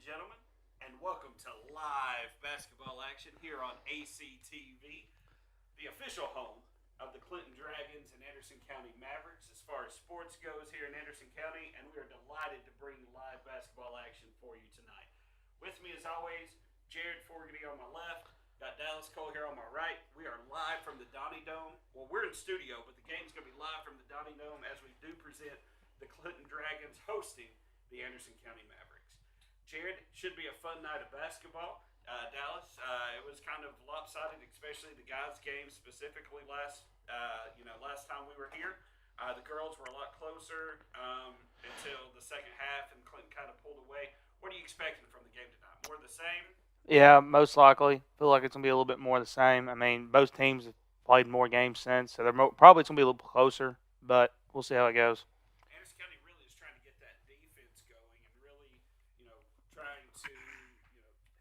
gentlemen, and welcome to live basketball action here on ACTV, the official home of the Clinton Dragons and Anderson County Mavericks as far as sports goes here in Anderson County, and we are delighted to bring live basketball action for you tonight. With me, as always, Jared Forgety on my left, got Dallas Cole here on my right. We are live from the Donnie Dome. Well, we're in studio, but the game's going to be live from the Donnie Dome as we do present the Clinton Dragons hosting the Anderson County Mavericks. Jared, should be a fun night of basketball. Dallas, it was kind of lopsided, especially the guys' game specifically last time we were here. The girls were a lot closer until the second half, and Clinton kind of pulled away. What are you expecting from the game tonight? More of the same? Yeah, most likely. Feel like it's going to be a little bit more of the same. I mean, both teams have played more games since, so probably it's going to be a little closer, but we'll see how it goes. Anderson County really is trying to get that defense going and really, trying to,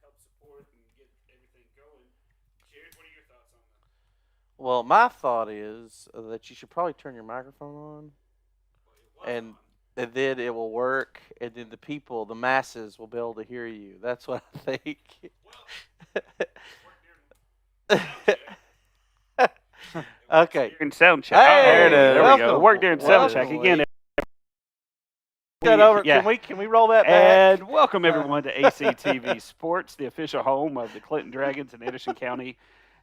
help support and get everything going. Jared, what are your thoughts on that? Well, my thought is that you should probably turn your microphone on, and then it will work, and then the masses, will be able to hear you. That's what I think. Okay. During sound check. Hey, there it is. There we go. welcome. Work during sound check again. That over. Yeah. Can we roll that back? And welcome everyone to ACTV Sports, the official home of the Clinton Dragons and Anderson County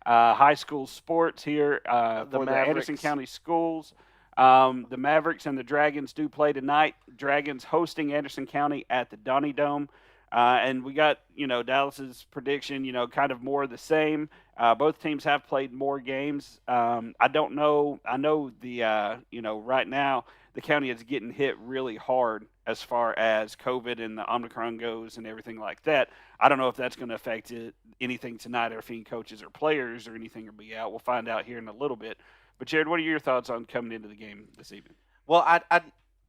high school sports here for the Anderson County schools. The Mavericks and the Dragons do play tonight. Dragons hosting Anderson County at the Donnie Dome. And we got, Dallas's prediction, kind of more of the same. Both teams have played more games. I don't know. I know right now the county is getting hit really hard as far as COVID and the Omicron goes and everything like that. I don't know if that's going to affect anything tonight or if any coaches or players or anything will be out. We'll find out here in a little bit. But, Jared, what are your thoughts on coming into the game this evening? Well, I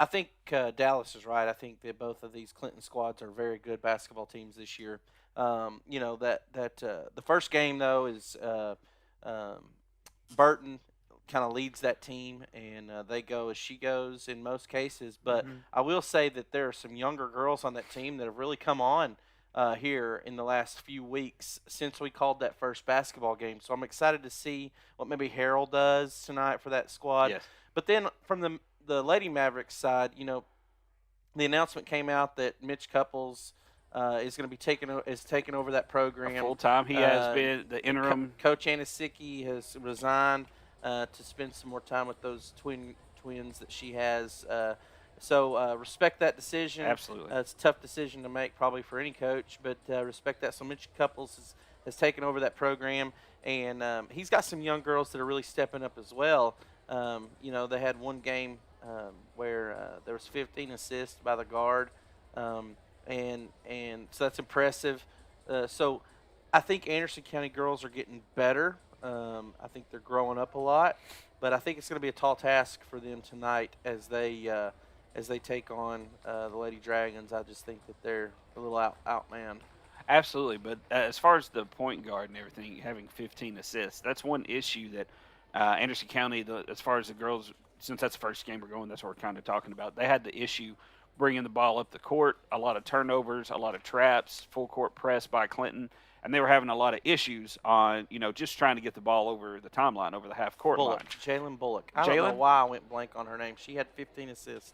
think Dallas is right. I think that both of these Clinton squads are very good basketball teams this year. The first game, though, is Burton kind of leads that team, and they go as she goes in most cases. But I will say that there are some younger girls on that team that have really come on here in the last few weeks since we called that first basketball game. So I'm excited to see what maybe Harold does tonight for that squad. Yes. But then from the Lady Mavericks side, the announcement came out that Mitch Couples is going to be taking over that program full time. He has been the interim. Coach Anisicki has resigned to spend some more time with those twins that she has. So respect that decision. Absolutely. It's a tough decision to make probably for any coach, but respect that. So Mitch Couples has taken over that program, and he's got some young girls that are really stepping up as well. They had one game where there was 15 assists by the guard, and so that's impressive. So I think Anderson County girls are getting better. I think they're growing up a lot, but I think it's going to be a tall task for them tonight as they take on the Lady Dragons. I just think that they're a little outmanned. Absolutely, but as far as the point guard and everything, having 15 assists, that's one issue that Anderson County, as far as the girls, since that's the first game we're going, that's what we're kind of talking about. They had the issue bringing the ball up the court, a lot of turnovers, a lot of traps, full court press by Clinton, and they were having a lot of issues on, just trying to get the ball over the timeline, over the half court line. Jalen Bullock. I don't know why I went blank on her name. She had 15 assists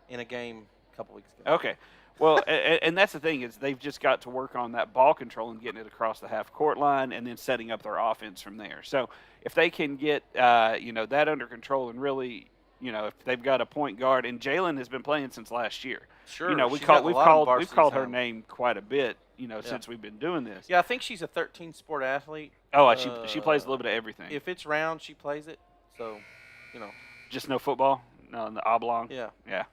in a game a couple weeks ago. Okay. Well, and that's the thing is they've just got to work on that ball control and getting it across the half-court line and then setting up their offense from there. So if they can get, that under control and really, if they've got a point guard, and Jalen has been playing since last year. Sure. We've called her name quite a bit, since we've been doing this. Yeah, I think she's a 13-sport athlete. Oh, she plays a little bit of everything. If it's round, she plays it. So, Just no football? No, the oblong? Yeah. Yeah.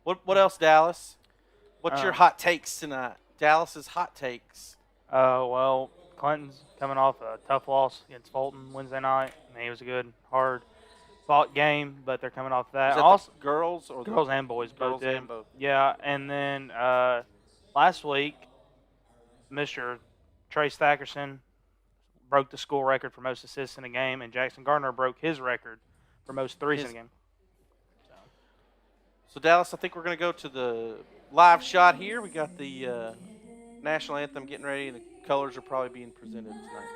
What else, Dallas? What's your hot takes tonight? Dallas's hot takes. Well, Clinton's coming off a tough loss against Fulton Wednesday night. I mean, it was a good, hard-fought game, but they're coming off that. Is that also, girls or girls and boys both did. And both. Yeah, and then last week, Mr. Trace Thackerson broke the school record for most assists in a game, and Jackson Gardner broke his record for most threes in a game. So, Dallas, I think we're going to go to the live shot here. We got the national anthem getting ready, and the colors are probably being presented tonight.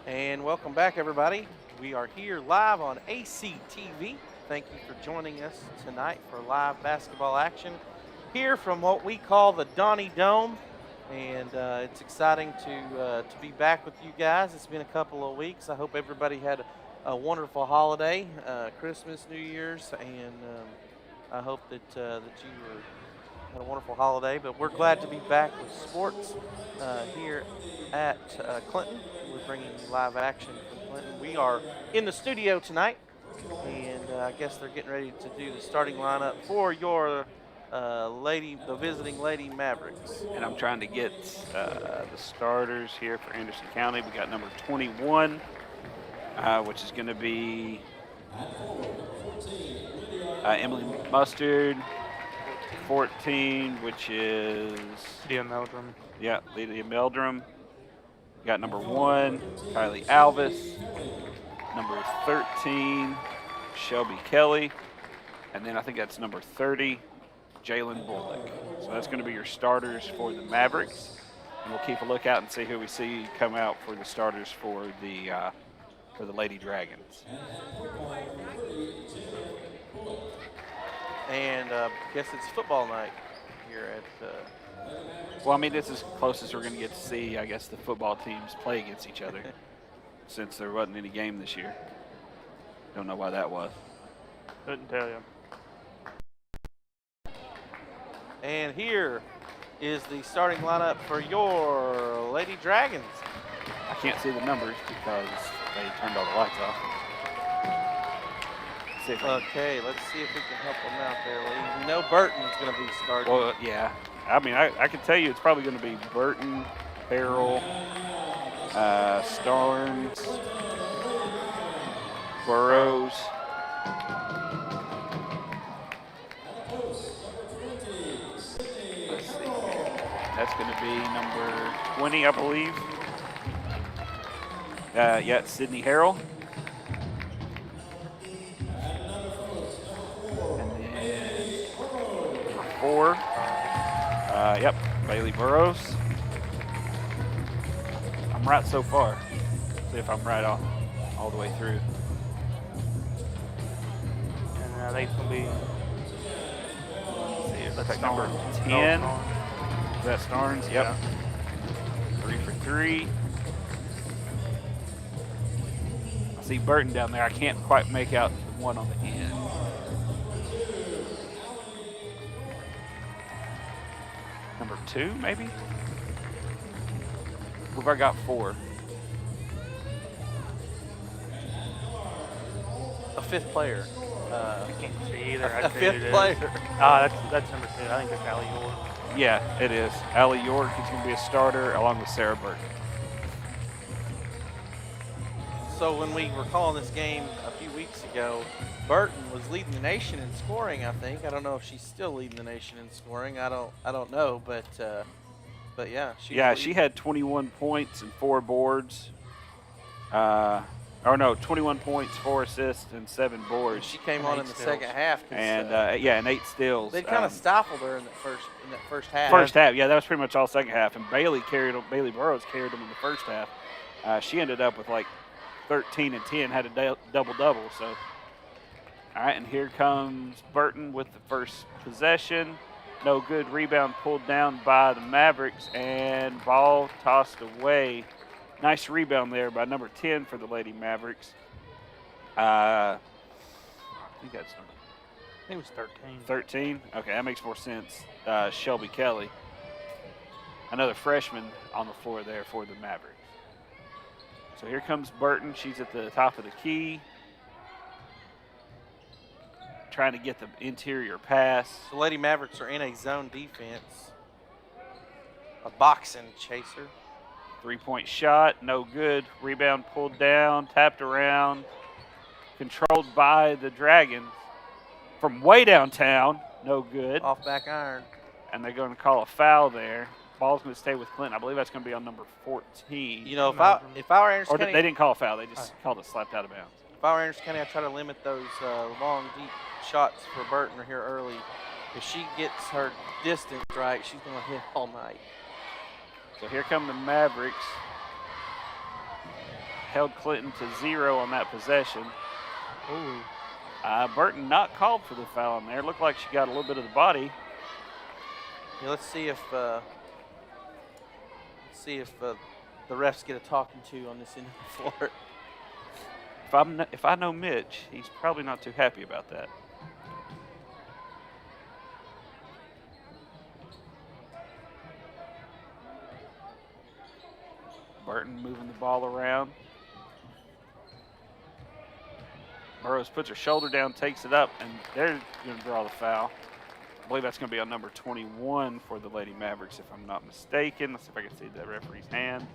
And welcome back, everybody. We are here live on ACTV. Thank you for joining us tonight for live basketball action here from what we call the Donnie Dome. And it's exciting to be back with you guys. It's been a couple of weeks. I hope everybody had a wonderful holiday, Christmas, New Year's, and I hope that you had a wonderful holiday. But we're glad to be back with sports here at Clinton. We're bringing you live action from Clinton. We are in the studio tonight, and I guess they're getting ready to do the starting lineup for your the visiting Lady Mavericks. And I'm trying to get the starters here for Anderson County. We got number 21, which is going to be Emily Mustard. 14, which is Leah Meldrum. Yeah, Lydia Meldrum. We got number 1, Kylie Alvis. Number 13, Shelby Kelly. And then I think that's number 30, Jalen Bullock. So that's going to be your starters for the Mavericks. And we'll keep a lookout and see who we see come out for the starters for the Lady Dragons. And I guess it's football night here at well, I mean, this is close as we're going to get to see, I guess, the football teams play against each other since there wasn't any game this year. Don't know why that was. Couldn't tell you. And here is the starting lineup for your Lady Dragons. I can't see the numbers because they turned all the lights off. Okay, let's see if we can help them out there, Lee. We know Burton's going to be starting. Well, yeah. I mean, I can tell you it's probably going to be Burton, Farrell, Starnes, Burrows. Let's see. That's going to be number 20, I believe. Yeah, it's Sydney Harrell. And then number 4. Yep, Bailey Burrows. I'm right so far. See if I'm right all the way through. And I think it's going to be Looks like number 10. Is that Starnes? Yep. Yeah. 3 for 3. I see Burton down there. I can't quite make out the one on the end. Number 2, maybe? We've already got 4. A fifth player. I can't see either. A fifth player. That's number 2. I think it's Allie York. Yeah, it is. Allie York is going to be a starter along with Sarah Burton. So when we were calling this game a few weeks ago, Burton was leading the nation in scoring. I think. I don't know if she's still leading the nation in scoring. I don't know, but yeah, she had 21 points and 4 boards. 21 points, 4 assists, and 7 boards. She came on in the second half. And and 8 steals. They kind of stifled her in that first half. First half, yeah, that was pretty much all second half. And Bailey Burrows carried them in the first half. She ended up with like 13 and 10, had a double-double. So, all right, and here comes Burton with the first possession. No good. Rebound pulled down by the Mavericks, and ball tossed away. Nice rebound there by number 10 for the Lady Mavericks. I think that's number. I think it was 13. 13? Okay, that makes more sense. Shelby Kelly. Another freshman on the floor there for the Mavericks. So here comes Burton. She's at the top of the key. Trying to get the interior pass. The Lady Mavericks are in a zone defense. A boxing chaser. 3-point shot, no good. Rebound pulled down, tapped around. Controlled by the Dragons. From way downtown, no good. Off back iron. And they're going to call a foul there. Ball's going to stay with Clinton. I believe that's going to be on number 14. You know, if I were Anderson County, County, they didn't call a foul. They just called it slapped out of bounds. If I were Anderson County, I'd try to limit those long, deep shots for Burton here early. If she gets her distance right, she's going to hit all night. So here come the Mavericks. Held Clinton to 0 on that possession. Ooh. Burton not called for the foul in there. Looked like she got a little bit of the body. Yeah, let's see if the refs get a talking to on this end of the floor. If I know Mitch, he's probably not too happy about that. Burton moving the ball around. Burrows puts her shoulder down, takes it up, and they're going to draw the foul. I believe that's going to be on number 21 for the Lady Mavericks, if I'm not mistaken. Let's see if I can see the referee's hand.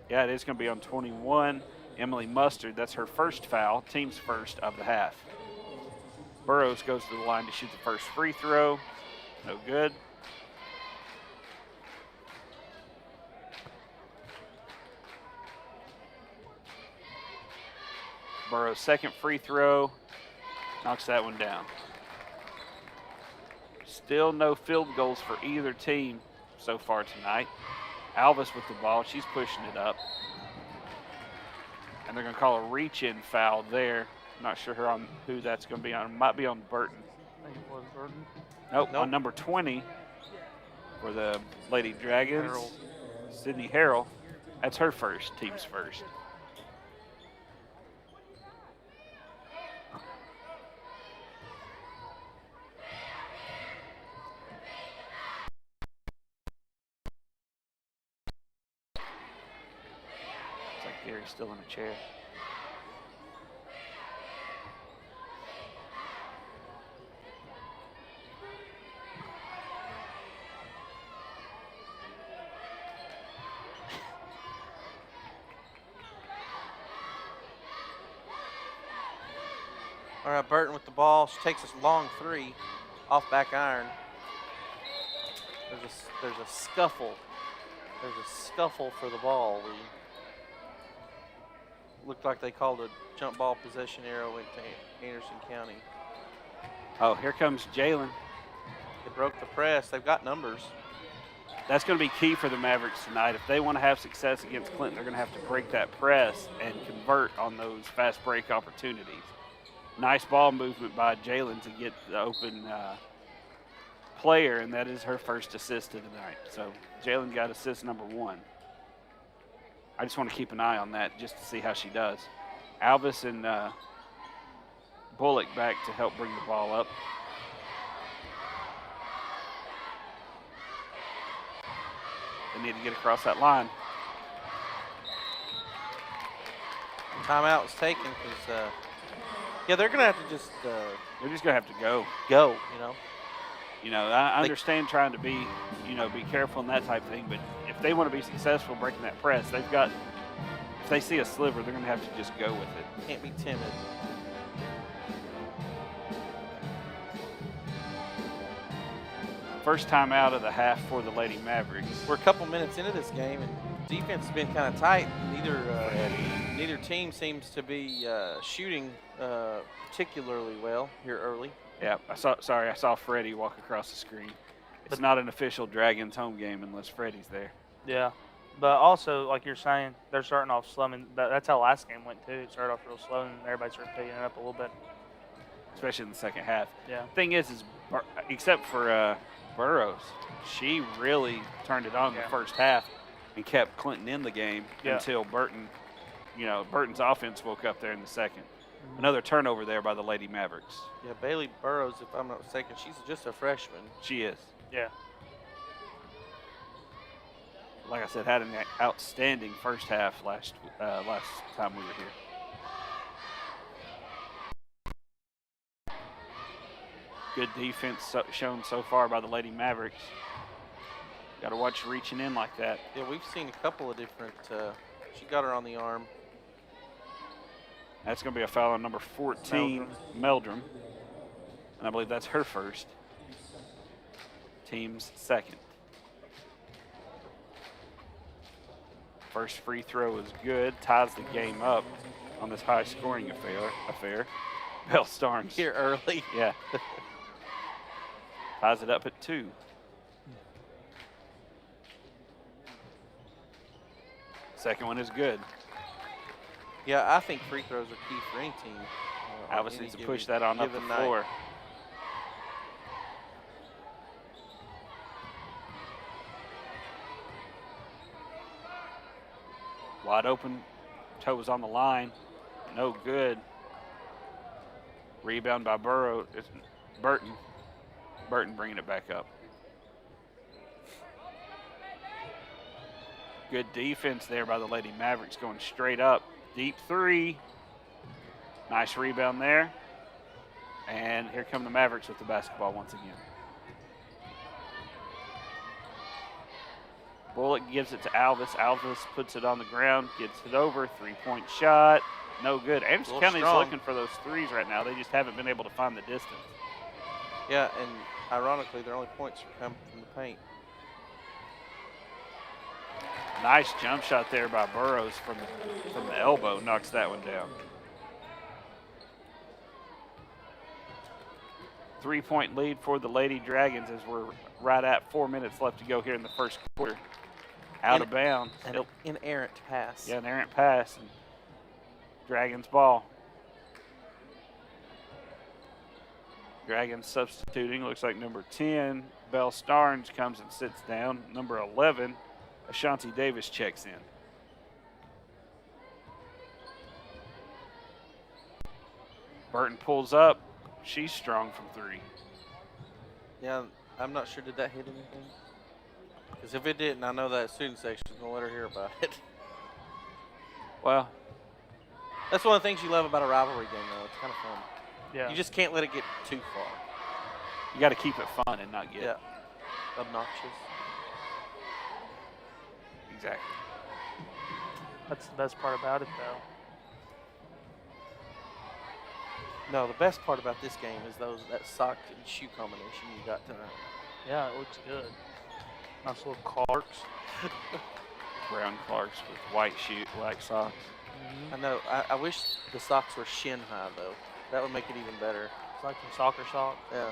Yeah, it is going to be on 21. Emily Mustard, that's her first foul, team's first of the half. Burrows goes to the line to shoot the first free throw. No good. Burrow's second free throw, knocks that one down. Still no field goals for either team so far tonight. Alvis with the ball, she's pushing it up. And they're going to call a reach-in foul there. Not sure on who that's going to be on. It might be on Burton. I think it was Burton. Nope, on number 20 for the Lady Dragons. Sydney Harrell. That's her first, team's first. Gary's still in a chair. All right, Burton with the ball. She takes a long three off back iron. There's a scuffle. There's a scuffle for the ball. Looked like they called a jump ball possession arrow into Anderson County. Oh, here comes Jalen. They broke the press. They've got numbers. That's going to be key for the Mavericks tonight. If they want to have success against Clinton, they're going to have to break that press and convert on those fast break opportunities. Nice ball movement by Jalen to get the open player, and that is her first assist of the night. So Jalen got assist number 1. I just want to keep an eye on that just to see how she does. Alvis and Bullock back to help bring the ball up. They need to get across that line. Timeout was taken because, they're going to have to just they're just going to have to go. go, I understand trying to be careful and that type of thing, but if they want to be successful breaking that press, if they see a sliver, they're going to have to just go with it. Can't be timid. First time out of the half for the Lady Mavericks. We're a couple minutes into this game, and defense has been kind of tight. Neither team seems to be shooting particularly well here early. Yeah, I saw Freddie walk across the screen. It's not an official Dragons home game unless Freddie's there. Yeah. But also, like you're saying, they're starting off slow. I mean, that's how last game went, too. It started off real slow, and everybody started picking it up a little bit. Especially in the second half. Yeah. Thing is except for Burroughs, she really turned it on in the first half and kept Clinton in the game until Burton's offense woke up there in the second. Mm-hmm. Another turnover there by the Lady Mavericks. Yeah, Bailey Burroughs, if I'm not mistaken, she's just a freshman. She is. Yeah. Like I said, had an outstanding first half last time we were here. Good defense shown so far by the Lady Mavericks. Got to watch reaching in like that. Yeah, we've seen a couple of different. She got her on the arm. That's going to be a foul on number 14, Meldrum. And I believe that's her first. Team's second. First free throw is good. Ties the game up on this high-scoring affair. Belle Starnes. Here early. Yeah. Ties it up at 2. Second one is good. Yeah, I think free throws are key for any team. Alvis needs to push that on up the floor. Wide open, toes on the line, no good. Rebound by Burton. Burton bringing it back up. Good defense there by the Lady Mavericks, going straight up. Deep three. Nice rebound there. And here come the Mavericks with the basketball once again. Bullock gives it to Alvis. Alvis puts it on the ground, gets it over. 3-point shot. No good. Anderson County's looking for those threes right now. They just haven't been able to find the distance. Yeah, and ironically, their only points come from the paint. Nice jump shot there by Burroughs from the elbow. Knocks that one down. 3-point lead for the Lady Dragons as we're right at 4 minutes left to go here in the first quarter. Out of bounds. An errant pass. Yeah, an errant pass. And Dragons ball. Dragons substituting. Looks like number 10, Belle Starnes, comes and sits down. Number 11, Ashanti Davis checks in. Burton pulls up. She's strong from 3. Yeah, I'm not sure. Did that hit anything? Because if it didn't, I know that student section is going to let her hear about it. Well, that's one of the things you love about a rivalry game, though. It's kind of fun. Yeah. You just can't let it get too far. you got to keep it fun and not get obnoxious. Exactly. That's the best part about it, though. No, the best part about this game is that sock and shoe combination you got tonight. Yeah, it looks good. Nice little Clarks. Brown Clarks with white socks. Mm-hmm. I know. I wish the socks were shin high, though. That would make it even better. It's like some soccer socks. Yeah.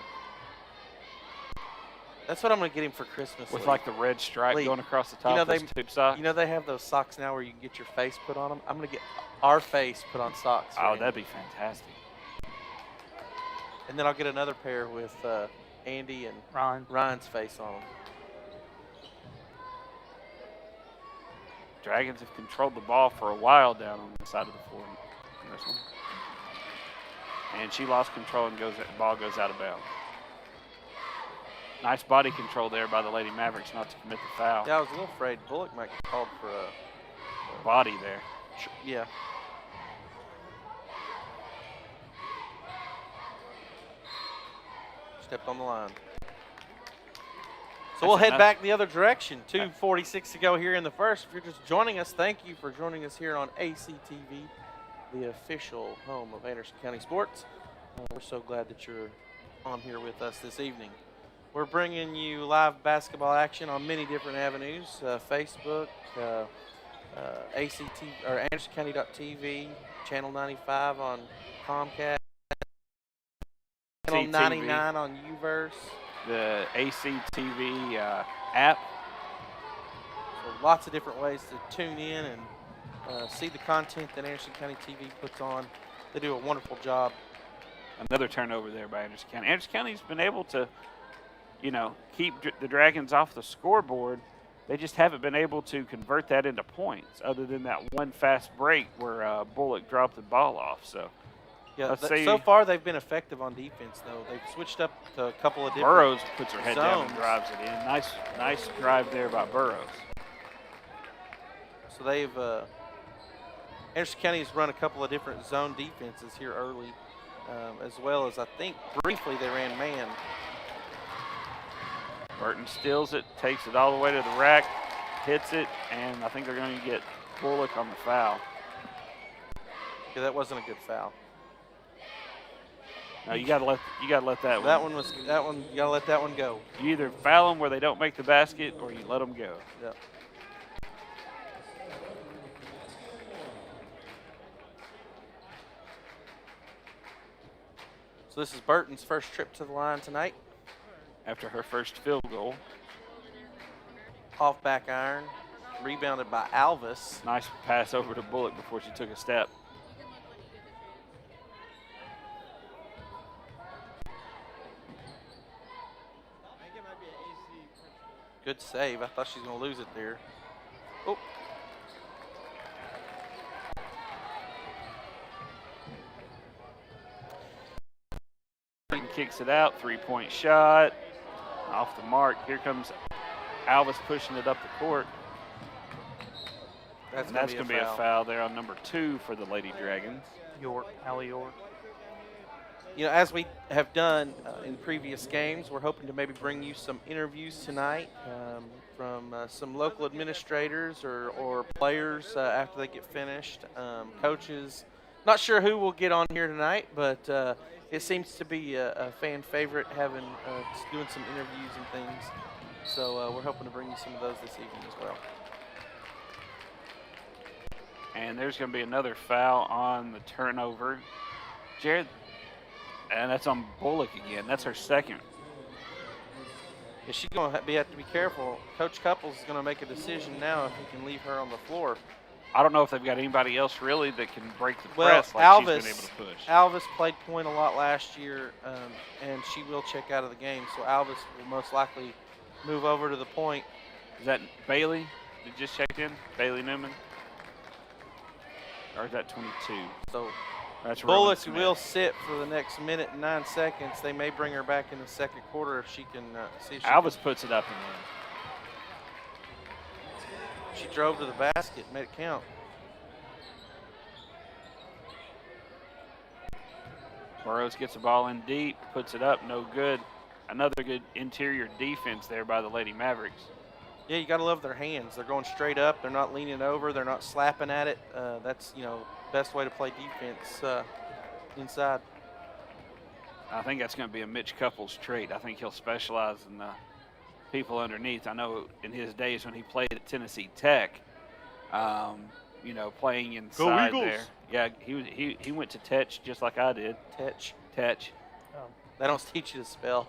That's what I'm going to get him for Christmas. With like the red stripe going across the top of those tube socks. You know they have those socks now where you can get your face put on them? I'm going to get our face put on socks. Oh, that'd be fantastic. And then I'll get another pair with Andy and Ryan's face on them. Dragons have controlled the ball for a while down on the side of the floor in this one. And she lost control and the ball goes out of bounds. Nice body control there by the Lady Mavericks not to commit the foul. Yeah, I was a little afraid Bullock might get called for a body there. Yeah. Stepped on the line. So we'll head back the other direction. 2:46 to go here in the first. If you're just joining us, thank you for joining us here on ACTV, the official home of Anderson County Sports. We're so glad that you're on here with us this evening. We're bringing you live basketball action on many different avenues: Facebook, ACT or AndersonCounty.tv, Channel 95 on Comcast, Channel 99 on Uverse. The ACTV app. So lots of different ways to tune in and see the content that Anderson County TV puts on. They do a wonderful job. Another turnover there by Anderson County. Anderson County's been able to, keep the Dragons off the scoreboard. They just haven't been able to convert that into points, other than that one fast break where Bullock dropped the ball off. So. Yeah, so far they've been effective on defense, though. They've switched up to a couple of different Burrows puts her head zones. down and drives it in. Nice drive there by Burrows. So they've Anderson County has run a couple of different zone defenses here early, as well as I think briefly they ran man. Burton steals it, takes it all the way to the rack, hits it, and I think they're going to get Bullock on the foul. Yeah, that wasn't a good foul. No, you gotta let that one. That one. You gotta let that one go. You either foul them where they don't make the basket, or you let them go. Yep. So this is Burton's first trip to the line tonight. After her first field goal. Off back iron, rebounded by Alvis. Nice pass over to Bullock before she took a step. Good save. I thought she was going to lose it there. Oh. Kicks it out. 3-point shot. Off the mark. Here comes Alvis pushing it up the court. That's going to be a foul there on number 2 for the Lady Dragons. Allie York. As we have done in previous games, we're hoping to maybe bring you some interviews tonight from some local administrators or players after they get finished. Coaches, not sure who will get on here tonight, but it seems to be a fan favorite doing some interviews and things. So we're hoping to bring you some of those this evening as well. And there's going to be another foul on the turnover. Jared. And that's on Bullock again. That's her second. Yeah, she's going to have to be careful. Coach Couples is going to make a decision now if he can leave her on the floor. I don't know if they've got anybody else really that can break the well, press like Alvis, she's been able to push. Alvis played point a lot last year, and she will check out of the game. So Alvis will most likely move over to the point. Is that Bailey that just checked in? Bailey Newman? Or is that 22? So that's Bullock will sit for the next minute and 9 seconds. They may bring her back in the second quarter if she can see if she Alvis puts it up and in. She drove to the basket, made it count. Burrows gets the ball in deep, puts it up, no good. Another good interior defense there by the Lady Mavericks. Yeah, you got to love their hands. They're going straight up. They're not leaning over. They're not slapping at it. That's, best way to play defense inside. I think that's going to be a Mitch Couples trait. I think he'll specialize in the people underneath. I know in his days when he played at Tennessee Tech, playing inside there. Yeah, he went to Tech just like I did. Tech. Oh, they don't teach you to spell.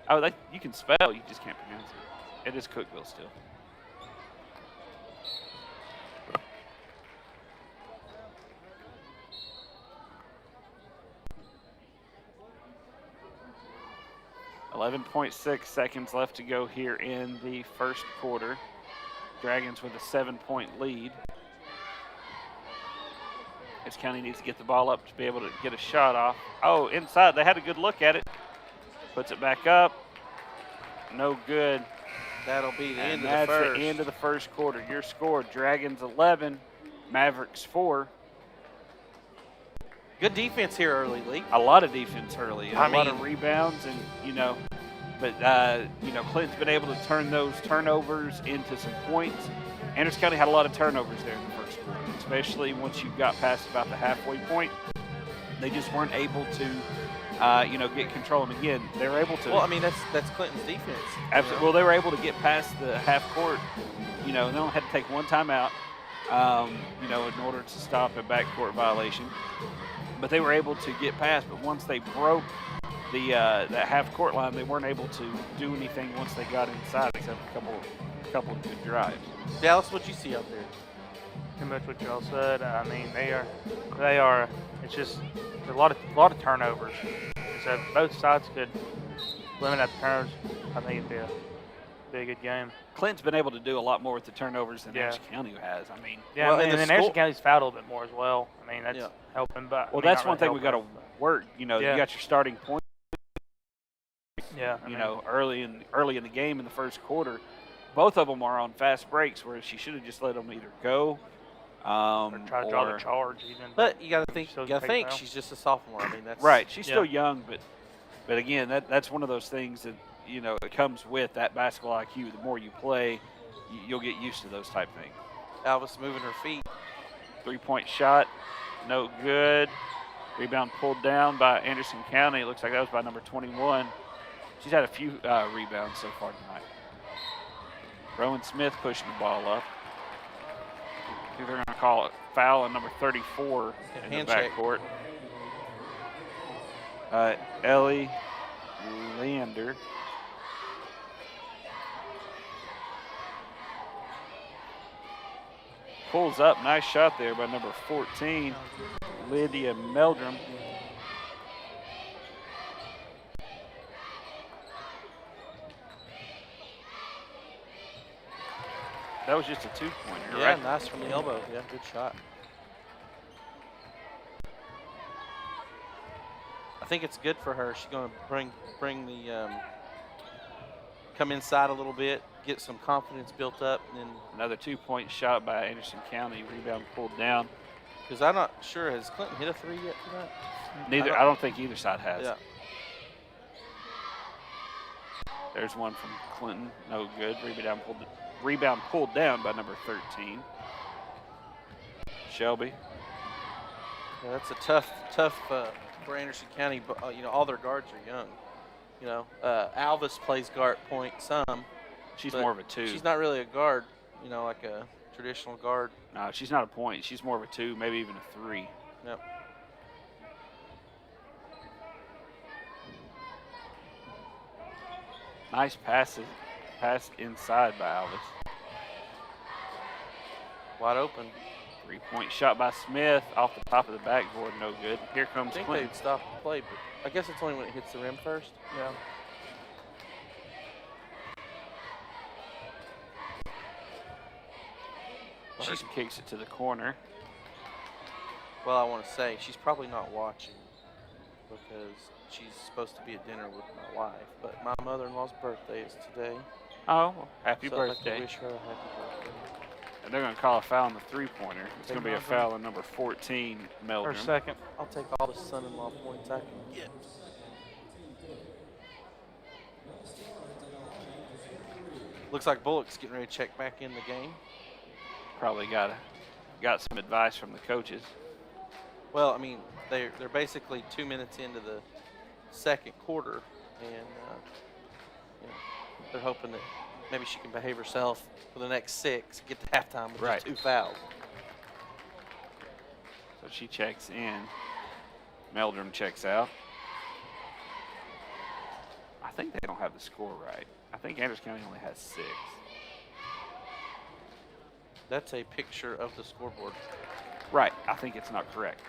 Oh, you can spell, you just can't pronounce it. It is Cookville still. .6 seconds left to go here in the first quarter. Dragons with a 7-point lead. This County needs to get the ball up to be able to get a shot off. Oh, inside. They had a good look at it. Puts it back up. No good. That'll be the end of the first. That's the end of the first quarter. Your score, Dragons 11, Mavericks 4. Good defense here early, Lee. A lot of defense early. A lot of rebounds and, But Clinton's been able to turn those turnovers into some points. Anderson County had a lot of turnovers there in the first quarter, especially once you got past about the halfway point. They just weren't able to, get control. And again, they were able to. Well, I mean, that's Clinton's defense. Absolutely. Well, they were able to get past the half court. They only had to take one timeout, in order to stop a backcourt violation. But they were able to get past. But once they broke that half court line, they weren't able to do anything once they got inside, except a couple of good drives. Dallas, what'd you see out there? Pretty much what y'all said. I mean, they are. It's just a lot of turnovers. So if both sides could limit that turnovers, I think it'd be a good game. Clinton's been able to do a lot more with the turnovers than Anderson County has. I mean, and then Anderson County's fouled a little bit more as well. I mean, that's helping. But that's one thing we got to work. You got your starting point. Yeah. Early in the game in the first quarter, both of them are on fast breaks, where she should have just let them either go. Or try to draw the charge even. But you got to think she's just a sophomore. I mean, that's right. She's still young, but again, that's one of those things that it comes with that basketball IQ. The more you play, you'll get used to those type things. Alvis moving her feet. 3-point shot, no good. Rebound pulled down by Anderson County. It looks like that was by number 21. She's had a few rebounds so far tonight. Rowan Smith pushing the ball up. I think they're going to call it foul on number 34 in the backcourt. Ellie Leander. Pulls up. Nice shot there by number 14, Lydia Meldrum. That was just a two-pointer, right? Yeah, nice from the elbow. Yeah, good shot. I think it's good for her. She's going to bring the come inside a little bit, get some confidence built up, and then another 2-point shot by Anderson County. Rebound pulled down. Because I'm not sure, has Clinton hit a three yet tonight? I don't think either side has. Yeah. There's one from Clinton. No good. Rebound pulled down by number 13, Shelby. Yeah, that's a tough for Anderson County. But all their guards are young. Alvis plays guard point some. She's more of a two. She's not really a guard. Like a traditional guard. No, she's not a point. She's more of a two, maybe even a three. Yep. Nice pass inside by Alvis. Wide open. 3-point shot by Smith off the top of the backboard, no good. Here comes I think Clinton. they'd stop the play, but I guess it's only when it hits the rim first. Yeah. She kicks it to the corner. Well, I want to say she's probably not watching because she's supposed to be at dinner with my wife. But my mother-in-law's birthday is today. Oh, well, happy so birthday. I'd like to wish her a happy birthday. And they're going to call a foul on the three-pointer. It's going to be a foul on number 14, Meldrum. Or second. I'll take all the son-in-law points I can get. Looks like Bullock's getting ready to check back in the game. Probably got some advice from the coaches. Well, I mean, they're basically 2 minutes into the second quarter, and they're hoping that maybe she can behave herself for the next 6, get to halftime with just 2 fouls. So she checks in. Meldrum checks out. I think they don't have the score right. I think Anderson County only has 6. That's a picture of the scoreboard. Right. I think it's not correct.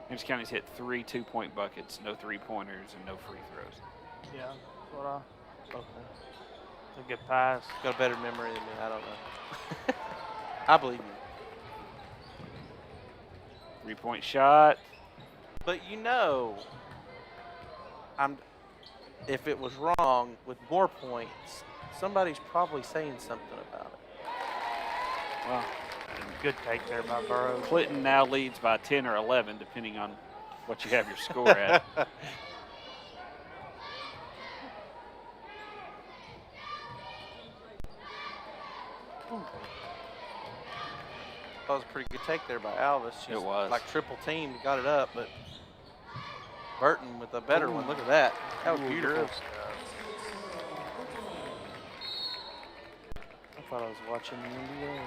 Anderson County's hit 3 2-point buckets, no three-pointers, and no free throws. Yeah, that's what Okay. it's a good pass. Got a better memory than me. I don't know. I believe you. 3-point shot. But if it was wrong with more points, somebody's probably saying something about it. Well, good take there by Burrows. Clinton now leads by 10 or 11, depending on what you have your score at. That was a pretty good take there by Alvis. She's It was. like triple teamed, got it up, but Burton with a better one. Look at that. That was beautiful. I thought I was watching the NBA.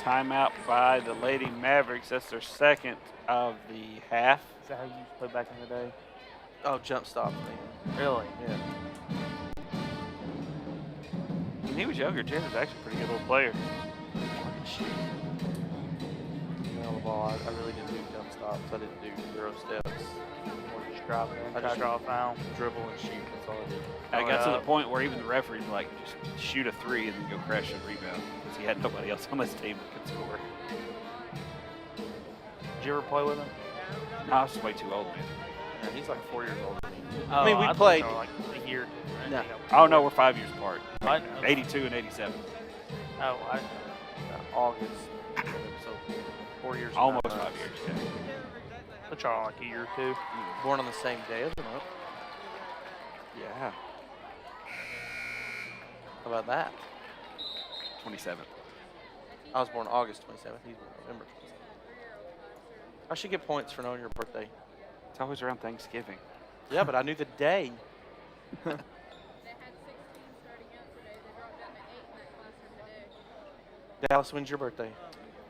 Timeout by the Lady Mavericks. That's their second of the half. Is that how you used to play back in the day? Oh, jump stop thing. Really? Yeah. When he was younger, Jared was actually a pretty good little player. Shoot. The ball. I really didn't do jump stops. I didn't do 0 steps. Or just drop it in, I just draw a foul. Dribble and shoot. That's all I did. I got to the point where even the referee was like, just shoot a 3 and then go crash a rebound because he had nobody else on his team that could score. Did you ever play with him? No, I was way too old, man. Yeah, he's like 4 years older than me. Oh, I mean, we thought played. they were like a year or two. No. Oh, no, we're 5 years apart. What? 82 and 87. Oh, August. So 4 years. and Almost 9 5 months. years, yeah. but y'all like a year or two. Born on the same day as the month. Yeah. How about that? 27. I was born August 27th. He's born November 27th. I should get points for knowing your birthday. It's always around Thanksgiving. Yeah, but I knew the day. They had 16 starting out today. They dropped down to 8 in that classroom today. Dallas, when's your birthday?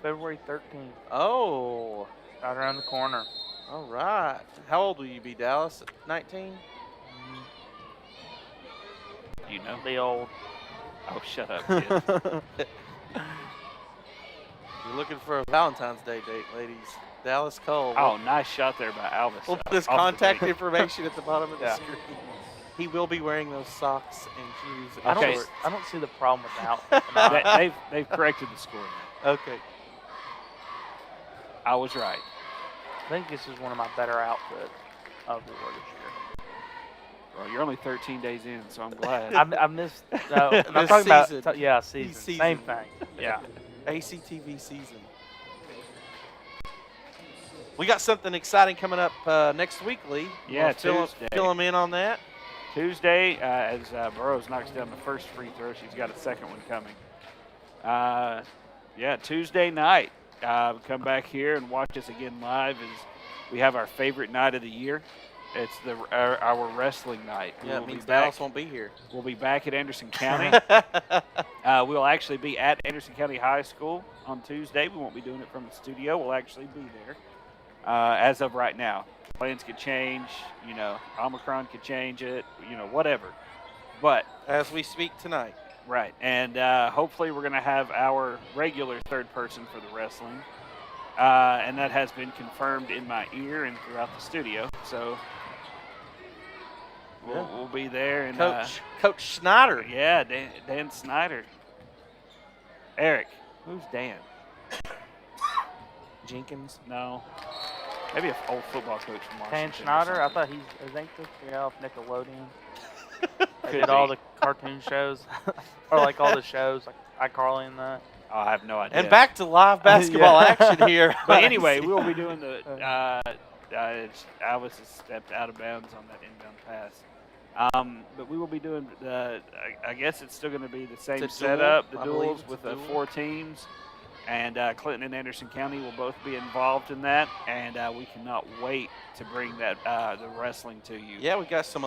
February 13th, Oh, right around the corner. all right. How old will you be, Dallas? 19? You know? The old. Oh, shut up, kid. You're looking for a Valentine's Day date, ladies. Dallas Cole. Oh, nice shot there by Alvis. We'll put his off the contact tee. information at the bottom of the Yeah. screen. He will be wearing those socks and shoes. I And Okay. shorts. don't see the problem with that. They've corrected the score now. Okay. I was right. I think this is one of my better outfits of the year this Well, you're only 13 days in, so I'm glad. year. I missed. No, I'm This talking about. season. Yeah, season. Season. Same thing. Yeah. ACTV season. We got something exciting coming up next week, Lee. Yeah, Wanna Tuesday. fill them in on that. Tuesday, as Burroughs knocks down the first free throw, she's got a second one coming. Yeah, Tuesday night. Come back here and watch us again live as we have our favorite night of the year. It's our wrestling night. Yeah, We'll it be means back- Dallas won't be here. We'll be back at Anderson County. We'll actually be at Anderson County High School on Tuesday. We won't be doing it from the studio. We'll actually be there as of right now. Plans could change. You know, Omicron could change it. You know, whatever. But As we speak tonight. right, and hopefully we're going to have our regular third person for the wrestling. And that has been confirmed in my ear and throughout the studio. So we'll be there. And Coach Snyder. yeah, Dan Snyder. Eric, who's Dan? Jenkins. No. Maybe an old football coach from Washington. Dan or Schneider. I something. thought he's. I think this guy off Nickelodeon. They Could did all be. the cartoon shows, or like all the shows, like iCarly and that. Oh, I have no idea. And back to live basketball Yeah. action here. But anyway, we'll be doing the. Alvis has stepped out of bounds on that inbound pass. But we will be doing the. I guess it's still going to be the same duel, setup, the I believe duels it's with a the duel. 4 teams, and Clinton and Anderson County will both be involved in that, and we cannot wait to bring that the wrestling to you. Yeah, we got some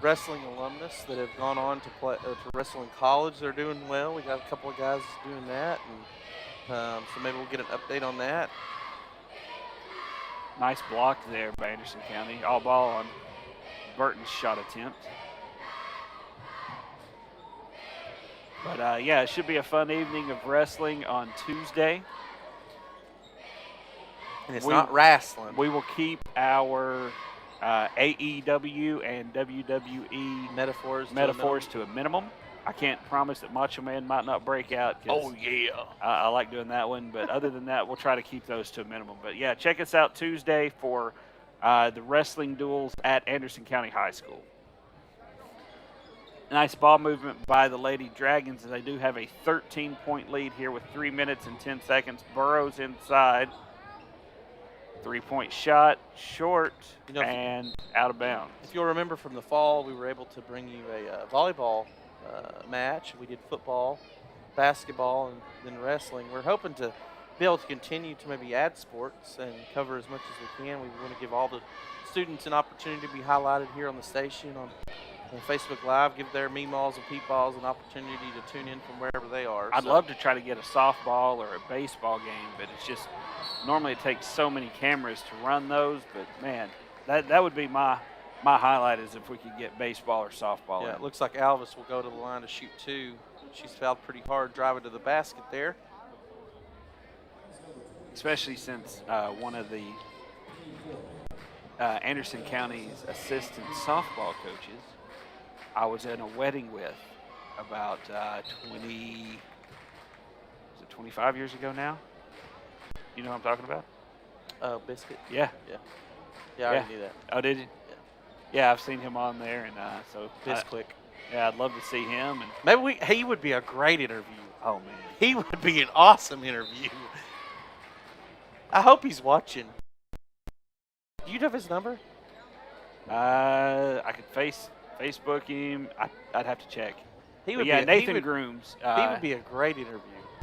wrestling alumnus that have gone on to play to wrestle in college. They're doing well. We got a couple of guys doing that, and so maybe we'll get an update on that. Nice block there by Anderson County. All ball on Burton's shot attempt. But yeah, it should be a fun evening of wrestling on Tuesday. And it's We- not wrestling. We will keep our AEW and WWE metaphors. to a minimum. I can't promise that Macho Man might not break out. 'Cause yeah. I like doing that one, but other than that, we'll try to keep those to a minimum. But yeah, check us out Tuesday for the wrestling duels at Anderson County High School. Nice ball movement by the Lady Dragons, as they do have a 13-point lead here with 3 minutes and 10 seconds. Burrows inside. 3-point shot, short, You know, if- and out of bounds. If you'll remember from the fall, we were able to bring you a volleyball match. We did football, basketball, and then wrestling. We're hoping to be able to continue to maybe add sports and cover as much as we can. We want to give all the students an opportunity to be highlighted here on the station on Facebook Live, give their meemaws and peepaws an opportunity to tune in from wherever they are. I'd love to try to get a softball or a baseball game, but it's just normally it takes so many cameras to run those. But man, that would be my highlight is if we could get baseball or softball. Yeah, in. it looks like Alvis will go to the line to shoot 2. She's fouled pretty hard driving to the basket there. Especially since one of the Anderson County's assistant softball coaches I was in a wedding with about 25 years ago now? You know what I'm talking about? Oh, Biscuit? Yeah. Yeah, I already knew that. Oh, did you? Yeah, I've seen him on there, and so Bisquick. yeah, I'd love to see him. And Maybe he would be a great interview. oh man, He would be an awesome interview. I hope he's watching. Do you have his number? I could Facebook him. I'd have to check. He But would yeah, be, Nathan he would, Grooms. he would be a great interview.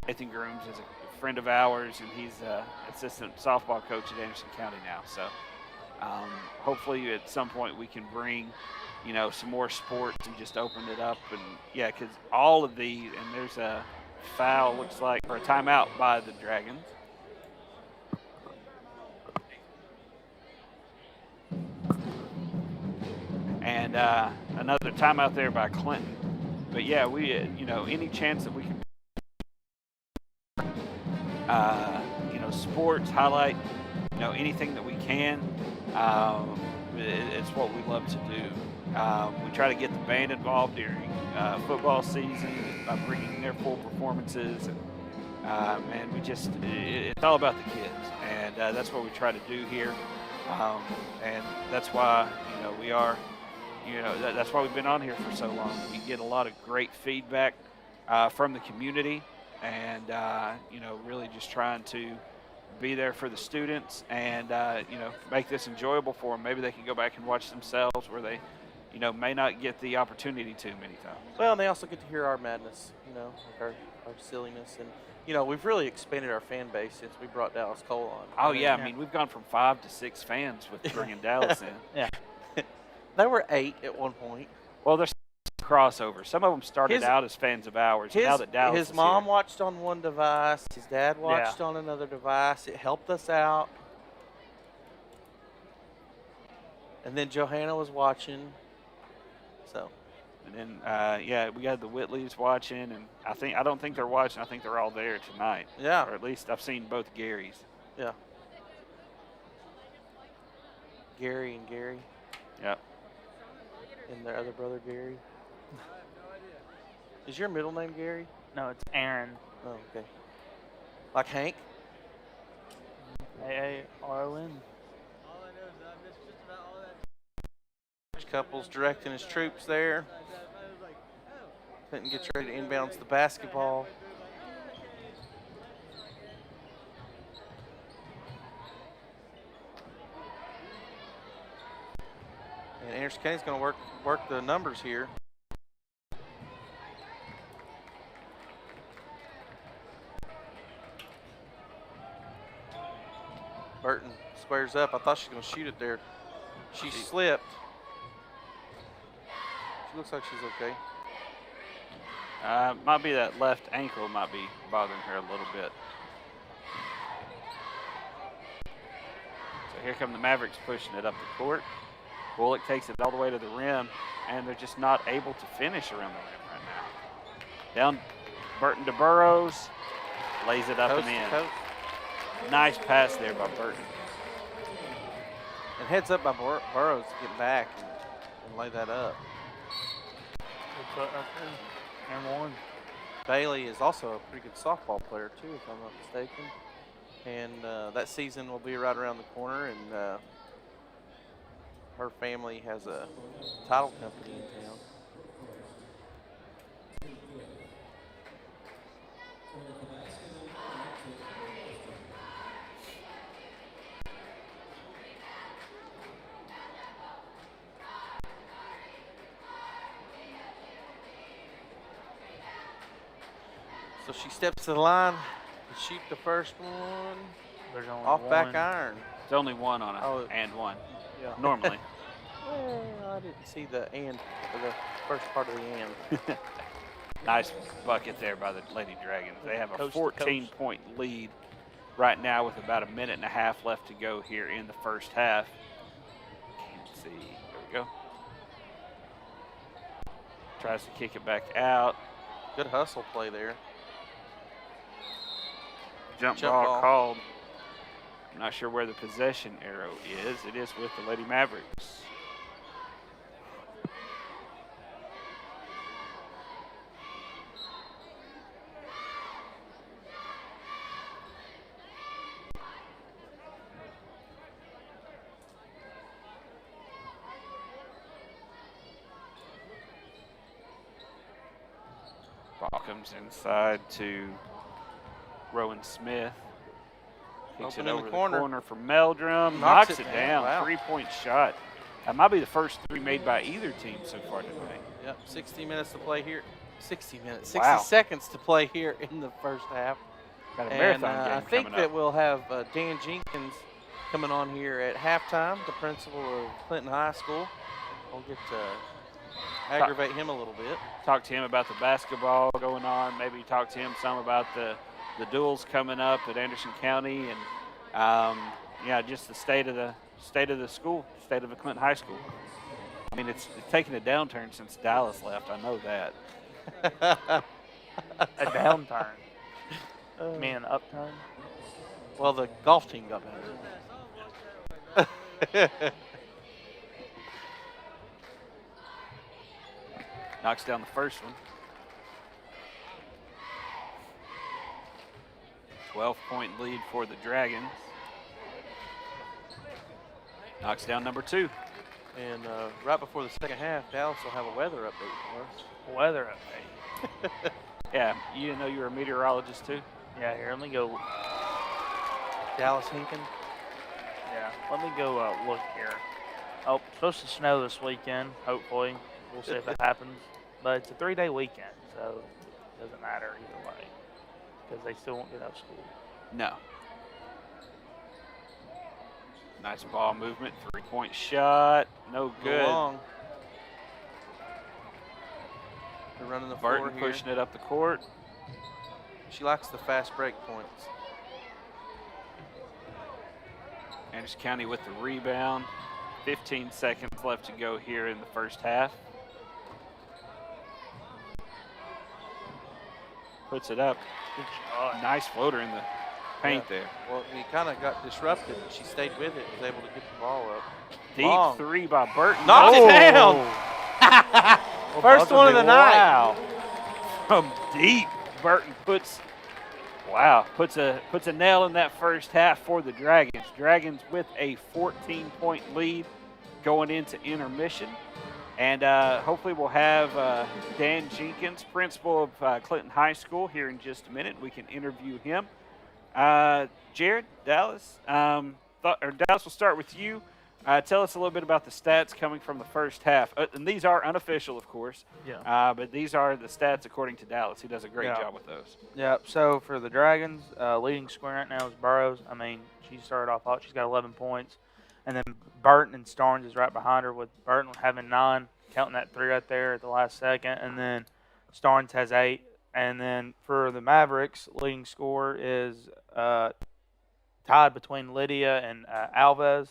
Nathan Grooms is a friend of ours, and he's assistant softball coach at Anderson County now. So hopefully at some point we can bring, some more sports and just open it up. And yeah, because all of these, and there's a foul, looks like, or a timeout by the Dragons. And another timeout there by Clinton. But yeah, we, any chance that we can, sports highlight, anything that we can, it's what we love to do. We try to get the band involved during football season by bringing their full performances. And we just, it's all about the kids. And that's what we try to do here. And that's why, we are, that's why we've been on here for so long. We get a lot of great feedback from the community, and really just trying to be there for the students and make this enjoyable for them. Maybe they can go back and watch themselves where they may not get the opportunity to many times. Well, and they also get to hear our madness, our silliness, and we've really expanded our fan base since we brought Dallas Cole on. Oh yeah, I mean we've gone from 5 to 6 fans with bringing Dallas in. Yeah. There were 8 at one point. Well, there's crossover. Some of them started out as fans of ours. Now that Dallas his is mom here. watched on one device. His dad watched on another device. It helped us out. And then Johanna was watching. So. And then we got the Whitleys watching, and I don't think they're watching. I think they're all there tonight. Yeah. Or at least I've seen both Garys. Yeah. Gary and Gary. Yep. And their other brother Gary. Is your middle name Gary? No, it's Aaron. Oh, okay. Like Hank? A-A-R-O-N. Couples directing his troops there. Clinton gets ready to inbounds the basketball. And Anderson County's going to work the numbers here. Burton squares up. I thought she was going to shoot it there. She slipped. She looks like she's okay. Might be that left ankle might be bothering her a little bit. So here come the Mavericks pushing it up the court. Bullock takes it all the way to the rim, and they're just not able to finish around the rim right now. Down Burton to Burrows, lays it up Coast and in. to coast. Nice pass there by Burton. And heads up by Burrows to get back and lay that up. And one. Bailey is also a pretty good softball player too, if I'm not mistaken. And that season will be right around the corner, and her family has a title company in town. So she steps to the line. shoot the first one. There's only Off one. back iron. It's only one on a and one. Yeah. Normally. Well, I didn't see the and or the first part of the and. Nice bucket there by the Lady Dragons. They have a Coast to 14-point lead right now with about a minute and a half left to go here in the first half. Can't see. There we go. Tries to kick it back out. Good hustle play there. Jump ball called. I'm not sure where the possession arrow is. It is with the Lady Mavericks. Ball comes inside to Rowan Smith. Kicks Open it in over the the corner. corner for Meldrum. Knocks Knocks it it down. down. Wow. 3-point shot. That might be the first three made by either team so far today. Yep, 60 minutes to play here. 60 minutes. 60 Wow. seconds to play here in the first half. Got a And marathon game I think coming that up. we'll have Dan Jenkins coming on here at halftime, the principal of Clinton High School. We'll get to aggravate him a little bit. Talk to him about the basketball going on. Maybe talk to him some about the duels coming up at Anderson County, and yeah, just the state of the school, state of the Clinton High School. I mean, it's taken a downturn since Dallas left. I know that. A downturn. You mean an upturn? Well, the golf team got better. Knocks down the first one. 12-point lead for the Dragons. Knocks down number two. And right before the second half, Dallas will have a weather update for us. Weather update. Yeah, you didn't know you were a meteorologist too? Yeah, here, let me go. Dallas Hinkin. Yeah, let me go look here. Oh, it's supposed to snow this weekend, hopefully. We'll see if it happens. But it's a 3-day weekend, so it doesn't matter either way. Because they still won't get out of school. No. Nice ball movement, 3-point shot, no good. Long. They're running the floor Burton here. pushing it up the court. She likes the fast break points. Anderson County with the rebound. 15 seconds left to go here in the first half. Puts it up. Good shot. Nice floater in the paint Yeah. there. Well, we kind of got disrupted, but she stayed with it, was able to get the ball up. Deep Long. three by Burton. Knocked it Oh! down. Well, First one of the night. Wow. From deep, Burton puts a nail in that first half for the Dragons. Dragons with a 14-point lead going into intermission. And hopefully we'll have Dan Jenkins, principal of Clinton High School, here in just a minute. We can interview him. Jared, Dallas, Dallas, we'll start with you. Tell us a little bit about the stats coming from the first half. And these are unofficial, of course. Yeah. But these are the stats according to Dallas. He does a great job with those. Yeah, so for the Dragons, leading scorer right now is Burrows. I mean, she started off hot. She's got 11 points. And then Burton and Starnes is right behind her, with Burton having 9, counting that 3 right there at the last second. And then Starnes has 8. And then for the Mavericks, leading scorer is tied between Lydia and Alves.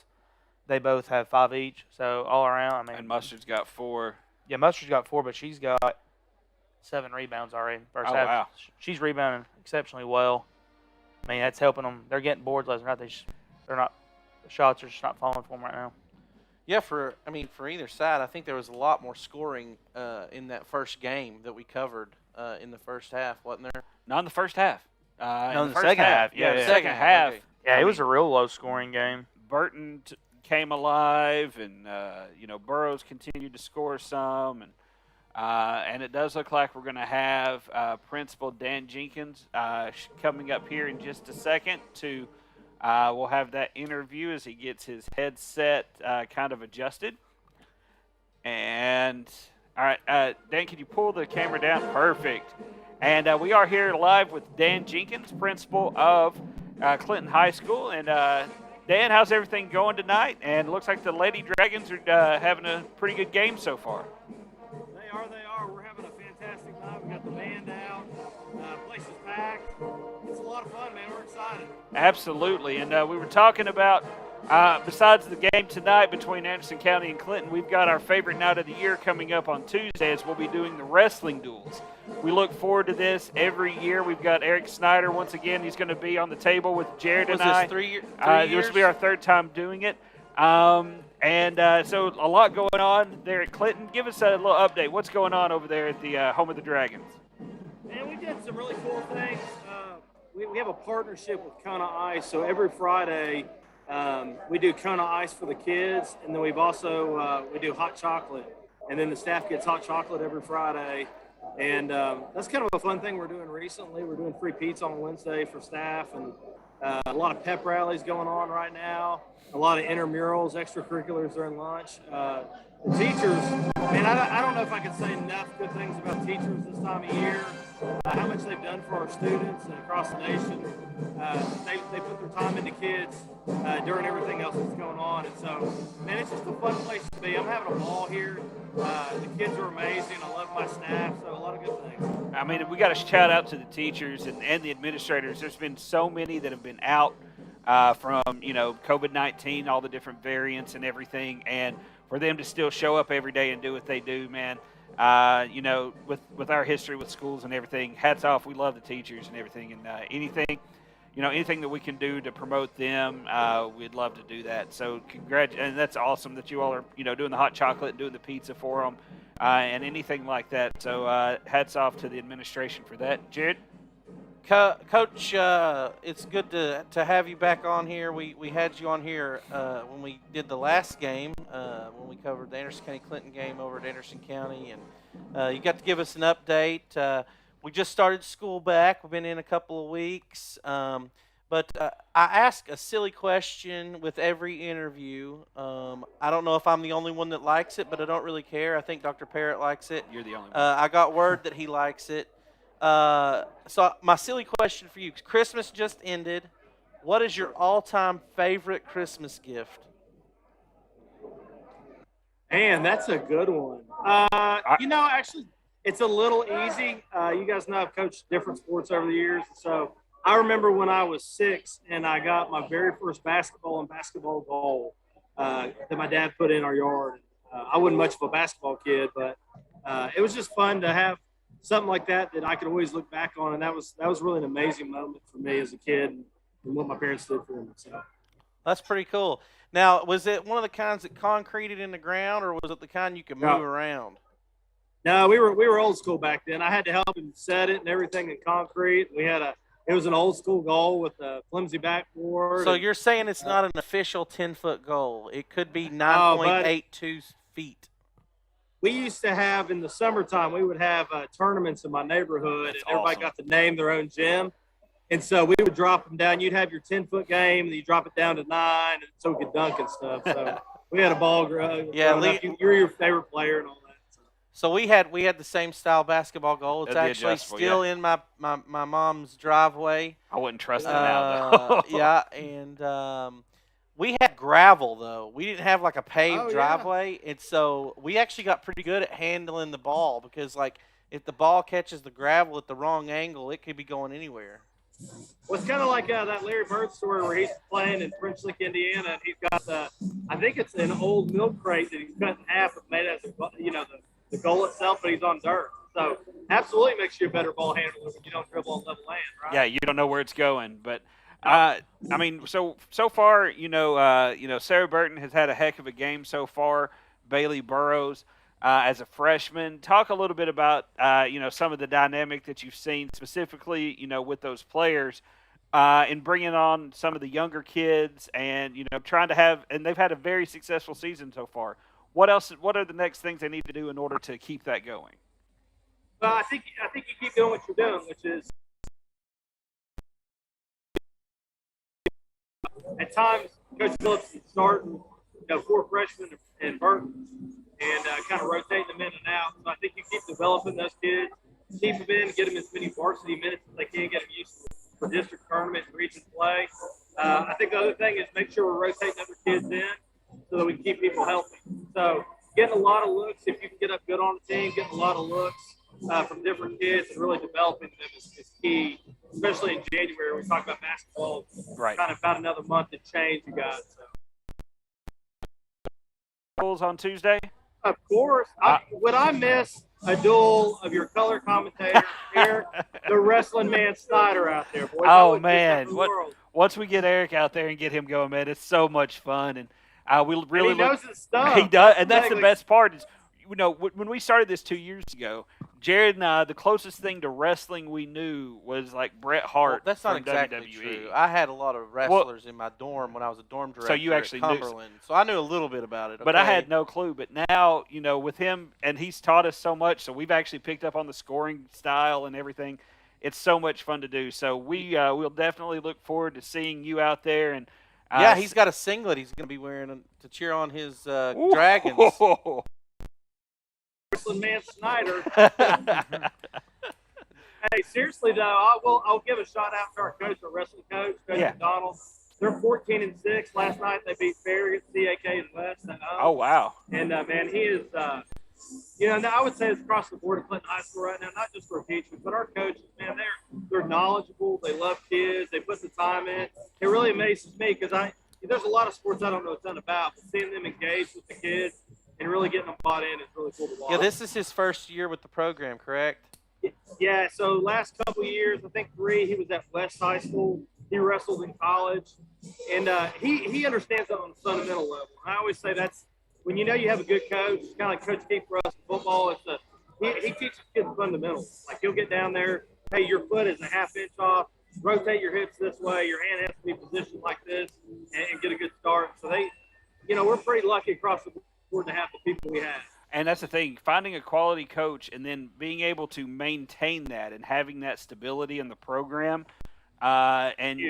They both have 5 each. So all around, I mean. And Mustard's got 4. Yeah, Mustard's got 4, but she's got 7 rebounds already. First half. Wow. She's rebounding exceptionally well. I mean, that's helping them. They're getting boards left and right. They're not. The shots are just not falling for them right now. Yeah, for either side, I think there was a lot more scoring in that first game that we covered in the first half, wasn't there? Not in the first half. No, in the first second half. Yeah, Yeah, the second half. Okay. Yeah, it was a real low-scoring game. Burton came alive, and Burrows continued to score some, and it does look like we're going to have Principal Dan Jenkins coming up here in just a second to. We'll have that interview as he gets his headset kind of adjusted. And all right, Dan, can you pull the camera down? Perfect. And we are here live with Dan Jenkins, principal of Clinton High School. And Dan, how's everything going tonight? And it looks like the Lady Dragons are having a pretty good game so far. They are. We're having a fantastic night. We got the band out. Place is packed. It's a lot of fun, man. We're excited. Absolutely. And we were talking about, besides the game tonight between Anderson County and Clinton, we've got our favorite night of the year coming up on Tuesday as we'll be doing the wrestling duels. We look forward to this every year. We've got Eric Snyder once again. He's going to be on the table with Jared and I. Was this 3 years? This will be our third time doing it. So a lot going on there at Clinton. Give us a little update. What's going on over there at the home of the Dragons? Man, we did some really cool things. We have a partnership with Kona Ice, so every Friday we do Kona Ice for the kids, and then we've also we do hot chocolate, and then the staff gets hot chocolate every Friday, and that's kind of a fun thing we're doing recently. We're doing free pizza on Wednesday for staff, and a lot of pep rallies going on right now, a lot of intramurals, extracurriculars during lunch. The teachers, man, I don't know if I can say enough good things about teachers this time of year, how much they've done for our students and across the nation. They put their time into kids during everything else that's going on. And so, man, it's just a fun place to be. I'm having a ball here. The kids are amazing. I love my staff, so a lot of good things. I mean, we got to shout out to the teachers and the administrators. There's been so many that have been out from, COVID-19, all the different variants and everything, and for them to still show up every day and do what they do, man, with our history with schools and everything, hats off. We love the teachers and everything, and anything that we can do to promote them, we'd love to do that. So and that's awesome that you all are, doing the hot chocolate and doing the pizza for them, and anything like that. So hats off to the administration for that. Jared? Coach, it's good to have you back on here. We had you on here when we did the last game, when we covered the Anderson County Clinton game over at Anderson County, and you got to give us an update. We just started school back. We've been in a couple of weeks, but I ask a silly question with every interview. I don't know if I'm the only one that likes it, but I don't really care. I think Dr. Parrott likes it. You're the only one. I got word that he likes it. So my silly question for you, Christmas just ended. What is your all-time favorite Christmas gift? Man, that's a good one. Actually, it's a little easy. You guys know I've coached different sports over the years. So I remember when I was 6 and I got my very first basketball goal that my dad put in our yard. I wasn't much of a basketball kid, but it was just fun to have something like that I could always look back on, and that was really an amazing moment for me as a kid and what my parents did for me. So that's pretty cool. Now, was it one of the kinds that concreted in the ground, or was it the kind you could move around? No, we were old school back then. I had to help him set it and everything in concrete. It was an old school goal with a flimsy backboard. So you're saying it's not an official 10-foot goal? It could be 9.82 feet. We used to have, in the summertime, we would have tournaments in my neighborhood, and everybody got to name their own gym. And so we would drop them down. You'd have your 10-foot game, and you drop it down to 9, and so we could dunk and stuff. So we had a ball. You were your favorite player and all that. So we had the same style basketball goal. It's actually still in my mom's driveway. I wouldn't trust it now, though. Yeah, and we had gravel, though. We didn't have, like, a paved driveway. And so we actually got pretty good at handling the ball because, like, if the ball catches the gravel at the wrong angle, it could be going anywhere. Well, it's kind of like that Larry Bird story where he's playing in French Lick, Indiana, and he's got I think it's an old milk crate that he's cut in half and made as the goal itself, but he's on dirt. So absolutely makes you a better ball handler when you don't dribble on level land, right? Yeah, you don't know where it's going, but so far, Sarah Burton has had a heck of a game so far. Bailey Burrows, as a freshman, talk a little bit about some of the dynamic that you've seen specifically, with those players, in bringing on some of the younger kids, and trying to have, and they've had a very successful season so far. What else? What are the next things they need to do in order to keep that going? Well, I think you keep doing what you're doing, which is. At times, Coach Phillips is starting, 4 freshmen and Burton, and kind of rotating them in and out. So I think you keep developing those kids. keep them in, get them as many varsity minutes as they can, get them used to for district tournament and region play. I think the other thing is make sure we're rotating other kids in so that we can keep people healthy. So getting a lot of looks, if you can get up good on the team, getting a lot of looks from different kids and really developing them is key, especially in January. We talk about basketball, Right. kind of about another month to change, you guys. So. Rules on Tuesday. Of course. Would I miss a duel of your color commentator, Eric, the wrestling man Snyder out there, boys? I Oh wouldn't miss that man, for the world. once we get Eric out there and get him going, man, it's so much fun, and we really And he knows his stuff. He does, and that's the Exactly. best part is, when we started this 2 years ago, Jared and I, the closest thing to wrestling we knew was like Bret Hart. Well, that's not from exactly WWE. true. I had a lot of wrestlers in my dorm when I was a dorm director you actually at knew- Cumberland, so I knew a little bit about it. But I okay? had no clue. But now, with him, and he's taught us so much, so we've actually picked up on the scoring style and everything. It's so much fun to do. So we'll definitely look forward to seeing you out there. And Yeah, he's got a singlet he's going to be wearing to cheer on his Dragons. Wrestling man Snyder. Hey, seriously though, I'll give a shout out to our coach, our wrestling coach, Coach Yeah. McDonald. They're 14-6. Last night they beat Farragut, CAK, and West. Oh wow! And man, he is. Now I would say it's across the board at Clinton High School right now, not just for teachers, but our coaches. Man, they're knowledgeable. They love kids. They put the time in. It really amazes me because there's a lot of sports I don't know a ton about, but seeing them engage with the kids and really getting them bought in is really cool to watch. Yeah, this is his first year with the program, correct? Yeah, so last couple of years, I think 3, he was at West High School. He wrestled in college, and he understands it on a fundamental level. I always say that's when you have a good coach, kind of like Coach Keith for us in football. He teaches kids fundamentals. Like he'll get down there, hey, your foot is a ½ inch off, rotate your hips this way, your hand has to be positioned like this, and get a good start. So we're pretty lucky across the board to have the people we have. And that's the thing, finding a quality coach and then being able to maintain that and having that stability in the program. And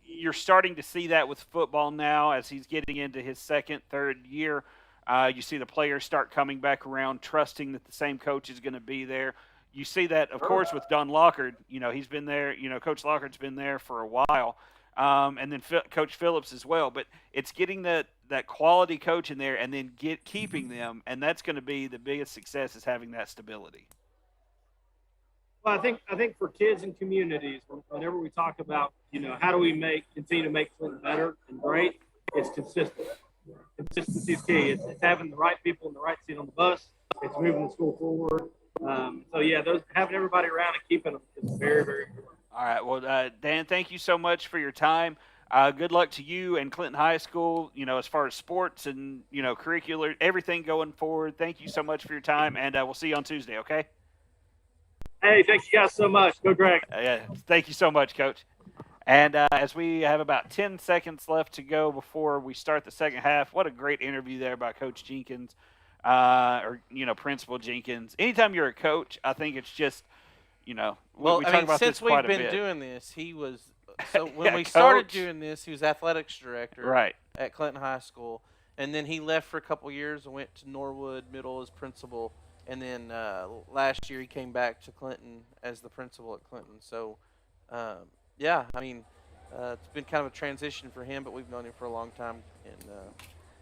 you're starting to see that with football now as he's getting into his second, third year. You see the players start coming back around, trusting that the same coach is going to be there. You see that, of course, with Don Lockard. He's been there. Coach Lockard's been there for a while. And then Coach Phillips as well. But it's getting that quality coach in there and then keeping them, and that's going to be the biggest success is having that stability. Well, I think for kids and communities, whenever we talk about, how do we continue to make Clinton better and great, it's consistent. Consistency is key. It's having the right people in the right seat on the bus. It's moving the school forward. Having everybody around and keeping them is very, very important. All right. Well, Dan, thank you so much for your time. Good luck to you and Clinton High School, as far as sports and, curricular, everything going forward. Thank you so much for your time, and we'll see you on Tuesday, okay? Hey, thank you guys so much. Go Greg. Yeah, thank you so much, Coach. And as we have about 10 seconds left to go before we start the second half, what a great interview there by Coach Jenkins, Principal Jenkins. Anytime you're a coach, I think it's just, we talk about since this quite we've a bit. been doing this, he was so when Yeah, we started coach. doing this, he was athletics director Right. at Clinton High School, and then he left for a couple years and went to Norwood Middle as principal, and then last year he came back to Clinton as the principal at Clinton. So, it's been kind of a transition for him, but we've known him for a long time,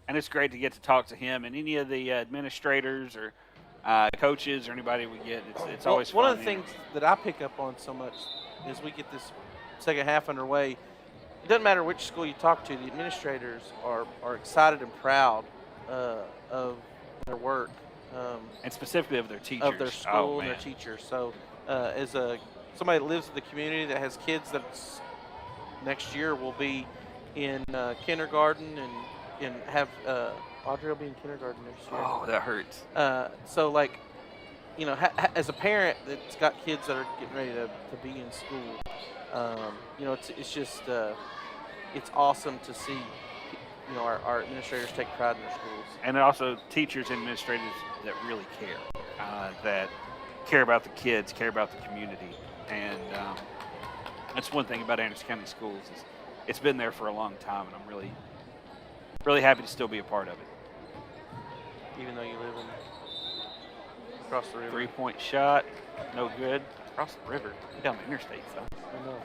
And it's great to get to talk to him and any of the administrators or coaches or anybody we get. It's always fun. One of the things that I pick up on so much as we get this second half underway, it doesn't matter which school you talk to, the administrators are excited and proud of their work. And specifically of their teachers. Of their school and their teachers. So as somebody that lives in the community that has kids that next year will be in kindergarten and have Audrey will be in kindergarten next year. Oh, that hurts. As a parent that's got kids that are getting ready to be in school, it's just it's awesome to see our administrators take pride in their schools. And also teachers and administrators that really care about the kids, care about the community. And that's one thing about Anderson County Schools is it's been there for a long time, and I'm really, really happy to still be a part of it. Even though you live in Across the river. Three-point shot, no good. Across the river, down the interstate, so. I know.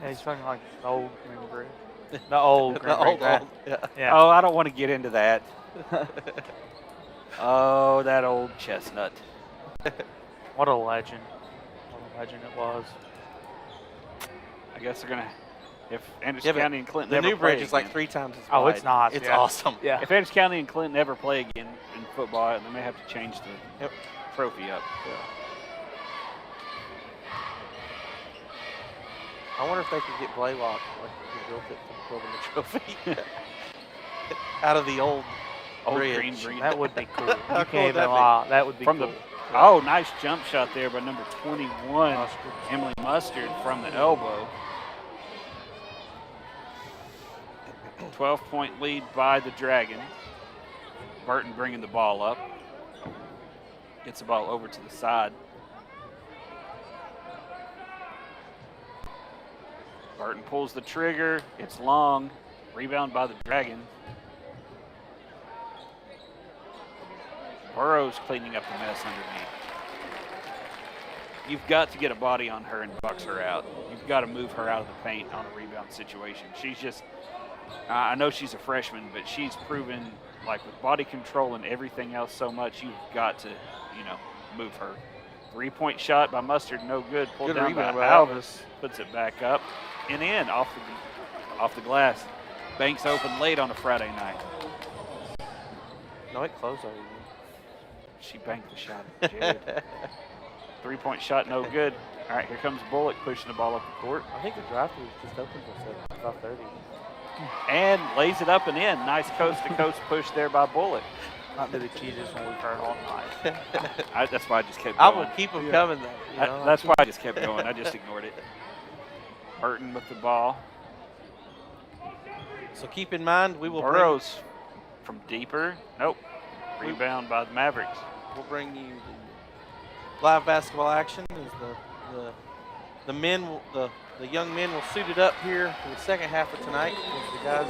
Yeah, he's fucking like the old green brick. The old green The brick. old, yeah. Yeah. Oh, I don't want to get into that. Oh, that old chestnut. What a legend. What a legend it was. I guess they're gonna. If Anderson but County and Clinton The ever new bridge play is like again- 3 times as Oh, wide. it's nice, It's yeah. awesome. Yeah. If Anderson County and Clinton ever play again in football, they may have to change the Yep. trophy up. I wonder if they could get Blaylock, like he built it, to building the trophy out of the old Old bridge. green bridge. That would be cool. You How can't cool would even that be? lie. That would be From cool. the oh, nice jump shot there by number 21, Mustard. Emily Mustard from the elbow. 12-point lead by the Dragons. Burton bringing the ball up. Gets the ball over to the side. Burton pulls the trigger. It's long. Rebound by the Dragons. Burrows cleaning up the mess underneath. You've got to get a body on her and box her out. You've got to move her out of the paint on a rebound situation. She's just, I know she's a freshman, but she's proven, like with body control and everything else so much, you've got to, move her. 3-point shot by Mustard, no good. Pulled Good down by rebound by Alvis. Puts it back up and in off the glass. Banks open late on a Friday night. No, it closed already. She banked the shot at Jared. 3-point shot, no good. All right, here comes Bullock pushing the ball up the court. I think the drive-through is just open until 5:30. And lays it up and in. Nice coast-to-coast push there by Bullock. Might be the cheesiest one we've heard all night. That's why I just kept I going. will keep them coming, though. You know? That's why I just kept going. I just ignored it. Burton with the ball. So keep in mind, we will Burrows from deeper. Nope. Rebound by the Mavericks. We'll bring you the live basketball action. As the men, the young men will suit it up here for the second half of tonight. As the guys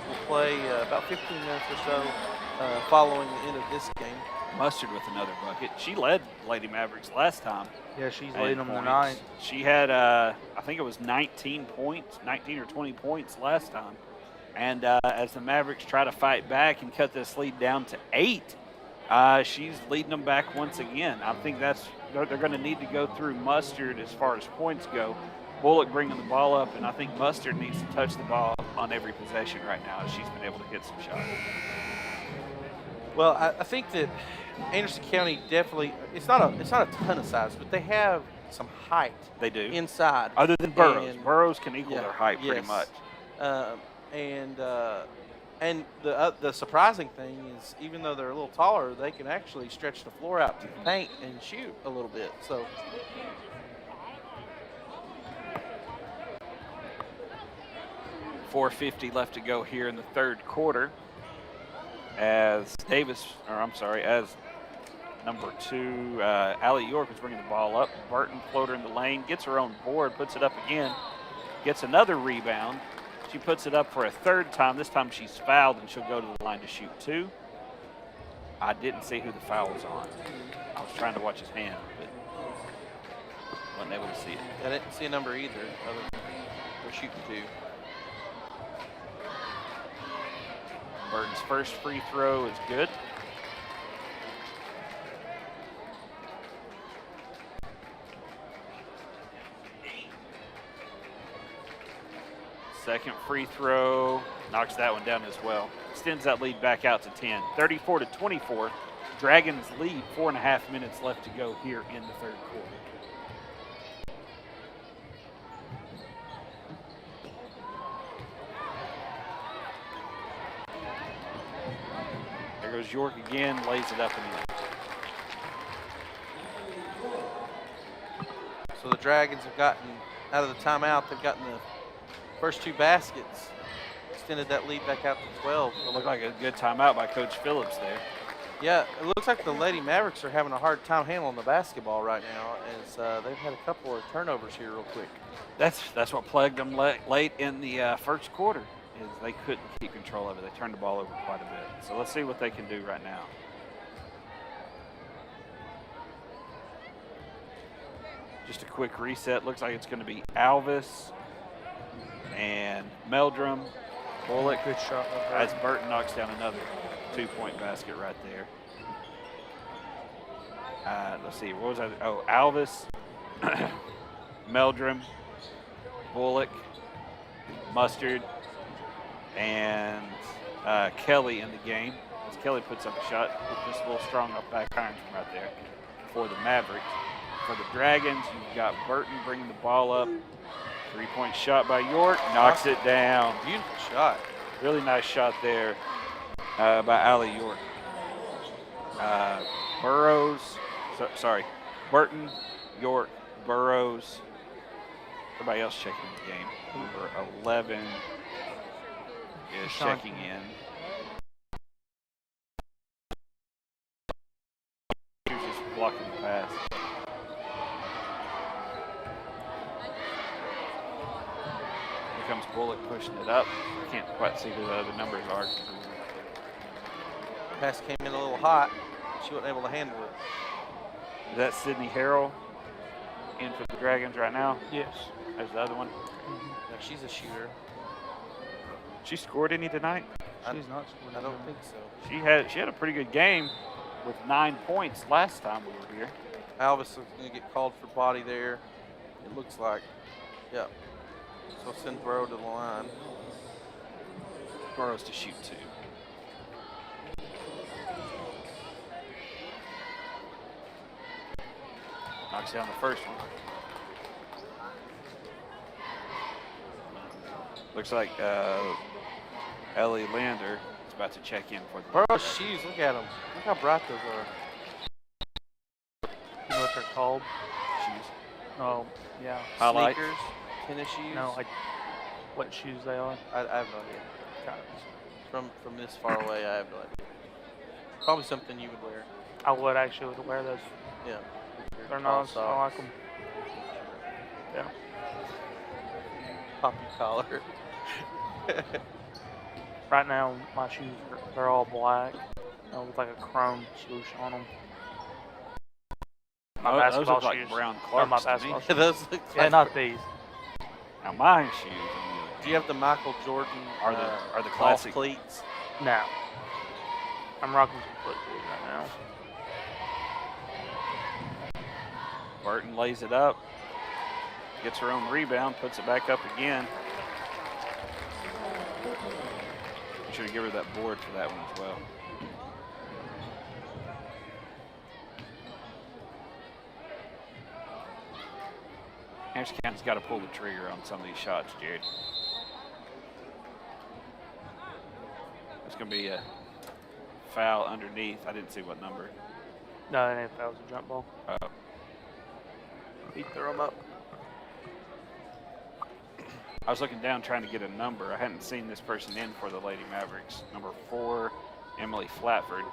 will play about 15 minutes or so following the end of this game. Mustard with another bucket. She led Lady Mavericks last time. Yeah, she's in leading them points. tonight. She had, I think it was 19 or 20 points last time. And as the Mavericks try to fight back and cut this lead down to 8, she's leading them back once again. I think they're going to need to go through Mustard as far as points go. Bullock bringing the ball up, and I think Mustard needs to touch the ball on every possession right now as she's been able to hit some shots. Well, I think that Anderson County definitely, it's not a ton of size, but they have some height They do. inside. Other than Burrows. And- Burrows can equal Yeah, their height pretty yes. much. And the surprising thing is, even though they're a little taller, they can actually stretch the floor out to the paint and shoot a little bit. So 4:50 left to go here in the third quarter. As number 2, Allie York is bringing the ball up. Burton floater in the lane, gets her own board, puts it up again, gets another rebound. She puts it up for a third time. This time she's fouled and she'll go to the line to shoot 2. I didn't see who the foul was on. I was trying to watch his hand, but wasn't able to see it. I didn't see a number either. Other than they're shooting 2. Burton's first free throw is good. Second free throw, knocks that one down as well. Extends that lead back out to 10. 34-24. Dragons lead, 4.5 minutes left to go here in the third quarter. There goes York again, lays it up and in. So the Dragons have gotten out of the timeout. They've gotten the first 2 baskets, extended that lead back out to 12. It looked like a good timeout by Coach Phillips there. Yeah, it looks like the Lady Mavericks are having a hard time handling the basketball right now, as they've had a couple of turnovers here real quick. That's what plagued them late in the first quarter, is they couldn't keep control of it. They turned the ball over quite a bit. So let's see what they can do right now. Just a quick reset. Looks like it's going to be Alvis and Meldrum. Bullock. Good shot. As Burton knocks down another 2-point basket right there. Let's see, what was that? Oh, Alvis, Meldrum, Bullock, Mustard, and Kelly in the game. As Kelly puts up a shot, just a little strong up back iron from right there for the Mavericks. For the Dragons, you've got Burton bringing the ball up. 3-point shot by York, knocks it down. Beautiful shot. Really nice shot there by Allie York. Burton, York, Burrows. Everybody else checking the game. Number 11 is checking in. He was just blocking the pass. Here comes Bullock pushing it up. Can't quite see who the other numbers are. Pass came in a little hot. She wasn't able to handle it. Is that Sydney Harrell in for the Dragons right now? Yes. There's the other one. No, she's a shooter. She scored any tonight? She's not scoring. I don't think so. She had a pretty good game with 9 points last time we were here. Alvis is going to get called for body there. It looks like. Yep. So send Burrow to the line. Burrows to shoot 2. Knocks down the first one. Looks like Ellie Lander is about to check in for the Burrow's shoes, look at them. Look how bright those are. You know what they're called? shoes. Oh, yeah. Highlights. Sneakers, tennis shoes. No, like what shoes they are. I have no idea. From this far away, I have no idea. Probably something you would wear. I would actually wear those. Yeah. They're nice. I like them. Yeah. Poppy collar. Right now, my shoes they're all black with like a chrome swoosh on them. My Those basketball look like shoes. brown Or my Clarks to me. basketball shoes. Those look Yeah, like not these. Now my shoes. I mean, Do you have the Michael Jordan Are the golf classic cleats? No. I'm rocking some foot shoes right now. Burton lays it up, gets her own rebound, puts it back up again. Be sure to give her that board for that one as well. Anderson County's got to pull the trigger on some of these shots, Jared. There's going to be a foul underneath. I didn't see what number. No, it ain't that was a jump ball. He threw them up. I was looking down trying to get a number. I hadn't seen this person in for the Lady Mavericks. Number 4, Emily Flatford.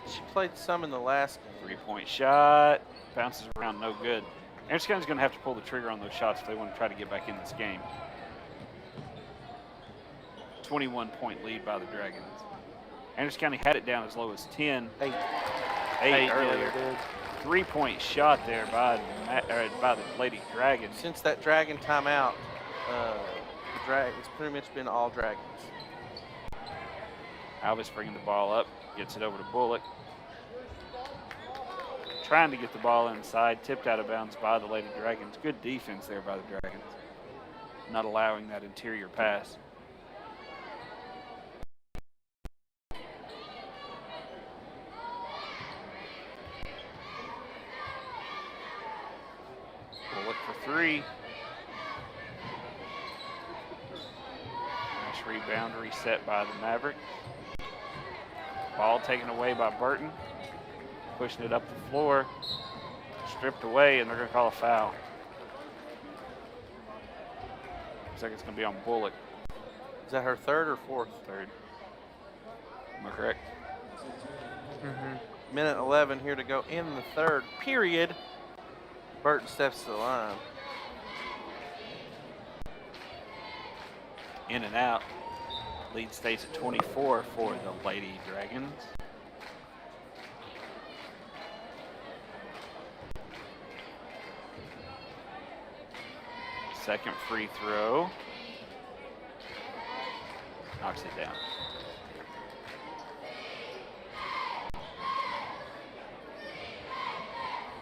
She played some in the last game. 3-point shot. Bounces around, no good. Anderson County's going to have to pull the trigger on those shots if they want to try to get back in this game. 21-point lead by the Dragons. Anderson County had it down as low as 10. 8. 8 earlier. Yeah, they did. 3-point shot there by the Lady Dragons. Since that Dragon timeout, it's pretty much been all Dragons. Alvis bringing the ball up, gets it over to Bullock. Trying to get the ball inside, tipped out of bounds by the Lady Dragons. Good defense there by the Dragons. Not allowing that interior pass. Bullock for 3. Nice rebound reset by the Mavericks. Ball taken away by Burton. Pushing it up the floor. Stripped away, and they're going to call a foul. Looks like it's going to be on Bullock. Is that her third or fourth? Third. Am I correct? Mm-hmm. Minute 11 here to go in the third period. Burton steps to the line. In and out. Lead stays at 24 for the Lady Dragons. Second free throw. Knocks it down.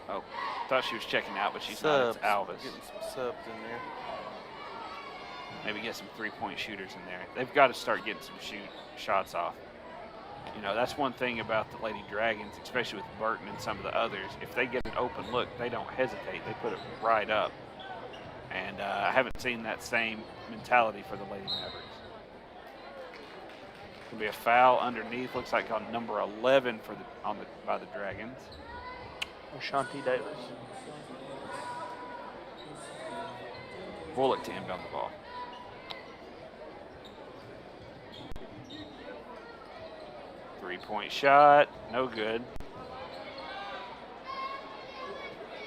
Oh, thought she was checking out, but she's not. It's Alvis. Getting some subs in there. Maybe get some three-point shooters in there. They've got to start getting some shots off. You know, that's one thing about the Lady Dragons, especially with Burton and some of the others. If they get an open look, they don't hesitate. They put it right up. And I haven't seen that same mentality for the Lady Mavericks. Could be a foul underneath. Looks like on number 11 for by the Dragons. Ashanti Davis. Bullock to inbound the ball. Three-point shot, no good.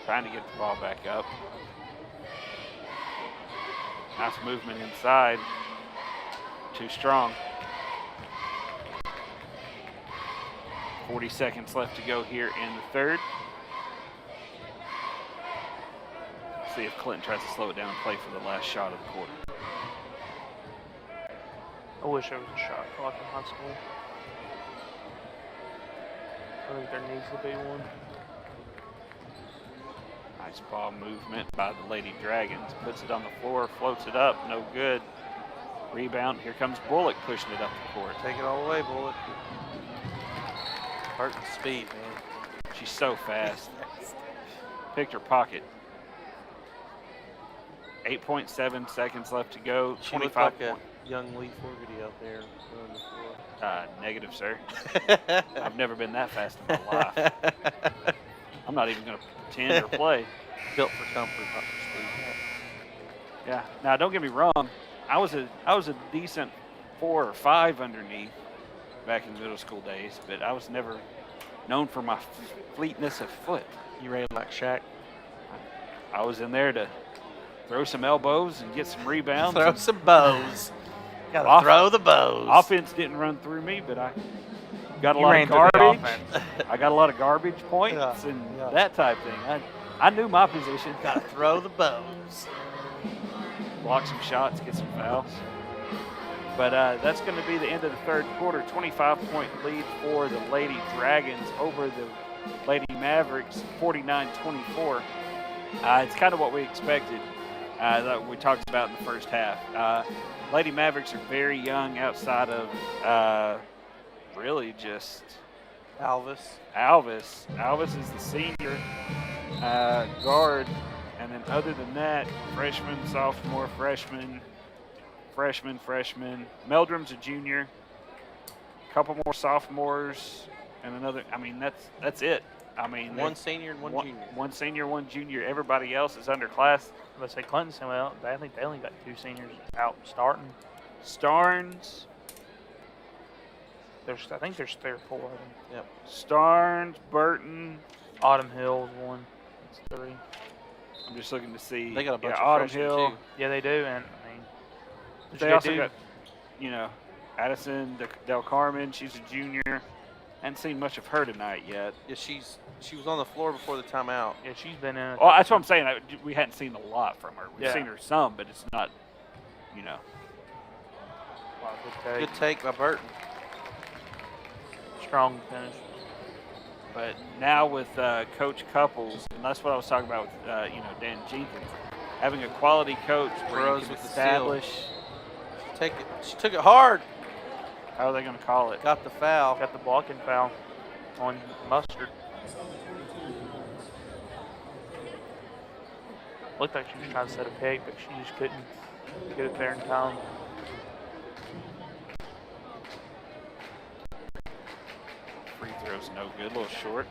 Trying to get the ball back up. Nice movement inside. Too strong. 40 seconds left to go here in the third. See if Clinton tries to slow it down and play for the last shot of the quarter. I wish there was a shot clock in high school. I think there needs to be one. Nice ball movement by the Lady Dragons. Puts it on the floor, floats it up, no good. Rebound, here comes Bullock pushing it up the court. Take it all the way, Bullock. Burton speed, man. She's so fast. Picked her pocket. 8.7 seconds left to go. She 25 looked like a young Lee Fogarty out there running the floor. Negative, sir. I've never been that fast in my life. I'm not even going to pretend or play. Built for comfort, not for speed. Yeah. Now, don't get me wrong. I was a decent 4 or 5 underneath back in middle school days, but I was never known for my fleetness of foot. You ran like Shaq. I was in there to throw some elbows and get some rebounds. Throw some bows. Gotta throw the bows. Offense didn't run through me, but I got a lot of ran through the garbage. offense. I got a lot of garbage points and that type thing. I knew my position. Gotta throw the bows. Block some shots, get some fouls. But that's going to be the end of the third quarter. 25-point lead for the Lady Dragons over the Lady Mavericks, 49-24. It's kind of what we expected that we talked about in the first half. Lady Mavericks are very young outside of really just Alvis. Alvis. Alvis is the senior guard. And then other than that, freshman, sophomore, freshman. Meldrum's a junior. A couple more sophomores and another. I mean, that's it. I mean, one senior and one junior. One senior, one junior. Everybody else is underclass. Let's say Clinton said, well, I think they only got 2 seniors out starting. Starnes. I think there's 3 or 4 of them. Yep. Starnes, Burton. Autumn Hill's 1. That's 3. I'm just looking to see. They got a bunch of Autumn freshmen Hill. too. Yeah, they do. And I mean, They also got, Addison Del Carmen. She's a junior. Hadn't seen much of her tonight yet. Yeah, she was on the floor before the timeout. Yeah, she's been in. Well, that's what I'm saying. We hadn't seen a lot from her. We've Yeah. seen her some, but it's not, Wow, good Good take by Burton. Strong finish. But now with Coach Couples, and that's what I was talking about with Dan Jenkins, having a quality coach where Burrows you can with the establish. Take it. She took it hard. How are they going to call it? Got the foul. Got the blocking foul on Mustard. Looked like she was trying to set a peg, but she just couldn't get it there in time. Free throw's no good, a little short.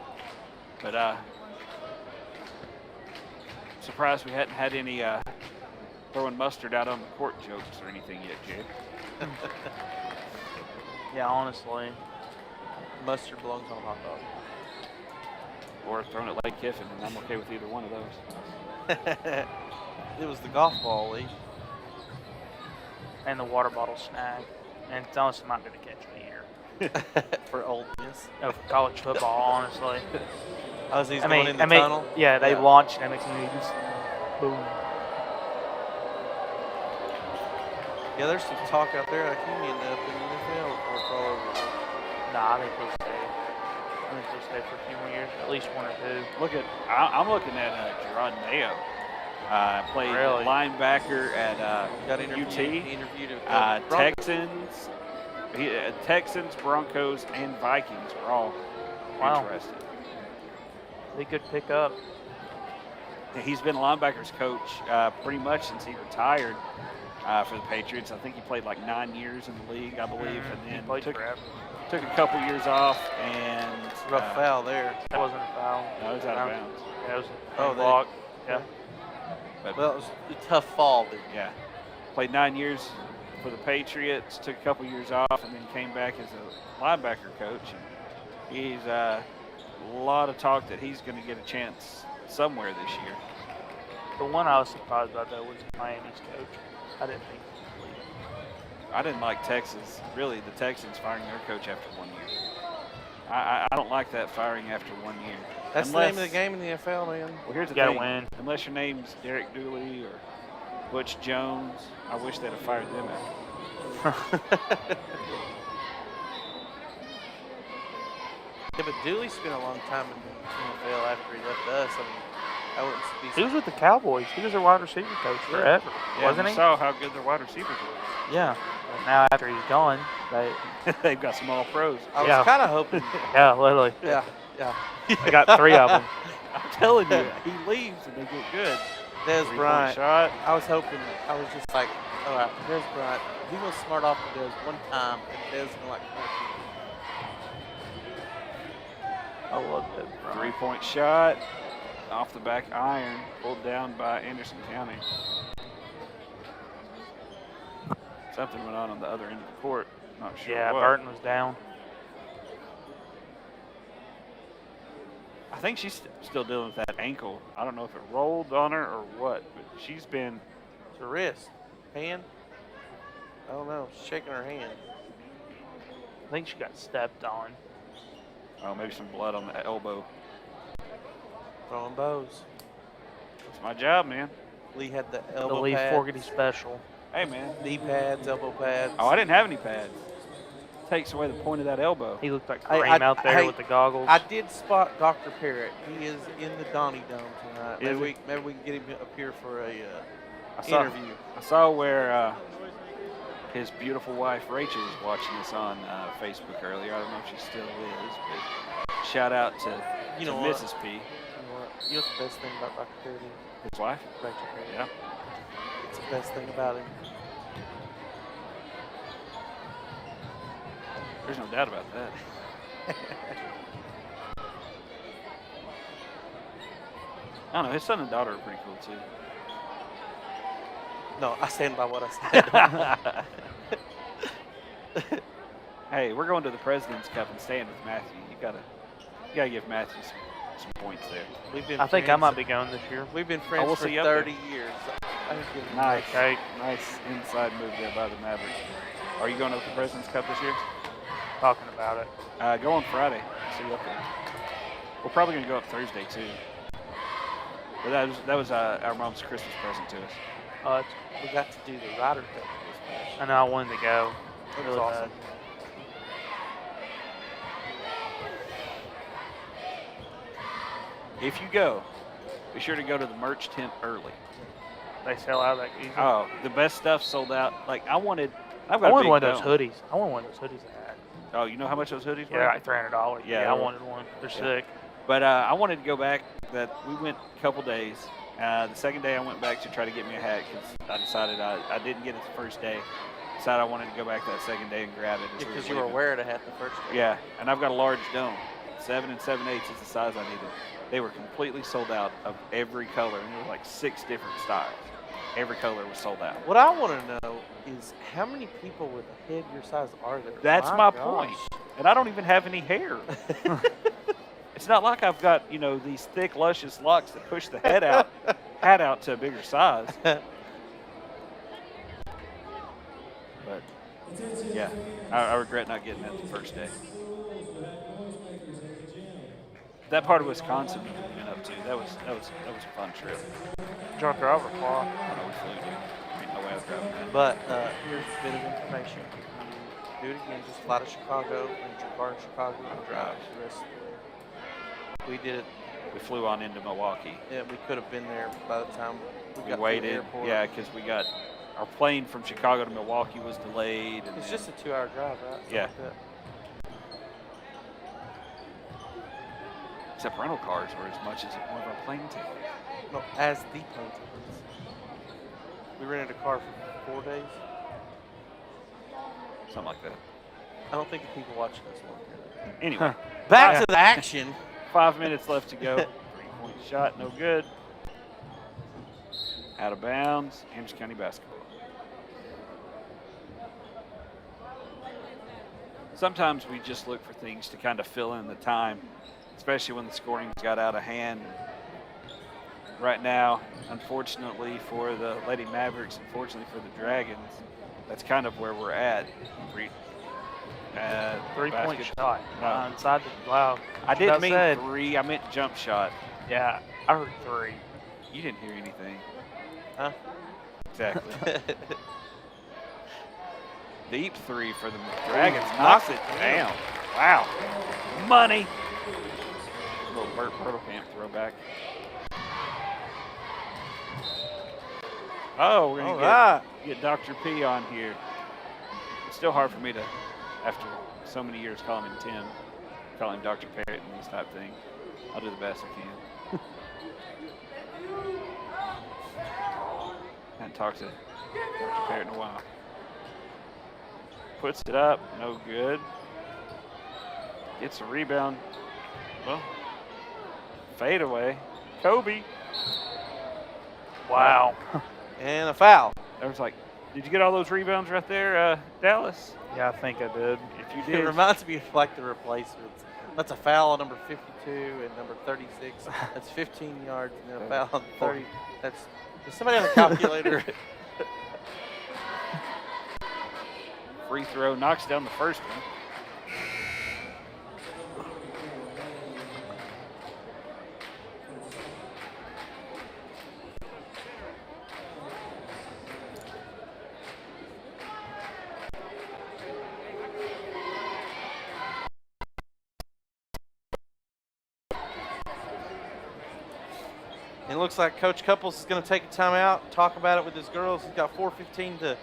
But surprised we hadn't had any throwing mustard out on the court jokes or anything yet, Jay. Yeah, honestly. Mustard belongs on a hot dog. Or thrown at Lake Kiffin, and I'm okay with either one of those. It was the golf ball, Lee. And the water bottle snag. And it's honestly might be the catch of the year. For Ole Miss. No, for college football, honestly. As he's going in the tunnel. Yeah, they launched and it's just boom. Yeah, there's some talk out there like he may end up in the NFL before it's all over. Nah, I think he'll stay. I think he'll stay for a few more years, at least one or two. I'm looking at Gerard Mayo. Played Really? linebacker at Got interviewed. UT. He interviewed at Texans, Texans, Broncos, and Vikings are all Wow. interested. He could pick up. He's been a linebackers coach pretty much since he retired for the Patriots. I think he played like 9 years in the league, I believe, He and played then forever. took a couple years off and rough foul there. That wasn't a foul. No, it was out of bounds. Yeah, it was Oh, a block. Yeah. But Well, it was a tough fall. But yeah, played 9 years for the Patriots, took a couple years off, and then came back as a linebacker coach. And he's a lot of talk that he's going to get a chance somewhere this year. The one I was surprised about, though, was Miami's coach. I didn't think he was leaving. I didn't like Texas, really, the Texans firing their coach after 1 year. I don't like that firing after 1 year. that's the name of the game in the NFL, man. Well, here's the You gotta thing. win. Unless your name's Derek Dooley or Butch Jones, I wish they'd have fired them after. Yeah, but Dooley spent a long time in the NFL after he left us. I mean, I wouldn't be. He was with the Cowboys. He was their wide receiver coach forever, wasn't we he? saw how good their wide receivers were. Yeah. But now after he's gone, They've got some all pros. I was Yeah. kind of hoping. yeah, literally, Yeah, yeah. they got 3 of them. I'm telling you, he leaves and they get good. Des 3-point Bryant. shot. I was hoping. I was just like, all right, Des Bryant. He will smart off to Des one time, and Des gonna like. I love that. 3-point shot. Off the back iron. Pulled down by Anderson County. Something went on the other end of the court. Not sure Yeah, what. Burton was down. I think she's still dealing with that ankle. I don't know if it rolled on her or what, but she's been. It's her wrist, hand. I don't know. She's shaking her hand. I think she got stepped on. Oh, maybe some blood on the elbow. Throwing bows. It's my job, man. Lee had the The elbow Lee pads, Fogarty special. Hey, man. knee pads, elbow pads. Oh, I didn't have any pads. Takes away the point of that elbow. He looked like I- Kareem out there I- with the goggles. I did spot Dr. Parrott. He is in the Donnie Dome tonight. Is Maybe we can get him up here for a I saw, interview. I saw where his beautiful wife Rachel was watching this on Facebook earlier. I don't know if she still is, but shout out to, You to know what? Mrs. P, You know what? You know what's the best thing about Dr. Parrott is? his wife. Rachel Parrott. Yeah. It's the best thing about him. There's no doubt about that. I don't know. His son and daughter are pretty cool too. No, I stand by what I said. Hey, we're going to the President's Cup and staying with Matthew. You gotta give Matthew some points there. We've been I think I friends- might be going this year. We've been friends we'll for see you up there. 30 years. I think it'll be Nice, Okay. nice inside move there by the Mavericks. Are you going to the President's Cup this year? Talking about it. Go on Friday. See you up there. We're probably gonna go up Thursday too. But that was our mom's Christmas present to us. Oh, it's, We got to do the Ryder Cup this I know I wanted to go. That was Really awesome. If you go, be sure to go to the merch tent early. They sell out that easy. Oh, the best stuff sold out. Like I've got I a wanted big one of those dome. hoodies. I wanted one of those hoodies they had. Oh, you know how much those hoodies were? Yeah, like $300. Yeah, Yeah, I they're- wanted one. They're yeah. sick. But I wanted to go back. That we went a couple days. The second day I went back to try to get me a hat because I decided I didn't get it the first day. Decided I wanted to go back that second day and grab it. as we Because were you were leaving. wearing a hat the first day. Yeah, and I've got a large dome. 7 7/8 is the size I needed. They were completely sold out of every color, and there were like 6 different styles. Every color was sold out. What I want to know is how many people with a head your size are there? That's my gosh. point. And I don't even have any hair. It's not like I've got, these thick, luscious locks that push the hat out to a bigger size. But yeah, I regret not getting that the first day. That part of Wisconsin we went up to, that was a fun trip. John Driver, Claw. I know we flew to. Ain't no way I was driving that. But here's a bit of information. If you do it again, just fly to Chicago, rent your car in Chicago, and drive the rest of the way. We did it. We flew on into Milwaukee. Yeah, we could have been there by the time we got to the waited. airport. Yeah, because we got our plane from Chicago to Milwaukee was delayed. And It's then- just a 2-hour drive, right? Something Yeah. like that. Except rental cars were as much as one of our plane tickets. No, as the plane tickets. We rented a car for 4 days. Something like that. I don't think the people watching this want to hear that. Anyway, Back to the action. 5 minutes left to go. 3-point shot, no good. Out of bounds, Anderson County basketball. Sometimes we just look for things to kind of fill in the time, especially when the scoring's got out of hand. Right now, unfortunately for the Lady Mavericks, unfortunately for the Dragons, that's kind of where we're at. 3-point basket- shot. No. Inside the wow. I didn't mean said, 3, I meant jump shot. Yeah, I heard 3. You didn't hear anything. Huh? Exactly. Deep 3 for the Dragons. Knocks it down. Wow. Money. Little Burt Bertelkamp throwback. Oh, we're All going to right. get Dr. P on here. It's still hard for me to, after so many years, call him Tim, call him Dr. Parrott and these type things. I'll do the best I can. Haven't talked to Dr. Parrott in a while. Puts it up, no good. Gets a rebound. Well, fade away. Kobe. Wow. And a foul. There was like, did you get all those rebounds right there, Dallas? Yeah, I think I did. If you It did, reminds me of like the replacements. That's a foul on number 52 and number 36. That's 15 yards and a foul on 30. That's is somebody on the calculator. free throw knocks down the first one. It looks like Coach Couples is going to take a timeout, talk about it with his girls. He's got 4:15 to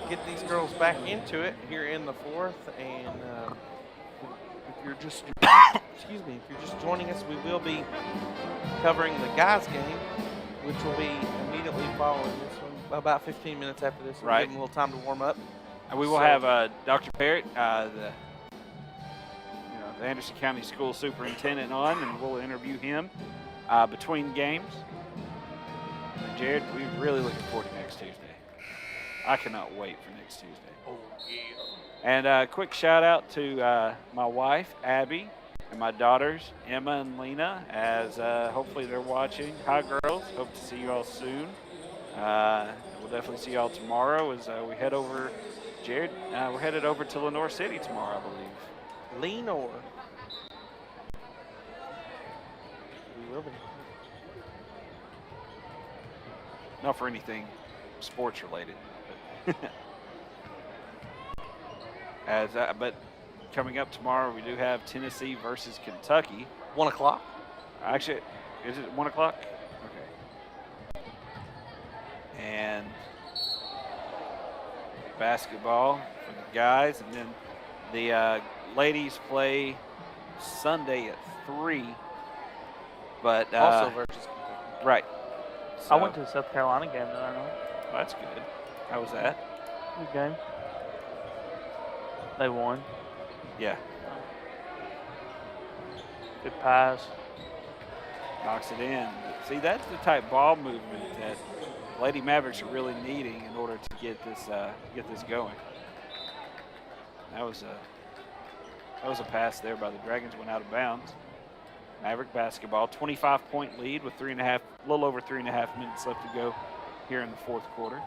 get these girls back into it here in the fourth. And if you're just, excuse me, if you're just joining us, we will be covering the guys' game, which will be immediately following this one, about 15 minutes after this. We'll Right. give them a little time to warm up. And we will have Dr. Parrott, the Anderson County School Superintendent on, and we'll interview him between games. And Jared, we're really looking forward to next Tuesday. I cannot wait for next Tuesday. Oh, yeah. And a quick shout out to my wife, Abby, and my daughters, Emma and Lena, as hopefully they're watching. Hi, girls. Hope to see you all soon. We'll definitely see you all tomorrow as we head over. Jared, we're headed over to Lenore City tomorrow, I believe. Lenore. We will be. Not for anything sports related. But coming up tomorrow, we do have Tennessee versus Kentucky. 1 o'clock. Actually, is it 1 o'clock? Okay. And basketball for the guys, and then the ladies play Sunday at 3. But Also versus Kentucky. right. I went to the South Carolina game the other night. Oh, that's good. How was that? Good game. They won. Yeah. Good pass. Knocks it in. See, that's the type ball movement that Lady Mavericks are really needing in order to get this going. That was a pass there by the Dragons, went out of bounds. Maverick basketball, 25-point lead with a little over 3.5 minutes left to go here in the fourth quarter.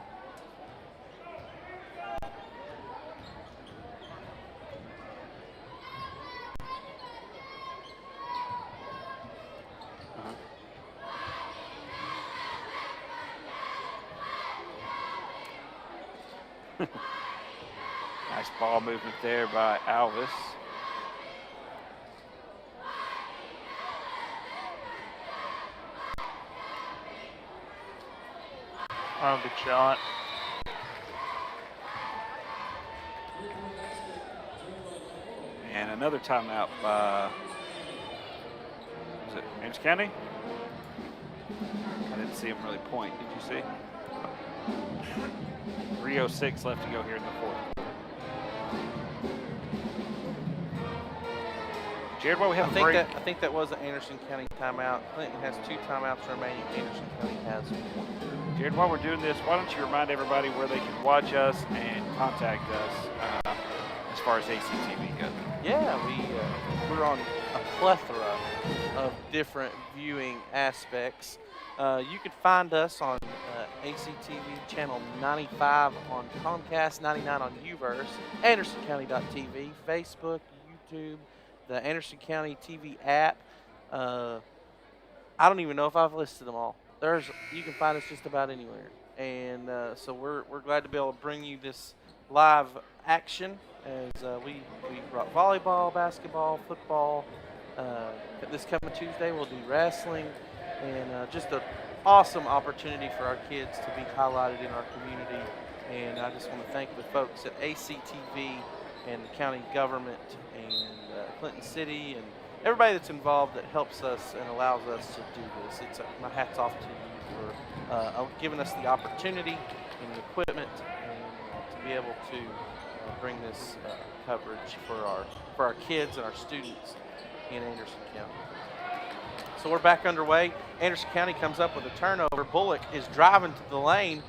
Nice ball movement there by Alvis. Oh, good shot. And another timeout by, was it James County? I didn't see him really point. Did you see? 3:06 left to go here in the fourth. Jared, while we have a break. I think that was an Anderson County timeout. Clinton has 2 timeouts remaining. Anderson County has 1. Jared, while we're doing this, why don't you remind everybody where they can watch us and contact us as far as ACTV goes? Yeah, we're on a plethora of different viewing aspects. You can find us on ACTV channel 95 on Comcast, 99 on Uverse, AndersonCounty.tv, Facebook, YouTube, the Anderson County TV app. I don't even know if I've listed them all. You can find us just about anywhere, and so we're glad to be able to bring you this live action as we brought volleyball, basketball, football. This coming Tuesday we'll do wrestling, and just an awesome opportunity for our kids to be highlighted in our community. And I just want to thank the folks at ACTV and the county government and Clinton City and everybody that's involved that helps us and allows us to do this. My hat's off to you for giving us the opportunity and the equipment and to be able to bring this coverage for our kids and our students in Anderson County. So we're back underway. Anderson County comes up with a turnover. Bullock is driving to the lane,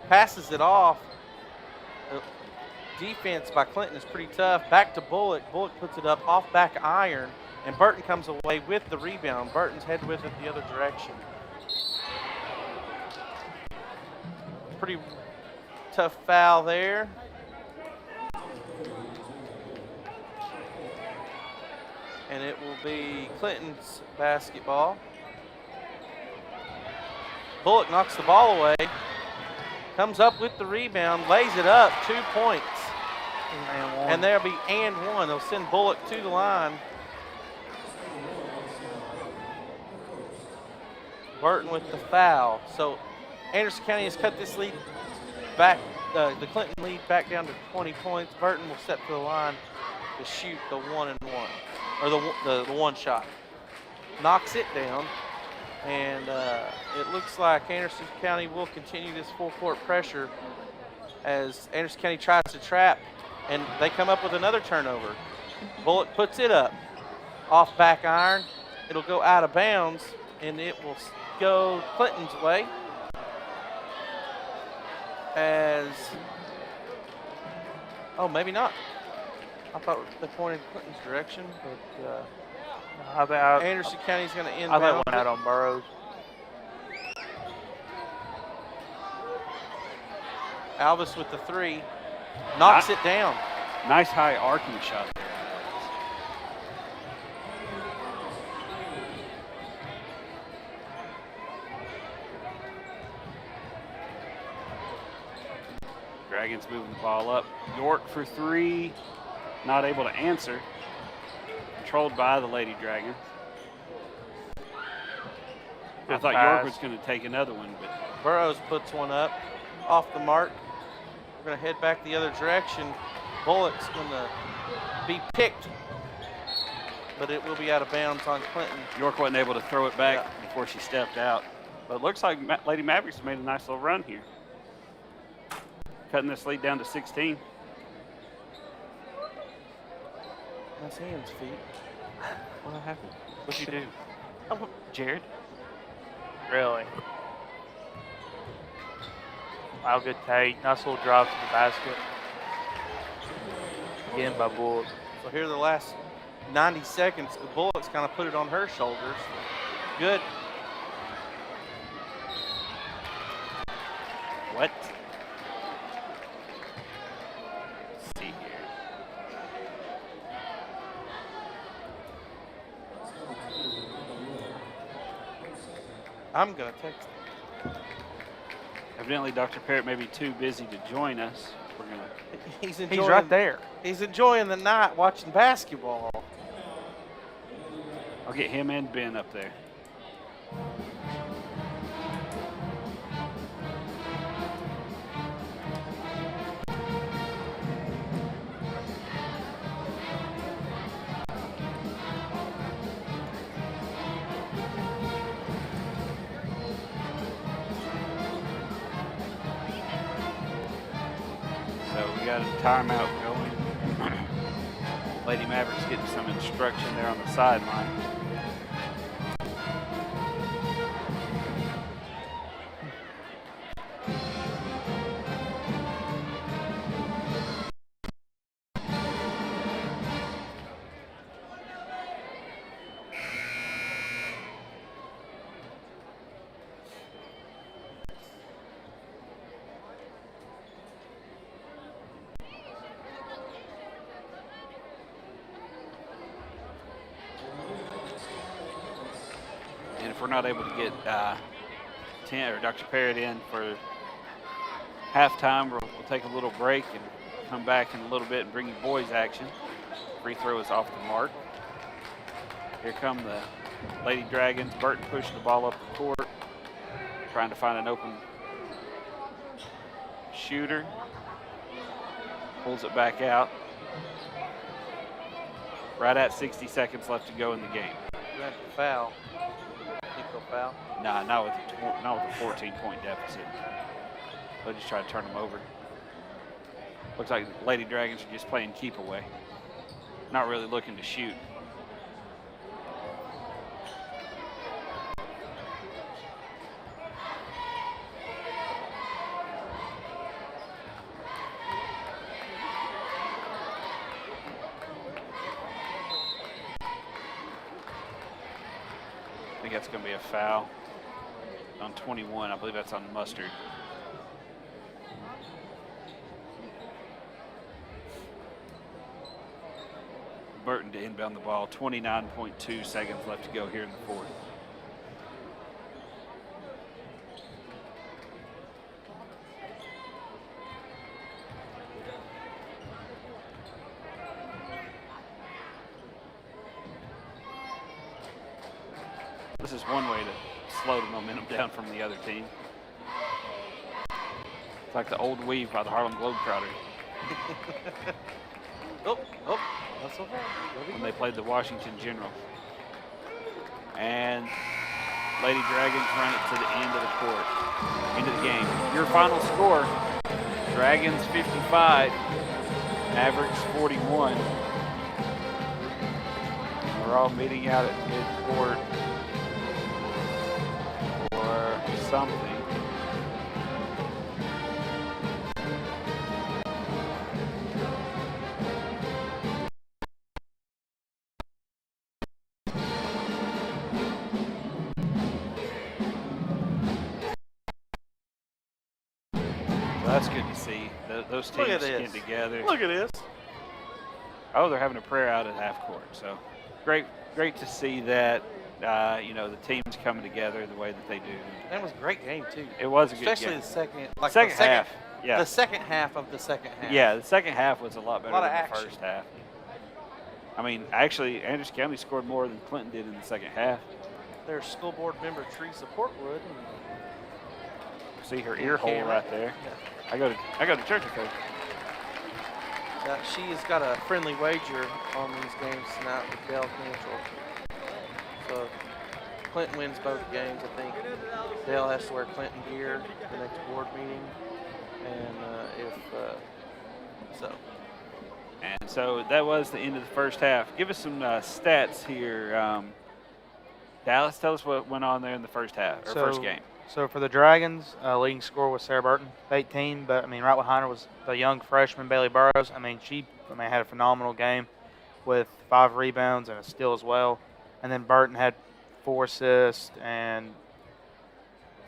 passes it off. Defense by Clinton is pretty tough. Back to Bullock. Bullock puts it up off back iron, and Burton comes away with the rebound. Burton's headed with it the other direction. Pretty tough foul there. And it will be Clinton's basketball. Bullock knocks the ball away. Comes up with the rebound, lays it up, 2 points. And there'll be and 1. They'll send Bullock to the line. Burton with the foul. So Anderson County has cut this lead back, the Clinton lead back down to 20 points. Burton will step to the line to shoot the 1-and-1, or the one shot. Knocks it down. And it looks like Anderson County will continue this full court pressure as Anderson County tries to trap, and they come up with another turnover. Bullock puts it up off back iron. It'll go out of bounds, and it will go Clinton's way maybe not. I thought they pointed Clinton's direction, but Anderson County's going to inbound. I thought it went out on Burrows. Alvis with the 3. Knocks it down. Nice high arcing shot there. Dragons moving the ball up. York for 3. Not able to answer. Controlled by the Lady Dragons. I thought York was going to take another one, but Burrows puts one up off the mark. We're going to head back the other direction. Bullock's going to be picked, but it will be out of bounds on Clinton. York wasn't able to throw it back before she stepped out. But it looks like Lady Mavericks made a nice little run here. Cutting this lead down to 16. Nice hands, feet. What happened? What'd you do? Oh, Jared? Really? Wow, good take. Nice little drive to the basket. Again by Bullock. So here are the last 90 seconds. The Bullocks kind of put it on her shoulders. Good. What? Let's see here. I'm going to text him. Evidently, Dr. Parrott may be too busy to join us. We're gonna. He's enjoying, He's right there. He's enjoying the night watching basketball. I'll get him and Ben up there. So we got a timeout going. Lady Mavericks getting some instruction there on the sideline. And if we're not able to get Dr. Parrott in for halftime, we'll take a little break and come back in a little bit and bring you boys action. Free throw is off the mark. Here come the Lady Dragons. Burton pushing the ball up the court, trying to find an open shooter. Pulls it back out. Right at 60 seconds left to go in the game. You have to foul. Equal foul. Nah, not with a 14-point deficit. They'll just try to turn them over. Looks like the Lady Dragons are just playing keep away. Not really looking to shoot. I think that's going to be a foul on 21. I believe that's on Mustard. Burton to inbound the ball. 29.2 seconds left to go here in the fourth. This is one way to slow the momentum down from the other team. It's like the old weave by the Harlem Globetrotters. Oh, not so far. When they played the Washington Generals. And Lady Dragons run it to the end of the court, end of the game. Your final score, Dragons 55, Mavericks 41. We're all meeting out at midcourt or something. That's good to see. Those teams getting together. Look at this. Oh, they're having a prayer out at half court. So great to see that. The teams coming together the way that they do. That was a great game too. It was a good Especially game. the second half. Yeah. The second half of the second half. Yeah, the second half was a lot better Lot of than the action. first half. I mean, actually, Anderson County scored more than Clinton did in the second half. There's school board member Teresa Portwood. See her ear hole right there. Yeah. I go to church with her. She has got a friendly wager on these games tonight with Dell Financial. So Clinton wins both games, I think. Dell has to wear Clinton gear the next board meeting, and And so that was the end of the first half. Give us some stats here. Dallas, tell us what went on there in the first half, or first game. So for the Dragons, leading scorer was Sarah Burton, 18. But right behind her was the young freshman Bailey Burrows. She had a phenomenal game with 5 rebounds and a steal as well. And then Burton had 4 assists and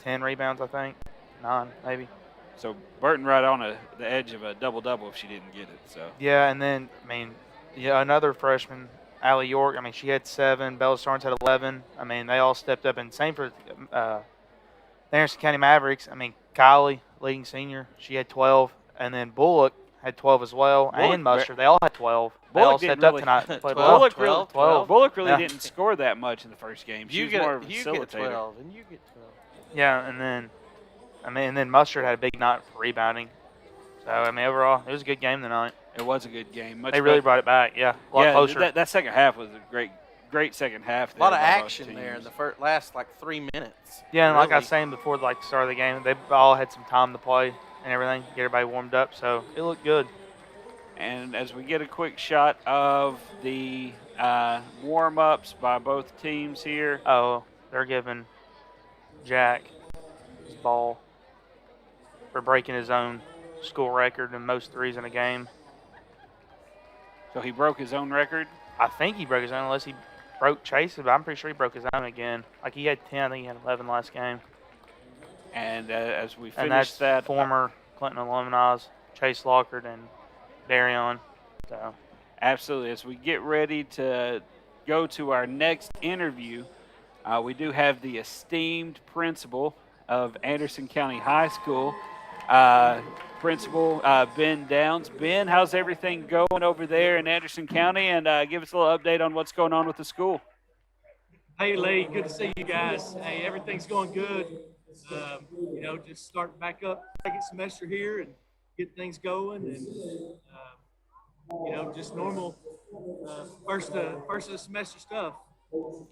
10 rebounds, I think, 9 maybe. So Burton right on the edge of a double-double if she didn't get it. So yeah, and then another freshman, Allie York. she had 7. Bella Starnes had 11. They all stepped up, and same for the Anderson County Mavericks. Kylie, leading senior, she had 12, and then Bullock had 12 as well, Bullock- and Mustard. They all had 12. They Bullock all didn't stepped up really- tonight and played 12. well. Bullock 12, really, 12. Bullock really Yeah. didn't score that much in the first game. She You was more of a get facilitator. 12, and you get 12. Yeah, and then Mustard had a big night for rebounding. So, I mean, overall, it was a good game tonight. It was a good game. Much They really better- brought it back, a lot closer. That second half was a great second half. A lot of there by both action there in teams. the last 3 minutes. Yeah, and like I was Really. saying before, like the start of the game, they all had some time to play and everything, get everybody warmed up. So it looked good. And as we get a quick shot of the warm-ups by both teams here. Oh, they're giving Jack his ball for breaking his own school record in most threes in a game. So he broke his own record. I think he broke his own, unless he broke Chase's, but I'm pretty sure he broke his own again. Like he had 10, I think he had 11 last game. And as we And finish that's that, former Clinton alumni, Chase Lockard and Darion. So absolutely. As we get ready to go to our next interview, we do have the esteemed principal of Anderson County High School, Principal Ben Downs. Ben, how's everything going over there in Anderson County? And give us a little update on what's going on with the school. Hey Lee, good to see you guys. Hey, everything's going good. Just starting back up second semester here and get things going, and just normal first of the semester stuff.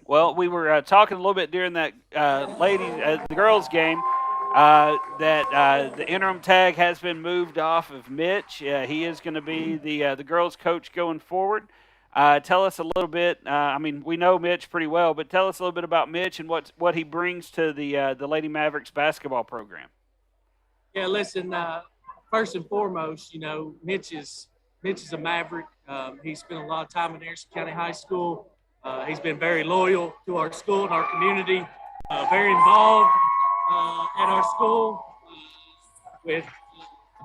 Well, we were talking a little bit during that the girls' game that the interim tag has been moved off of Mitch. He is going to be the girls' coach going forward. Tell us a little bit. We know Mitch pretty well, but tell us a little bit about Mitch and what he brings to the Lady Mavericks basketball program. Yeah, listen. First and foremost, Mitch is a Maverick. He spent a lot of time in Anderson County High School. He's been very loyal to our school and our community. Very involved at our school with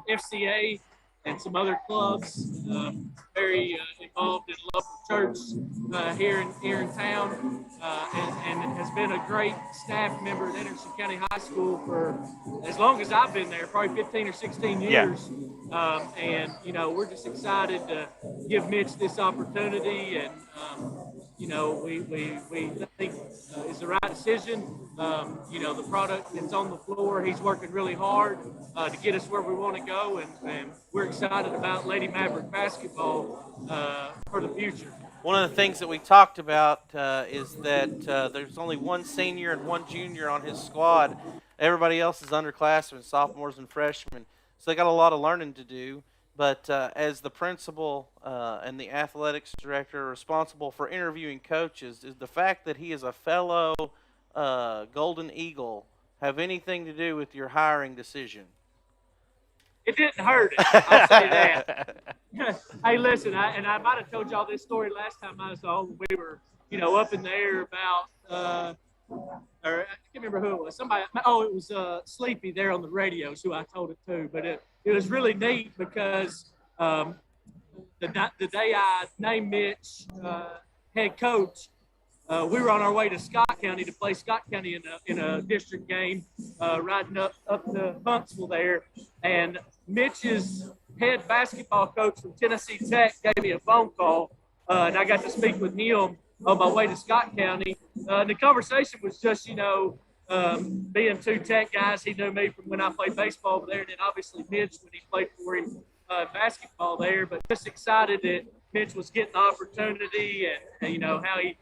FCA and some other clubs. Very involved in a local church here in town, and has been a great staff member at Anderson County High School for as long as I've been there, probably 15 or 16 years. We're just excited to give Mitch this opportunity, and we think it's the right decision. The product that's on the floor, he's working really hard to get us where we want to go, and we're excited about Lady Maverick basketball for the future. One of the things that we talked about is that there's only one senior and one junior on his squad. Everybody else is underclassmen, sophomores and freshmen. So they got a lot of learning to do. But as the principal and the athletics director responsible for interviewing coaches, is the fact that he is a fellow Golden Eagle have anything to do with your hiring decision? It didn't hurt it, I'll say that. Hey, listen, I might have told y'all this story last time I was on. We were, up in the air about, or I can't remember who it was. Somebody, it was Sleepy there on the radio, who I told it to. But it was really neat because the day I named Mitch head coach, we were on our way to Scott County to play Scott County in a district game, riding up to Huntsville there, and Mitch's head basketball coach from Tennessee Tech gave me a phone call, and I got to speak with him on my way to Scott County. The conversation was just, being two Tech guys, he knew me from when I played baseball over there, and then obviously Mitch when he played for him basketball there, but just excited that Mitch was getting the opportunity, and how he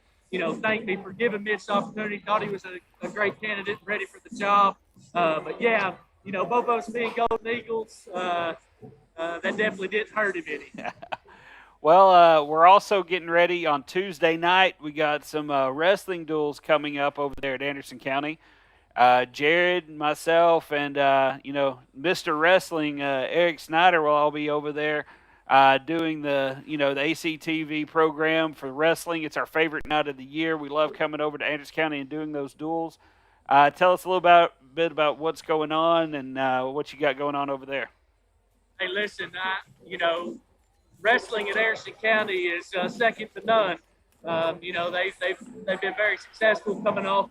thanked me for giving Mitch the opportunity. Thought he was a great candidate, ready for the job. But yeah, both of us being Golden Eagles, that definitely didn't hurt him any. Well, we're also getting ready on Tuesday night. We got some wrestling duels coming up over there at Anderson County. Jared, myself, and Mr. Wrestling, Eric Snyder will all be over there. Doing the ACTV program for wrestling. It's our favorite night of the year. We love coming over to Anderson County and doing those duels. Tell us a little bit about what's going on and what you got going on over there. Hey, listen, wrestling in Anderson County is second to none. They've been very successful coming off.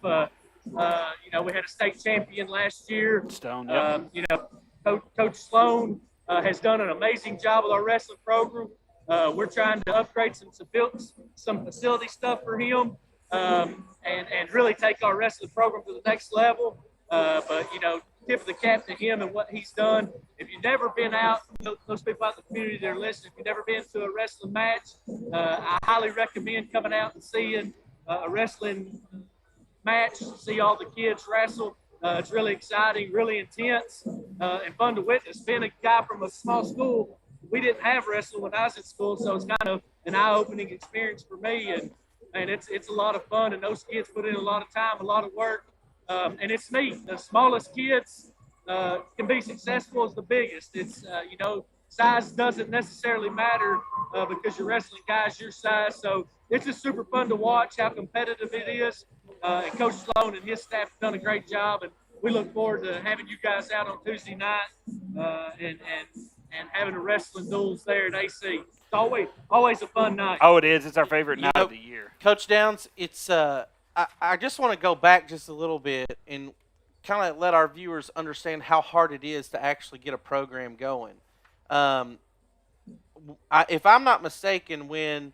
We had a state champion last year. Stone, yep. Coach Sloan. has done an amazing job with our wrestling program. We're trying to upgrade some facility stuff for him, and really take our wrestling program to the next level. But tip of the cap to him and what he's done. If you've never been out, those people out in the community that are listening, if you've never been to a wrestling match, I highly recommend coming out and seeing a wrestling match, see all the kids wrestle. It's really exciting, really intense, and fun to witness. Being a guy from a small school, we didn't have wrestling when I was in school, so it's kind of an eye-opening experience for me, and it's a lot of fun, and those kids put in a lot of time, a lot of work, and it's neat. The smallest kids can be successful as the biggest. It's, size doesn't necessarily matter because you're wrestling guys your size, so it's just super fun to watch how competitive it is. And Coach Sloan and his staff have done a great job, and we look forward to having you guys out on Tuesday night and having the wrestling duels there at AC. It's always a fun night. Oh, it is. It's our favorite night of the year. Coach Downs, it's I just want to go back just a little bit and kind of let our viewers understand how hard it is to actually get a program going. If I'm not mistaken, when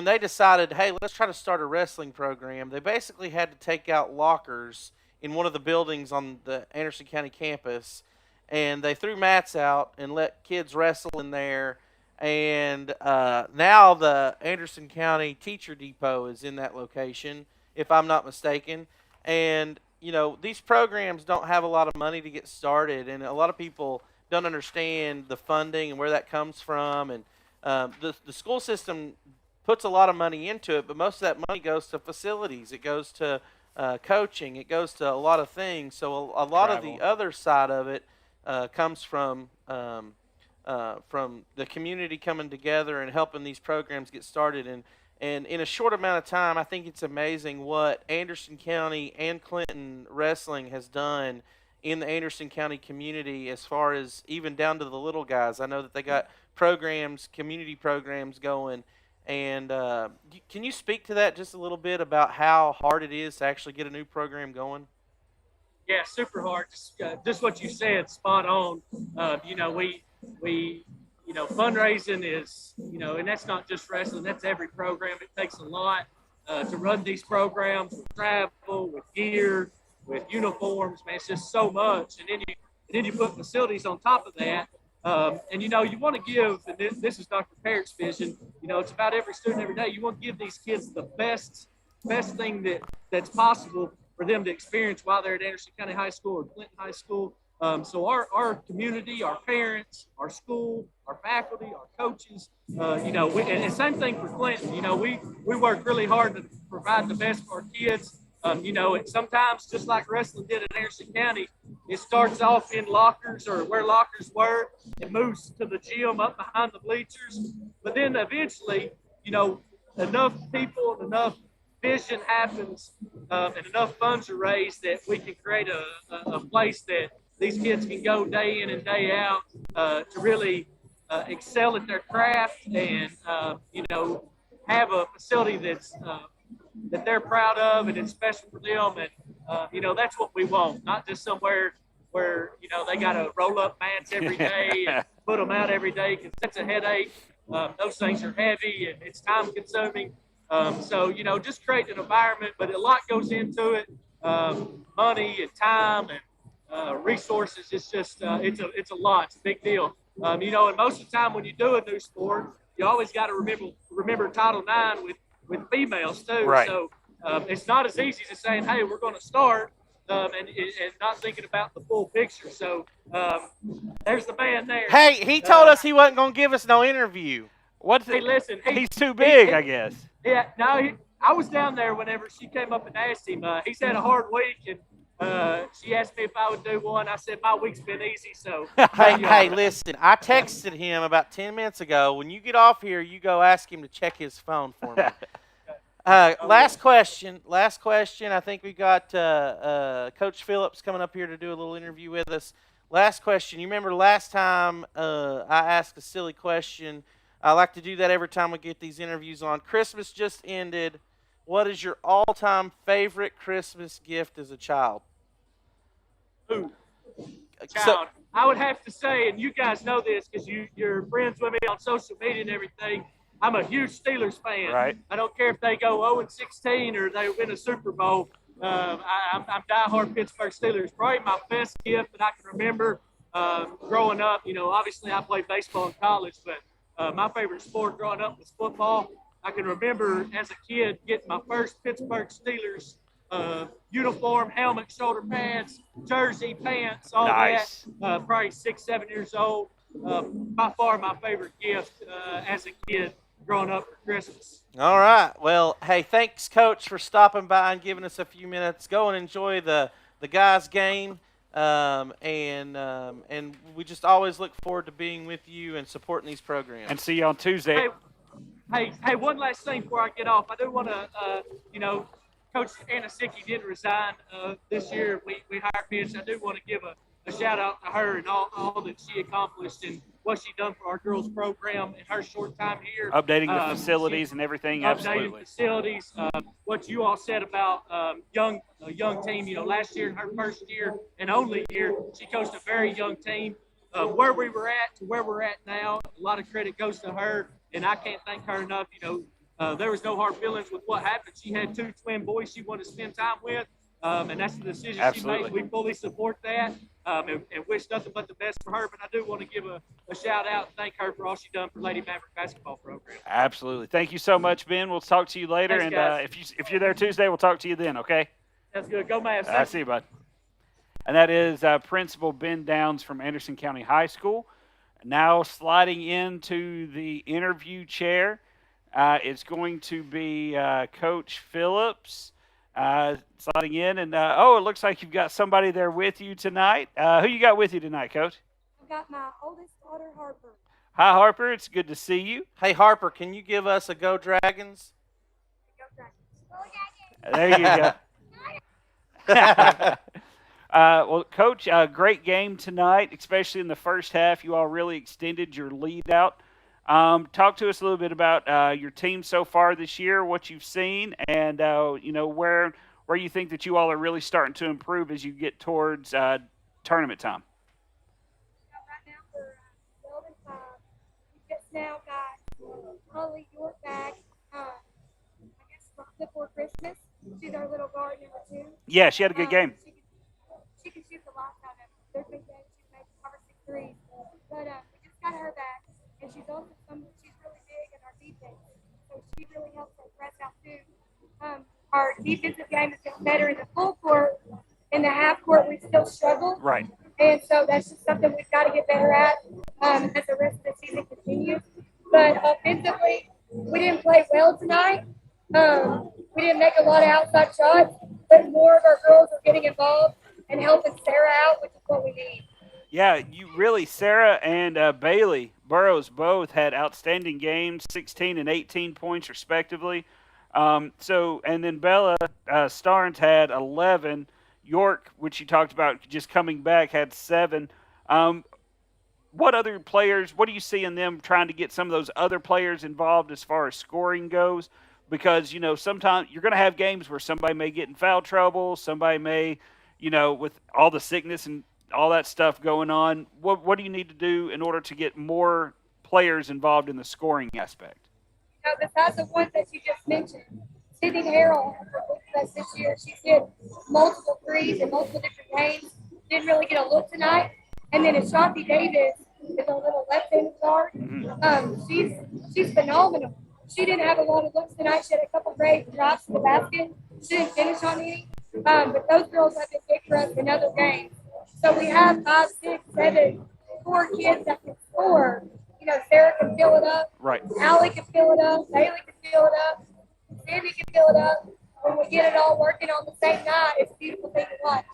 they decided, hey, let's try to start a wrestling program, they basically had to take out lockers in one of the buildings on the Anderson County campus, and they threw mats out and let kids wrestle in there. And now the Anderson County Teacher Depot is in that location, if I'm not mistaken. And, these programs don't have a lot of money to get started, and a lot of people don't understand the funding and where that comes from. And the school system puts a lot of money into it, but most of that money goes to facilities. It goes to coaching. It goes to a lot of things. So a lot of the other side of it comes from the community coming together and helping these programs get started. And in a short amount of time, I think it's amazing what Anderson County and Clinton Wrestling has done in the Anderson County community, as far as even down to the little guys. I know that they got programs, community programs going. And can you speak to that just a little bit about how hard it is to actually get a new program going? Yeah, super hard. Just what you said, spot on. We fundraising is, and that's not just wrestling. That's every program. It takes a lot to run these programs with travel, with gear, with uniforms. Man, it's just so much. And then you put facilities on top of that. And you want to give, and this is Dr. Parrott's vision, it's about every student every day. You want to give these kids the best thing that's possible for them to experience while they're at Anderson County High School or Clinton High School. So our community, our parents, our school, our faculty, our coaches, and same thing for Clinton. We work really hard to provide the best for our kids. And sometimes, just like wrestling did in Anderson County, it starts off in lockers or where lockers were. It moves to the gym up behind the bleachers. But then eventually, enough people and enough vision happens and enough funds are raised that we can create a place that these kids can go day in and day out to really excel at their craft and, have a facility that they're proud of and it's special for them. And, that's what we want, not just somewhere where, they got to roll up mats every day and put them out every day because that's a headache. Those things are heavy and it's time consuming. So, just create an environment, but a lot goes into it, money and time and resources. It's just, it's a lot. It's a big deal. And most of the time when you do a new sport, you always got to remember Title IX with females too. Right. So it's not as easy as saying, hey, we're going to start and not thinking about the full picture. So there's the man there. Hey, he told us he wasn't going to give us no interview. Hey, listen. He's too big, I guess. Yeah, no, I was down there whenever she came up and asked him. He's had a hard week, and she asked me if I would do one. I said, my week's been easy, so. Hey, listen, I texted him about 10 minutes ago. When you get off here, you go ask him to check his phone for me. Last question. I think we got Coach Phillips coming up here to do a little interview with us. Last question. You remember last time I asked a silly question? I like to do that every time we get these interviews on. Christmas just ended. What is your all-time favorite Christmas gift as a child? Ooh. child. I would have to say, and you guys know this because you're friends with me on social media and everything, I'm a huge Steelers fan. Right. I don't care if they go 0-16 or they win a Super Bowl. I'm diehard Pittsburgh Steelers. Probably my best gift that I can remember growing up. Obviously I played baseball in college, but my favorite sport growing up was football. I can remember as a kid getting my first Pittsburgh Steelers uniform, helmet, shoulder pads, jersey, pants, all Nice. that. Probably 6, 7 years old. By far my favorite gift as a kid growing up for Christmas. All right. Well, hey, thanks, Coach, for stopping by and giving us a few minutes. Go and enjoy the guys' game, and we just always look forward to being with you and supporting these programs. And see you on Tuesday. Hey, one last thing before I get off. I do want to, Coach Anasicki did resign this year. We hired Mitch. I do want to give a shout out to her and all that she accomplished and what she done for our girls program in her short time here. Updating the facilities and everything, absolutely. Updating facilities. What you all said about a young team. Last year in her first year and only year, she coached a very young team. Where we were at to where we're at now, a lot of credit goes to her, and I can't thank her enough. There was no hard feelings with what happened. She had 2 twin boys she wanted to spend time with, and that's the decision Absolutely. she made. We fully support that, and wish nothing but the best for her. But I do want to give a shout out and thank her for all she's done for Lady Maverick basketball program. Absolutely. Thank you so much, Ben. We'll talk to you later, Thanks, and if you're there Tuesday, we'll talk to you then. Okay. That's good. Go Mavs. I see you, bud. And that is Principal Ben Downs from Anderson County High School. Now sliding into the interview chair, it's going to be Coach Phillips sliding in. And, it looks like you've got somebody there with you tonight. Who you got with you tonight, Coach? I've got my oldest daughter, Harper. Hi, Harper. It's good to see you. Hey, Harper, can you give us a Go Dragons? Go Dragons. There you go. Well, Coach, great game tonight, especially in the first half. You all really extended your lead out. Talk to us a little bit about your team so far this year, what you've seen, and where you think that you all are really starting to improve as you get towards tournament time. Right now we're 12-5. We just now got Holly York back. I guess before Christmas. She's our little guard number 2. Yeah, she had a good game. She can shoot the lights out of it. There's been games she's made 5 or 6 threes. But we just got her back, and she's also she's really big in our defense. So she really helps us press out too. Our defensive game has gotten better in the full court. In the half court, we still struggle. Right. And so that's just something we've got to get better at as the rest of the season continues. But offensively, we didn't play well tonight. We didn't make a lot of outside shots, but more of our girls are getting involved and helping Sarah out, which is what we need. Yeah, Sarah and Bailey Burrows both had outstanding games, 16 and 18 points respectively. And then Bella Starnes had 11. York, which you talked about just coming back, had 7. What other players, what do you see in them trying to get some of those other players involved as far as scoring goes? Because, sometimes you're going to have games where somebody may get in foul trouble, somebody may, with all the sickness and all that stuff going on, what do you need to do in order to get more players involved in the scoring aspect? Besides the ones that you just mentioned, Sydney Harrell with us this year, she's hit multiple threes in multiple different games. Didn't really get a look tonight. And then Ashanti Davis is a little left-handed guard. She's phenomenal. She didn't have a lot of looks tonight. She had a couple great drops to the basket. She didn't finish on any. But those girls have been big for us in other games. So we have 5, 6, 7, 4 kids that can score. Sarah can fill it up. Right. Allie can fill it up. Bailey can fill it up. Sandy can fill it up. When we get it all working on the same night, it's a beautiful thing to watch.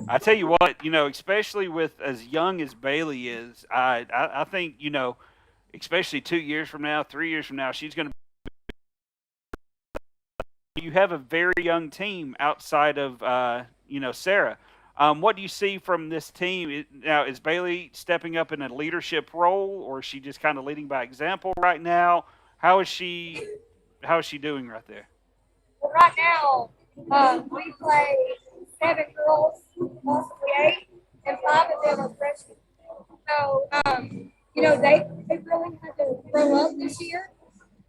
I tell you what, especially with as young as Bailey is, I think, especially 2 years from now, 3 years from now, she's going to be. You have a very young team outside of, Sarah. What do you see from this team? Now, is Bailey stepping up in a leadership role, or is she just kind of leading by example right now? How is she doing right there? Well, right now, we play 7 girls, possibly 8, and 5 of them are freshmen. So, they really had to grow up this year.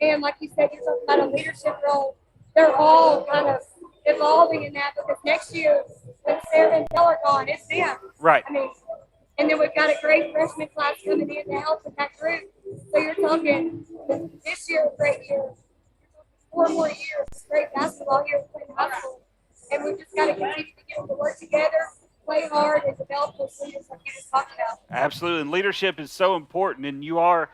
And like you said, you're talking about a leadership role. They're all kind of evolving in that because next year, when Sarah and Dell are gone, it's them. Right. I mean, and then we've got a great freshman class coming in to help with that group. So you're talking this year, a great year. 4 more years, great basketball here in high school. And we've just got to continue to get them to work together, play hard, and develop those leaders like you just talked about. Absolutely. And leadership is so important. And you are,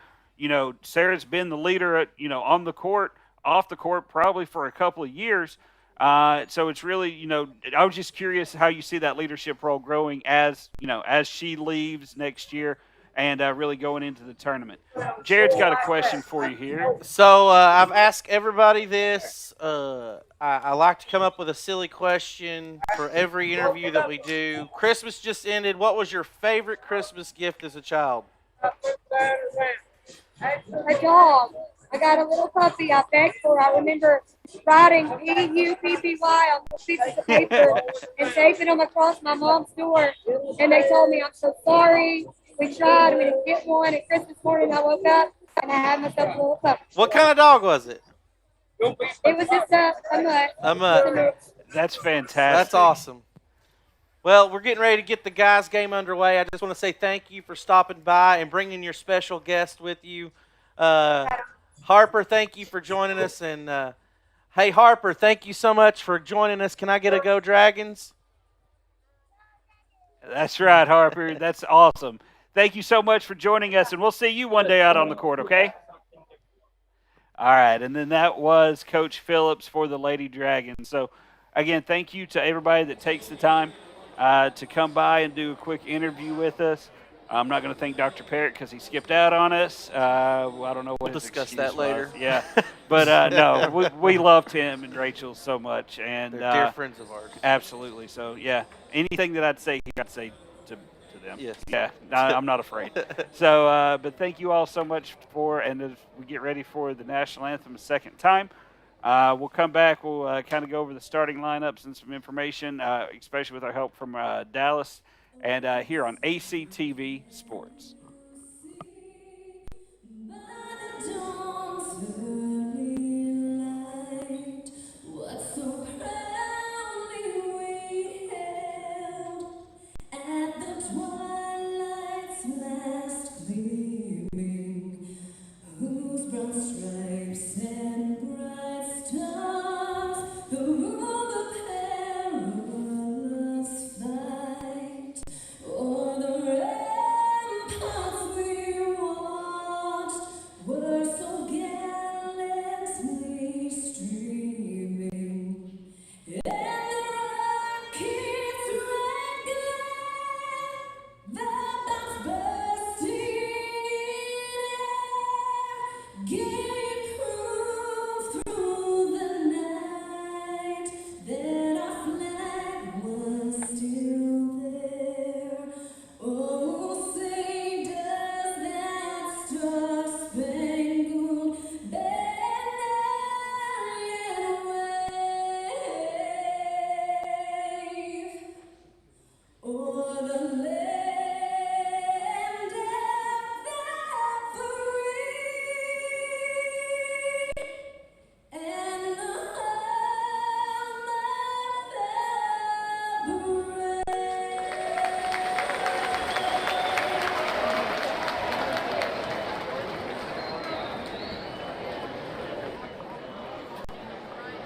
Sarah's been the leader, on the court, off the court, probably for a couple of years. So it's really, I was just curious how you see that leadership role growing as she leaves next year and really going into the tournament. Jared's got a question for you here. So I've asked everybody this. I like to come up with a silly question for every interview that we do. Christmas just ended. What was your favorite Christmas gift as a child? A dog. I got a little puppy I begged for. I remember writing P-U-P-P-Y on pieces of paper and taping them across my mom's door. And they told me, I'm so sorry. We tried. We didn't get one. And Christmas morning I woke up and I had myself a little puppy. What kind of dog was it? It was just a mutt. A mutt. That's fantastic. That's awesome. Well, we're getting ready to get the guys' game underway. I just want to say thank you for stopping by and bringing your special guest with you. Harper, thank you for joining us. And, hey, Harper, thank you so much for joining us. Can I get a Go Dragons? That's right, Harper. That's awesome. Thank you so much for joining us, and we'll see you one day out on the court, okay? All right, and then that was Coach Phillips for the Lady Dragons. So, again, thank you to everybody that takes the time to come by and do a quick interview with us. I'm not going to thank Dr. Parrott because he skipped out on us. I don't know what we'll his discuss excuse that later. was. Yeah, but no, we loved him and Rachel so much, and they're dear friends of ours. Absolutely. So yeah, anything that I'd say, I'd say to them. Yes. Yeah, I'm not afraid. So, but thank you all so much and as we get ready for the national anthem a second time. We'll come back. We'll kind of go over the starting lineups and some information, especially with our help from Dallas and here on ACTV Sports.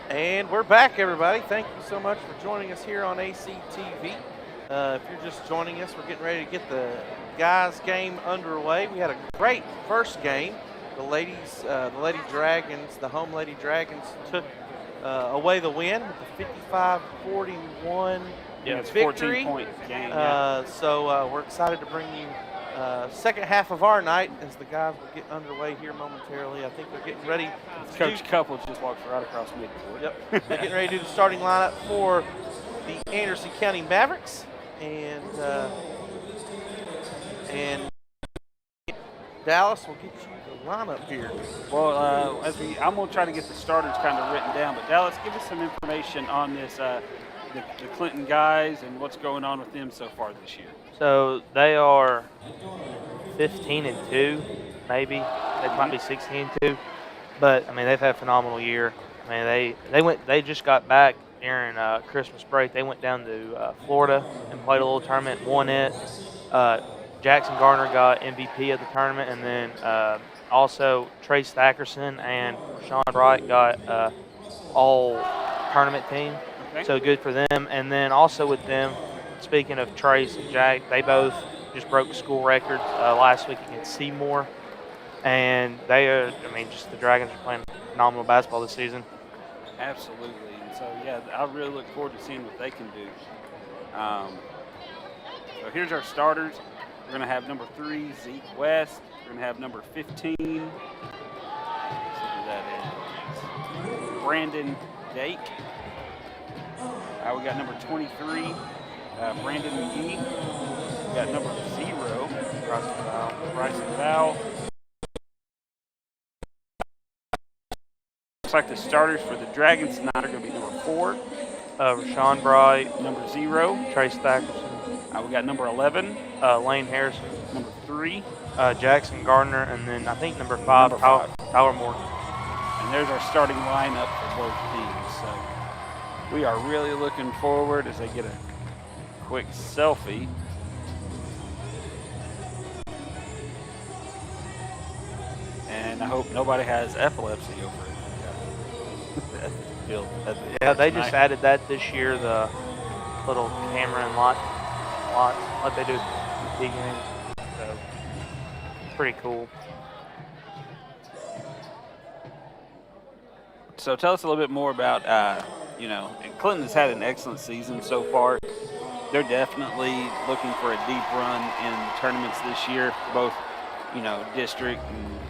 And we're back, everybody. Thank you so much for joining us here on ACTV. If you're just joining us, we're getting ready to get the guys' game underway. We had a great first game. The Lady Dragons, the home Lady Dragons, took away the win with a 55-41 victory. 14-point game. So we're excited to bring you second half of our night as the guys will get underway here momentarily. I think they're getting ready. Coach Couples just walked right across midcourt. Yep. They're getting ready to do the starting lineup for the Anderson County Mavericks. And Dallas will get you the lineup here. Well, I'm going to try to get the starters kind of written down. But Dallas, give us some information on this the Clinton guys and what's going on with them so far this year? So they are 15-2, maybe. They might be 16-2, but I mean they've had a phenomenal year. I mean they just got back during Christmas break. They went down to Florida and played a little tournament, won it. Jackson Garner got MVP of the tournament, and then also Trace Thackerson and Sean Wright got all tournament team. Okay. So good for them. And then also with them, speaking of Trace and Jack, they both just broke school records last week against Seymour. And they are, I mean, just the Dragons are playing phenomenal basketball this season. Absolutely. And so, yeah, I really look forward to seeing what they can do. So here's our starters. We're going to have number 3, Zeke West. We're going to have number 15. Let's see who that is. Brandon Dake. We got number 23, Brandon McGee. We got number 0, Bryson Val. Looks like the starters for the Dragons tonight are going to be number 4, Rashawn Bright, number 0, Trace Thackerson. We got number 11, Lane Harrison, number 3, Jackson Gardner, and then I think number 5, Tyler Moore. And there's our starting lineup for both teams. So we are really looking forward as they get a quick selfie. And I hope nobody has epilepsy over it. Yeah, they just added that this year, the little camera and lights like they do with the games. So pretty cool. So tell us a little bit more about, and Clinton's had an excellent season so far. They're definitely looking for a deep run in tournaments this year, both, district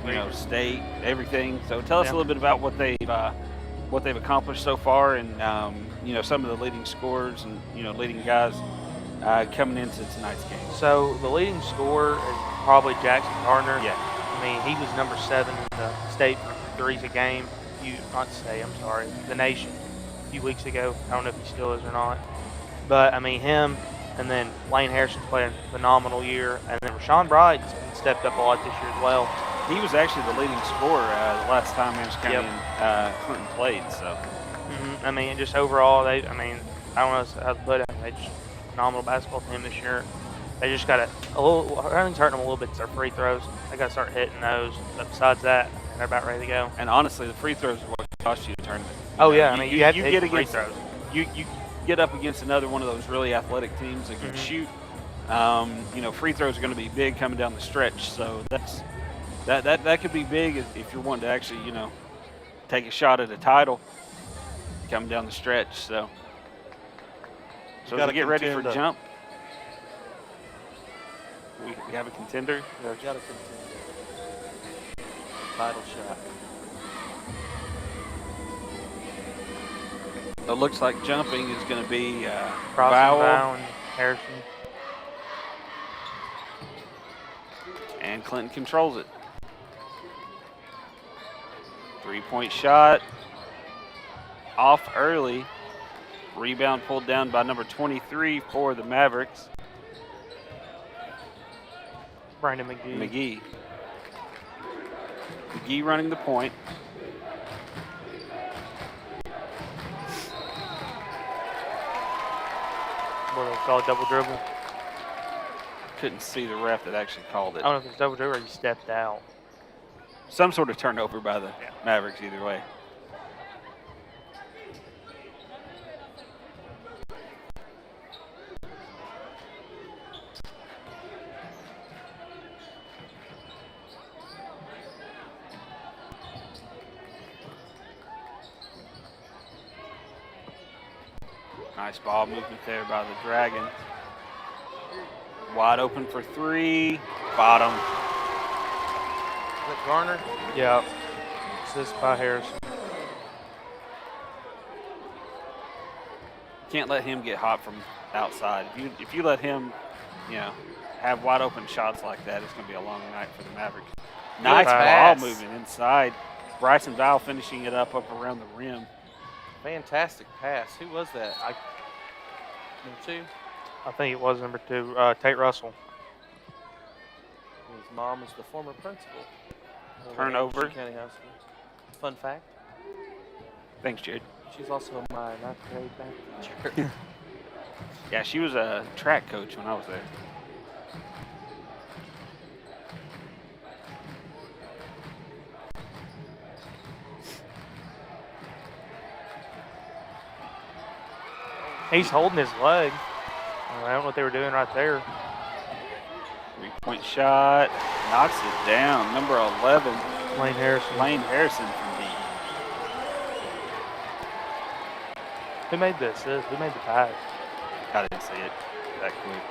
and, state, everything. So tell us a little bit about what they've accomplished so far and, some of the leading scorers and, leading guys coming into tonight's game. So the leading scorer is probably Jackson Gardner. Yeah. I mean, he was number 7 in the state for threes a game. The nation a few weeks ago. I don't know if he still is or not. But, I mean, him and then Lane Harrison's playing a phenomenal year. And then Rashawn Bright's stepped up a lot this year as well. He was actually the leading scorer the last time Anderson County and Clinton played. So, I mean, just overall, I don't know how to put it. They just phenomenal basketball team this year. They just got everything's hurting them a little bit. It's their free throws. They got to start hitting those. But besides that, they're about ready to go. And honestly, the free throws are what cost you the tournament. You have to hit the free throws. You get up against another one of those really athletic teams that can shoot. Free throws are going to be big coming down the stretch. So that could be big if you're wanting to actually, take a shot at a title coming down the stretch. So as we get ready for jump. We have a contender. We got a contender. Title shot. It looks like jumping is going to be Vowell and Harrison. And Clinton controls it. 3-point shot. Off early. Rebound pulled down by number 23 for the Mavericks. Brandon McGee. McGee running the point. What do they call it, double dribble? Couldn't see the ref that actually called it. I don't know if it's double dribble or he stepped out. Some sort of turnover by the Mavericks either way. Nice ball movement there by the Dragons. Wide open for 3. Bottom. Is that Garner? Yeah. Assist by Harrison. Can't let him get hot from outside. If you let him, have wide open shots like that, it's going to be a long night for the Mavericks. Nice ball movement inside. Bryson Vowell finishing it up around the rim. Fantastic pass. Who was that? Number 2. I think it was number 2, Tate Russell. His mom is the former principal. of Turnover. Anderson County High School. Fun fact. Thanks, Jared. She's also my 9th grade math teacher. Yeah, she was a track coach when I was there. He's holding his leg. I don't know what they were doing right there. 3-point shot. Knocks it down. Number 11. Lane Harrison. Lane Harrison from deep. Who made the assist? Who made the pass? I didn't see it that quick.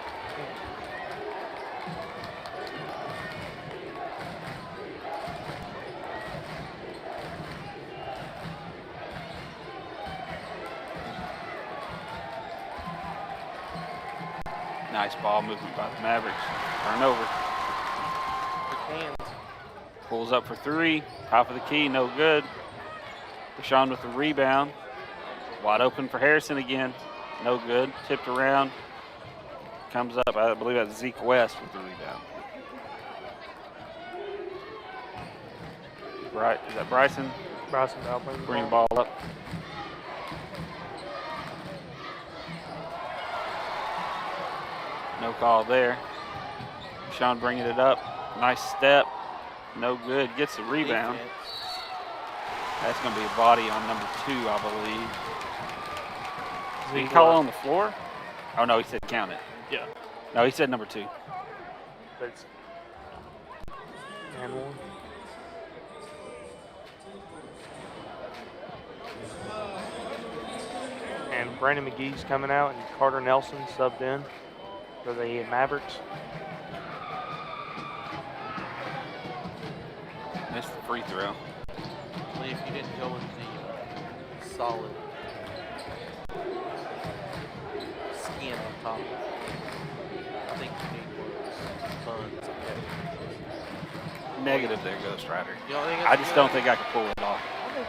Nice ball movement by the Mavericks. Turnover. Quick hands. Pulls up for 3. Top of the key, no good. Rashawn with the rebound. Wide open for Harrison again. No good. Tipped around. Comes up. I believe that's Zeke West with the rebound. Right. Is that Bryson? Bryson Bell. Bring the ball up. No call there. Sean bringing it up. Nice step. No good. Gets the rebound. Defense. That's going to be a body on number 2, I believe. Did he Zeke call it West. on the floor? Oh, no, he said count it. Yeah. No, he said number 2. But it's and 1. And Brandon McGee's coming out, and Carter Nelson subbed in for the Mavericks. Missed the free throw. I believe you didn't go with the solid skin on top. I think you need was buns. Okay. Negative there, Ghost Rider. You don't think I just don't think I could pull it off. I think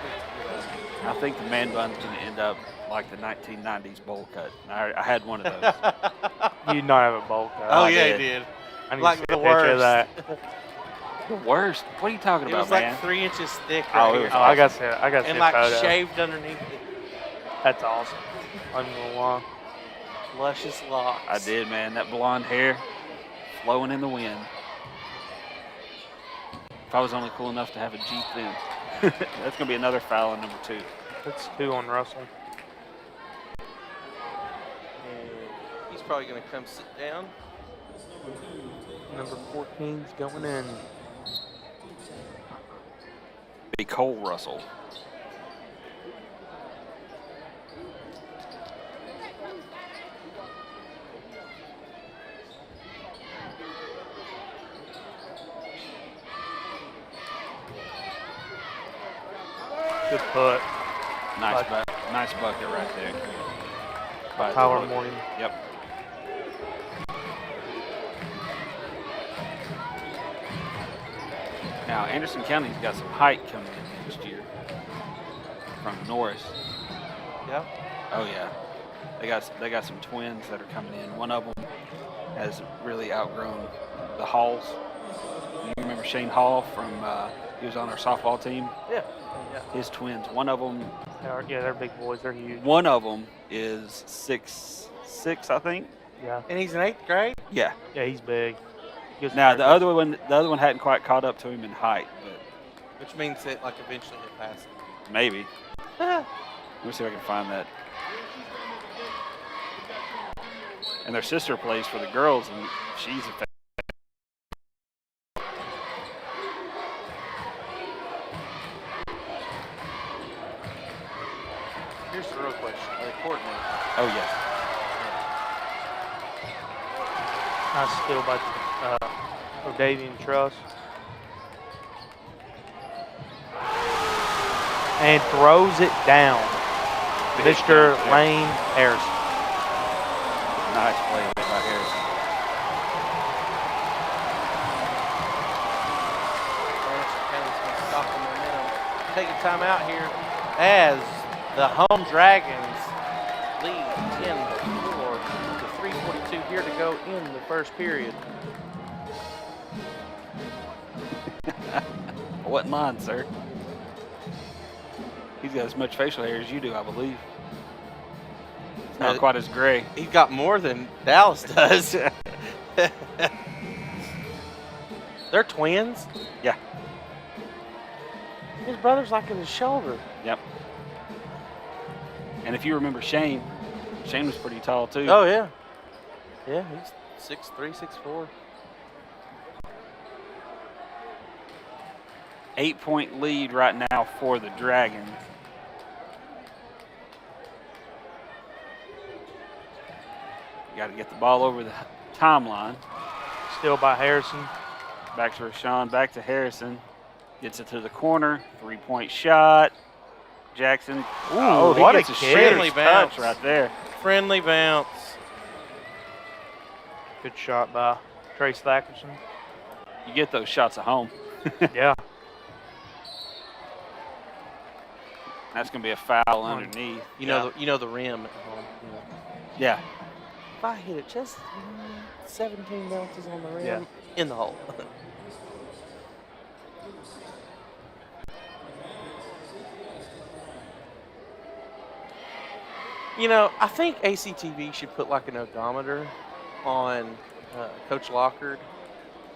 that's a good idea. I think the man bun's going to end up like the 1990s bowl cut. I had one of those. You did not have a bowl cut. Oh, I yeah, did. he did. I need Like to see the a picture of worst. that. The worst? What are you talking It about, was like man? 3 inches thick Oh, right it here. was Oh, I got to see it. I got to see And a like photo. shaved underneath it. That's awesome. I'm going to lie. Luscious locks. I did, man. That blonde hair flowing in the wind. If I was only cool enough to have a Jeep then. That's going to be another foul on number 2. That's 2 on Russell. And he's probably going to come sit down. Number 14's going in. Be Cole Russell. Good put. Nice bucket right there. By Tyler Deloitte. Morgan. Yep. Now, Anderson County's got some height coming in next year from Norris. Yeah. Oh yeah, they got some twins that are coming in. One of them has really outgrown the Halls. You remember Shane Hall from? He was on our softball team. Yeah. Yeah. His twins. One of them. They're big boys. They're huge. One of them is 6'6", I think. Yeah. And he's in 8th grade? Yeah. Yeah, he's big. He Now the other one hadn't quite caught up to him in height, but Which means that, like, eventually he'll pass him. maybe. Let me see if I can find that. And their sister plays for the girls, and she's a Here's the real question. Are they coordinated? Oh yes. Nice steal by O'Davian Truss. And throws it down. Big Mr. dunk there. Lane Harrison. Nice play there by Harrison. Anderson County's going to stop the momentum. Take a time out here as the home Dragons lead 10-4. in the first period. I wasn't mine, sir. He's got as much facial hair as you do, I believe. It's not quite as gray. He's got more than Dallas does. They're twins? Yeah. His brother's like in his shoulder. Yep. And if you remember Shane was pretty tall too. Oh, yeah. Yeah, he's 6'3", 6'4". 8-point lead right now for the Dragons. Got to get the ball over the timeline. Still by Harrison. Back to Rashawn, back to Harrison. Gets it to the corner. 3-point shot. Jackson. Ooh, he what gets a a kick. Friendly touch bounce. right there. Friendly bounce. Good shot by Trace Thackerson. You get those shots at home. Yeah. That's going to be a foul underneath. You know the rim at home. Yeah. If I hit it just 17 bounces on the rim, Yeah. in the hole. I think ACTV should put like an odometer on Coach Lockard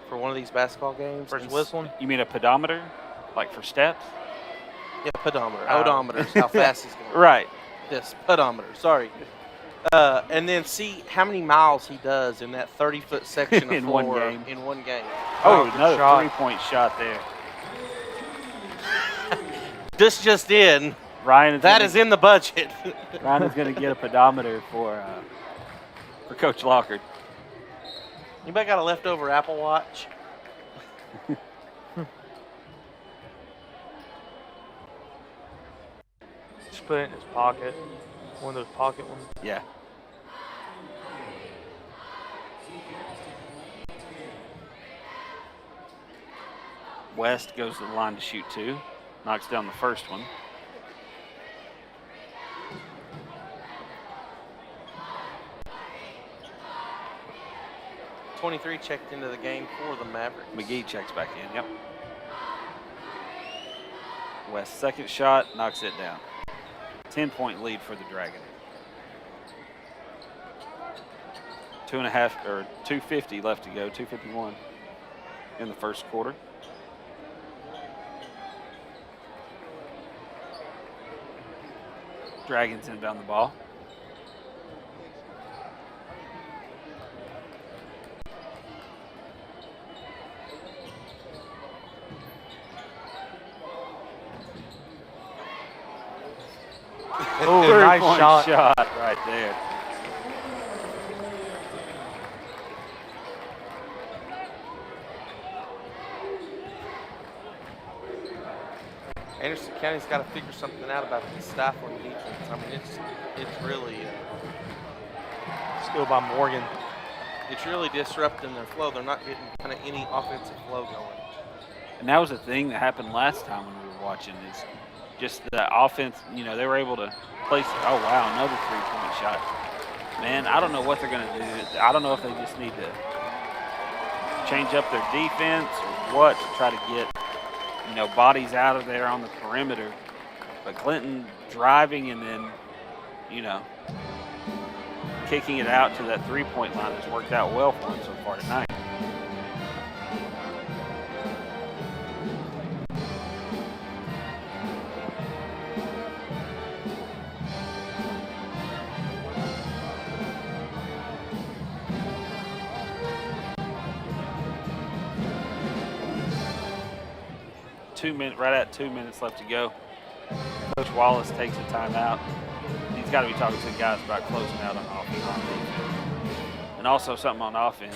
for one of these basketball games. First whistling. You mean a pedometer? Like for steps? Yeah, pedometer. Odometer is how fast he's going. Right. Yes, pedometer. Sorry. And then see how many miles he does in that 30-foot section of In one floor game. in one game. Oh, good another shot. 3-point shot there. This just in. Ryan is That gonna, is in the budget. Ryan is going to get a pedometer for Coach Lockard. Anybody got a leftover Apple Watch? Just put it in his pocket. One of those pocket ones. Yeah. West goes to the line to shoot 2. Knocks down the first one. .23 checked into the game for the Mavericks. McGee checks back in. Yep. West second shot, knocks it down. 10-point lead for the Dragon. 2.5 or 2:50 left to go. 2:51 in the first quarter. Dragons inbound the ball. Oh, nice Three-point shot. right there. Anderson County's got to figure something out about this stifling defense. I mean, it's really Still by Morgan. it's really disrupting their flow. They're not getting kind of any offensive flow going. And that was a thing that happened last time when we were watching is just the offense, they were able to place, oh, wow, another 3-point shot. Man, I don't know what they're going to do. I don't know if they just need to change up their defense or what to try to get, bodies out of there on the perimeter. But Clinton driving and then, kicking it out to that 3-point line has worked out well for him so far tonight. Right at 2 minutes left to go. Coach Wallace takes a timeout. He's got to be talking to the guys about closing out on offense. And also something on offense.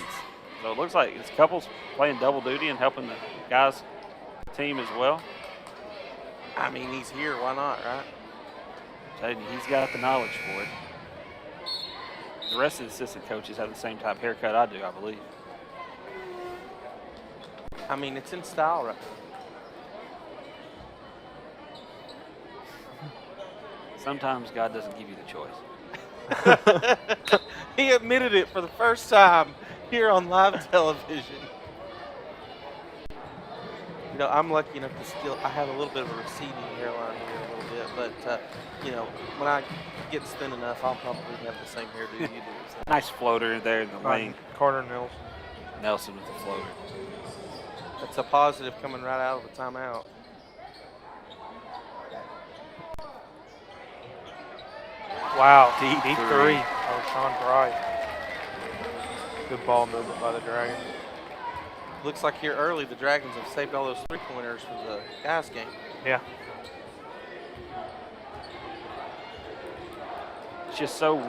So it looks like it's couples playing double duty and helping the guys' team as well. I mean, he's here. Why not, right? I'm telling you, he's got the knowledge for it. The rest of the assistant coaches have the same type of haircut I do, I believe. I mean, it's in style right now. Sometimes God doesn't give you the choice. He admitted it for the first time here on live television. You know, I'm lucky enough to still, I have a little bit of a receding hairline here a little bit, but, you know, when I get thin enough, I'll probably have the same hairdo you do. So. Nice floater there in the lane. Carter Nelson. Nelson with the floater. That's a positive coming right out of the timeout. Wow, Deep deep three. three. Oh, Sean Bright. Good ball movement by the Dragons. Looks like here early the Dragons have saved all those three-pointers for the guys game. Yeah. It's just so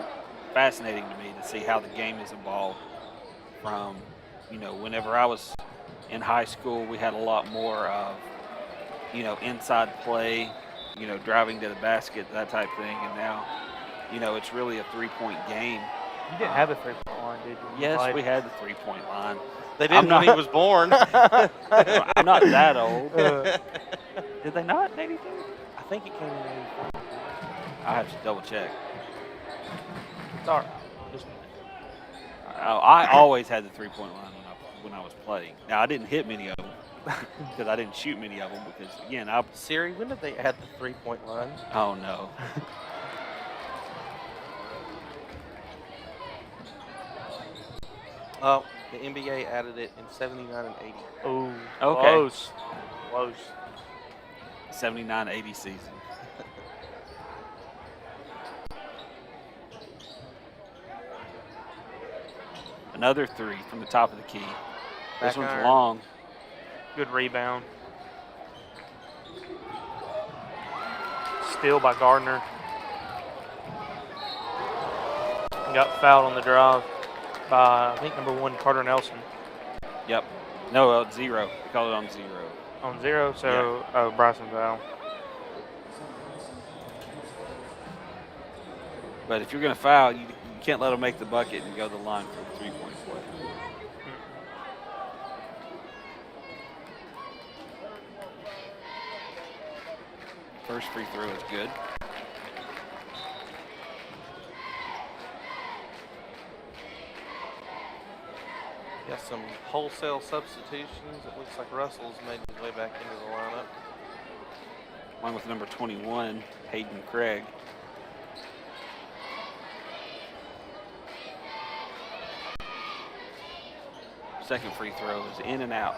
fascinating to me to see how the game has evolved from, you know, whenever I was in high school, we had a lot more of, you know, inside play, you know, driving to the basket, that type thing. And now, you know, it's really a three-point game. You didn't have a three-point line, did you? Yes, we had the three-point line. They didn't when he was born. I'm not that old. Did they not in 82? I think it came in 84. I have to double check. Sorry. I always had the three-point line when I was playing. Now, I didn't hit many of them because I didn't shoot many of them because, again, Siri, when did they add the three-point line? oh, no. Oh, the NBA added it in 79 and 80. Oh, Okay. close. Close. 79-80 season. Another three from the top of the key. This Back one's iron. long. Good rebound. Steal by Gardner. Got fouled on the drive by, I think, number 1, Carter Nelson. Yep. No, zero. We called it on zero. On zero, so, oh, Bryson foul. But if you're going to foul, you can't let them make the bucket and go to the line for the three-point play. First free throw is good. Got some wholesale substitutions. It looks like Russell's made his way back into the lineup. One with number 21, Hayden Craig. Second free throw is in and out.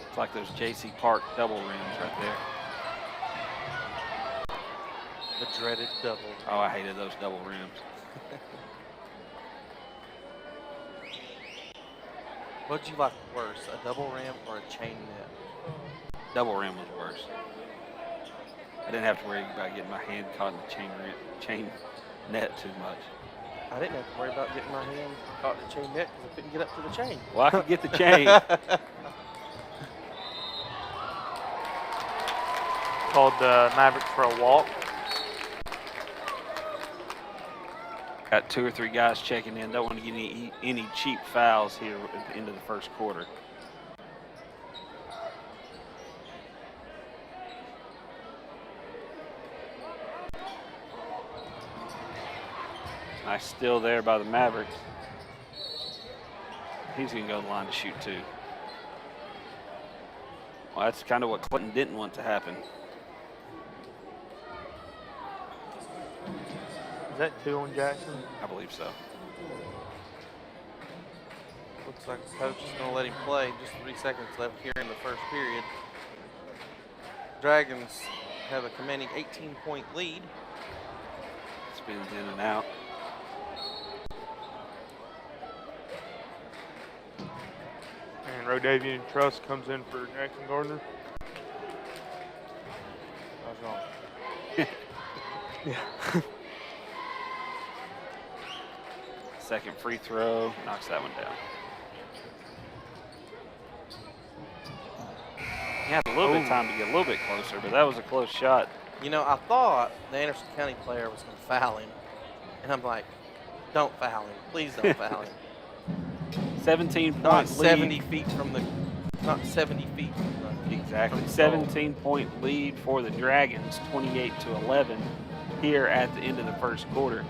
It's like those J.C. Park double rims right there. The dreaded double. Oh, I hated those double rims. What'd you like worse, a double rim or a chain net? Double rim was worse. I didn't have to worry about getting my hand caught in the chain net too much. I didn't have to worry about getting my hand caught in the chain net because I couldn't get up to the chain. Well, I could get the chain. Called the Mavericks for a walk. Got 2 or 3 guys checking in. Don't want to get any cheap fouls here at the end of the first quarter. Nice steal there by the Mavericks. He's going to go to the line to shoot 2. Well, that's kind of what Clinton didn't want to happen. Is that 2 on Jackson? I believe so. Looks like the coach is going to let him play. Just 3 seconds left here in the first period. Dragons have a commanding 18-point lead. Spins in and out. And Rodavian Truss comes in for Jackson Gardner. I was wrong. Yeah. Second free throw, knocks that one down. He had a little bit of time to get a little bit closer, but that was a close shot. You know, I thought the Anderson County player was going to foul him. And I'm like, don't foul him. Please don't foul him. 17 Not point 70 lead. feet from the, not 70 feet from the. Exactly. from the goal. 17-point lead for the Dragons, 28-11 here at the end of the first quarter.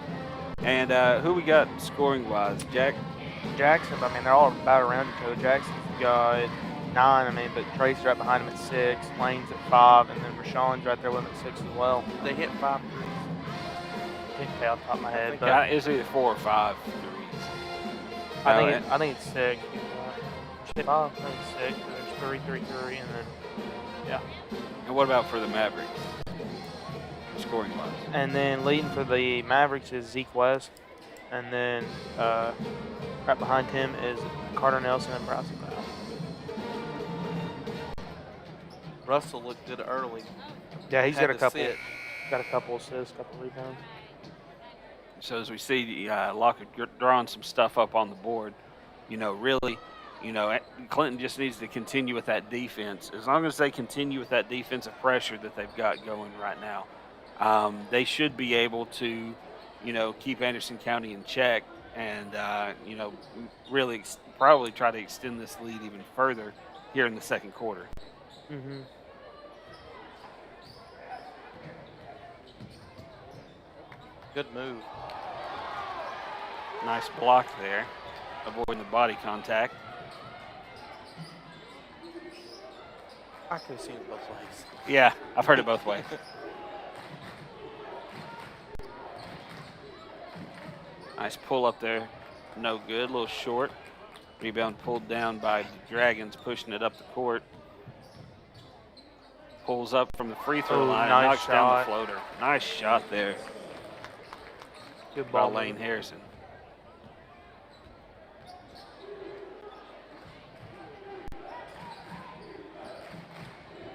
And who we got scoring wise? Jackson, I mean, they're all about around each other. Jackson's got 9, I mean, but Trace's right behind him at 6, Lane's at 5, and then Rashawn's right there with him at 6 as well. They hit 5 threes. I can't tell off the top of my head, but Yeah, it's either 4 or 5 threes. I think it's 6. Should 5, I think it's 6. There's 3, 3, 3, and then, yeah. And what about for the Mavericks? Scoring wise. And then leading for the Mavericks is Zeke West. And then right behind him is Carter Nelson and Bryson Brown. Russell looked good early. Yeah, he's got a to couple. sit. Got a couple assists, couple rebounds. So as we see Lockett drawing some stuff up on the board, really, Clinton just needs to continue with that defense. As long as they continue with that defensive pressure that they've got going right now, they should be able to, keep Anderson County in check and, really probably try to extend this lead even further here in the second quarter. Mm-hmm. Good move. Nice block there, avoiding the body contact. I could have seen it both ways. Yeah, I've heard it both ways. Nice pull up there. No good. A little short. Rebound pulled down by the Dragons, pushing it up the court. Pulls up from the free throw line and knocks down the floater. Nice shot there. Good By ball. Lane Harrison.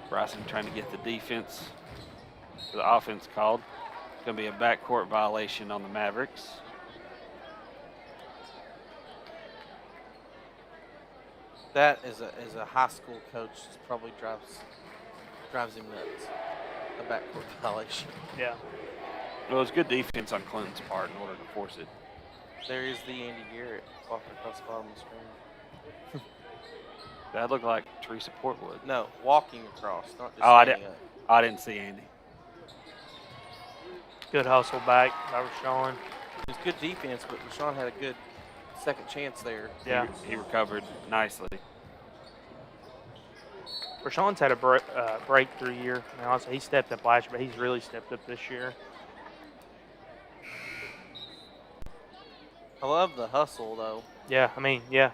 Bryson trying to get the defense, the offense called. It's going to be a backcourt violation on the Mavericks. That is a high school coach probably drives him nuts. A backcourt violation. Yeah. Well, it was good defense on Clinton's part in order to force it. There is the Andy Garrett walking across the bottom of the screen. That looked like Teresa Portwood. No, walking across, not just Oh, standing up. I didn't see Andy. Good hustle back by Rashawn. It was good defense, but Rashawn had a good second chance there. Yeah. He recovered nicely. Rashawn's had a breakthrough year. I mean, honestly, he stepped up last year, but he's really stepped up this year. I love the hustle, though. Yeah, I mean, yeah.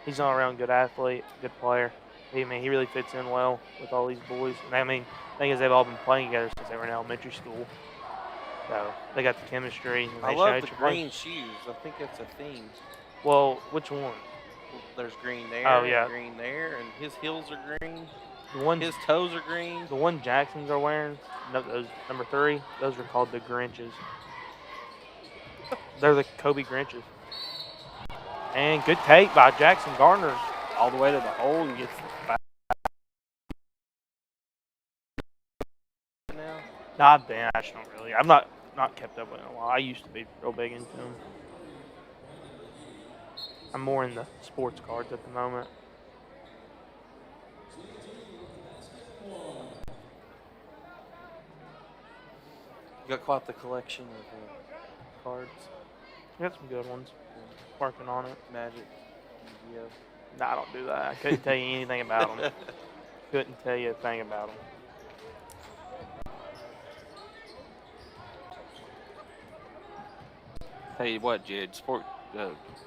He's an all-around good athlete, good player. He really fits in well with all these boys. And I mean, the thing is, they've all been playing together since they were in elementary school. So they got the chemistry. And I they love showed the you play. green shoes. I think that's a theme. Well, which one? There's green there, Oh, yeah. and green there, and his heels are green. The one, His toes are green. the one Jacksons are wearing, those number 3, those are called the Grinches. They're the Kobe Grinches. And good take by Jackson Garner. All the way to the hole and gets the back. Now. No, I've been. I just don't really. I'm not kept up with it in a while. I used to be real big into them. I'm more in the sports cards at the moment. You got quite the collection of cards. We got some good ones. Working on it. Magic. Yu-Gi-Oh. No, I don't do that. I couldn't tell you anything about them. Couldn't tell you a thing about them. Tell you what, Jed,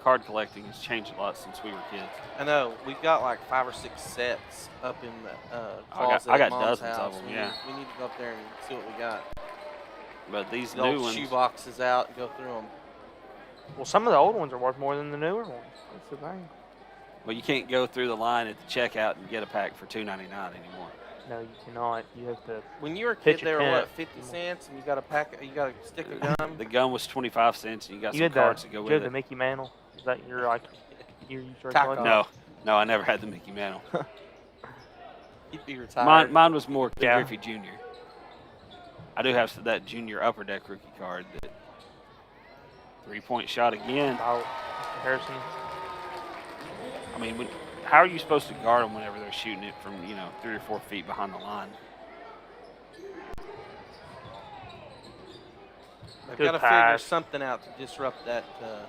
card collecting has changed a lot since we were kids. I know. We've got like 5 or 6 sets up in the closet I got at Mom's dozens of house. them, We yeah. need to go up there and see what we got. But these The new old ones, shoe boxes out and go through them. Well, some of the old ones are worth more than the newer ones. That's the thing. well, you can't go through the line at the checkout and get a pack for $2.99 anymore. No, you cannot. You have to. When you were a kid, Pitch a they were tent. what, 50 cents, and you got a pack, you got a stick of gum. The gum was 25 cents, and you got You some had cards the, to go you with had it. the Mickey Mantle. Is that your like your Taco. No, I never had the Mickey Mantle. He'd be retired. Mine was more Ken Yeah. Griffey Jr. I do have that junior upper deck rookie card. That 3-point shot again. About Harrison. I mean, how are you supposed to guard them whenever they're shooting it from 3 or 4 feet behind the line? They've Good got to figure pass. something out to disrupt that That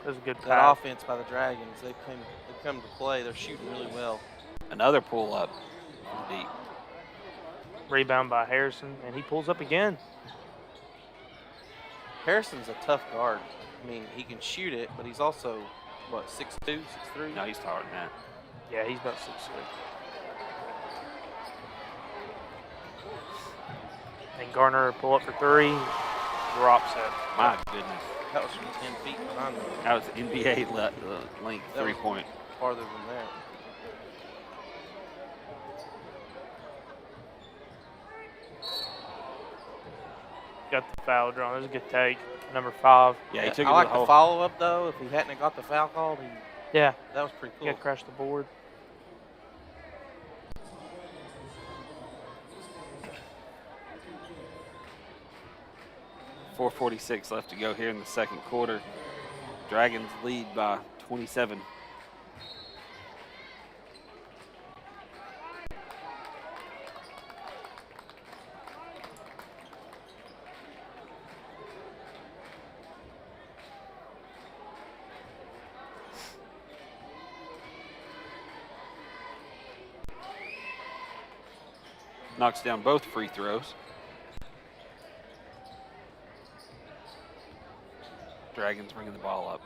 was a good that pass. offense by the Dragons. They've come to play. They're shooting really well. Another pull up from deep. Rebound by Harrison, and he pulls up again. Harrison's a tough guard. I mean, he can shoot it, but he's also, what, 6'2", 6'3"? No, he's taller than that. Yeah, he's about 6'6". And Garner pull up for three. Drops it. My goodness. That was from 10 feet behind him. That was NBA length That was 3-point. farther than that. Got the foul drawn. That was a good take. Number 5. Yeah, he took it I to like the the hole. follow-up, though. If he hadn't have got the foul called, Yeah, that was pretty cool. got to crash the board. .446 left to go here in the second quarter. Dragons lead by 27. Knocks down both free throws. Dragons bringing the ball up.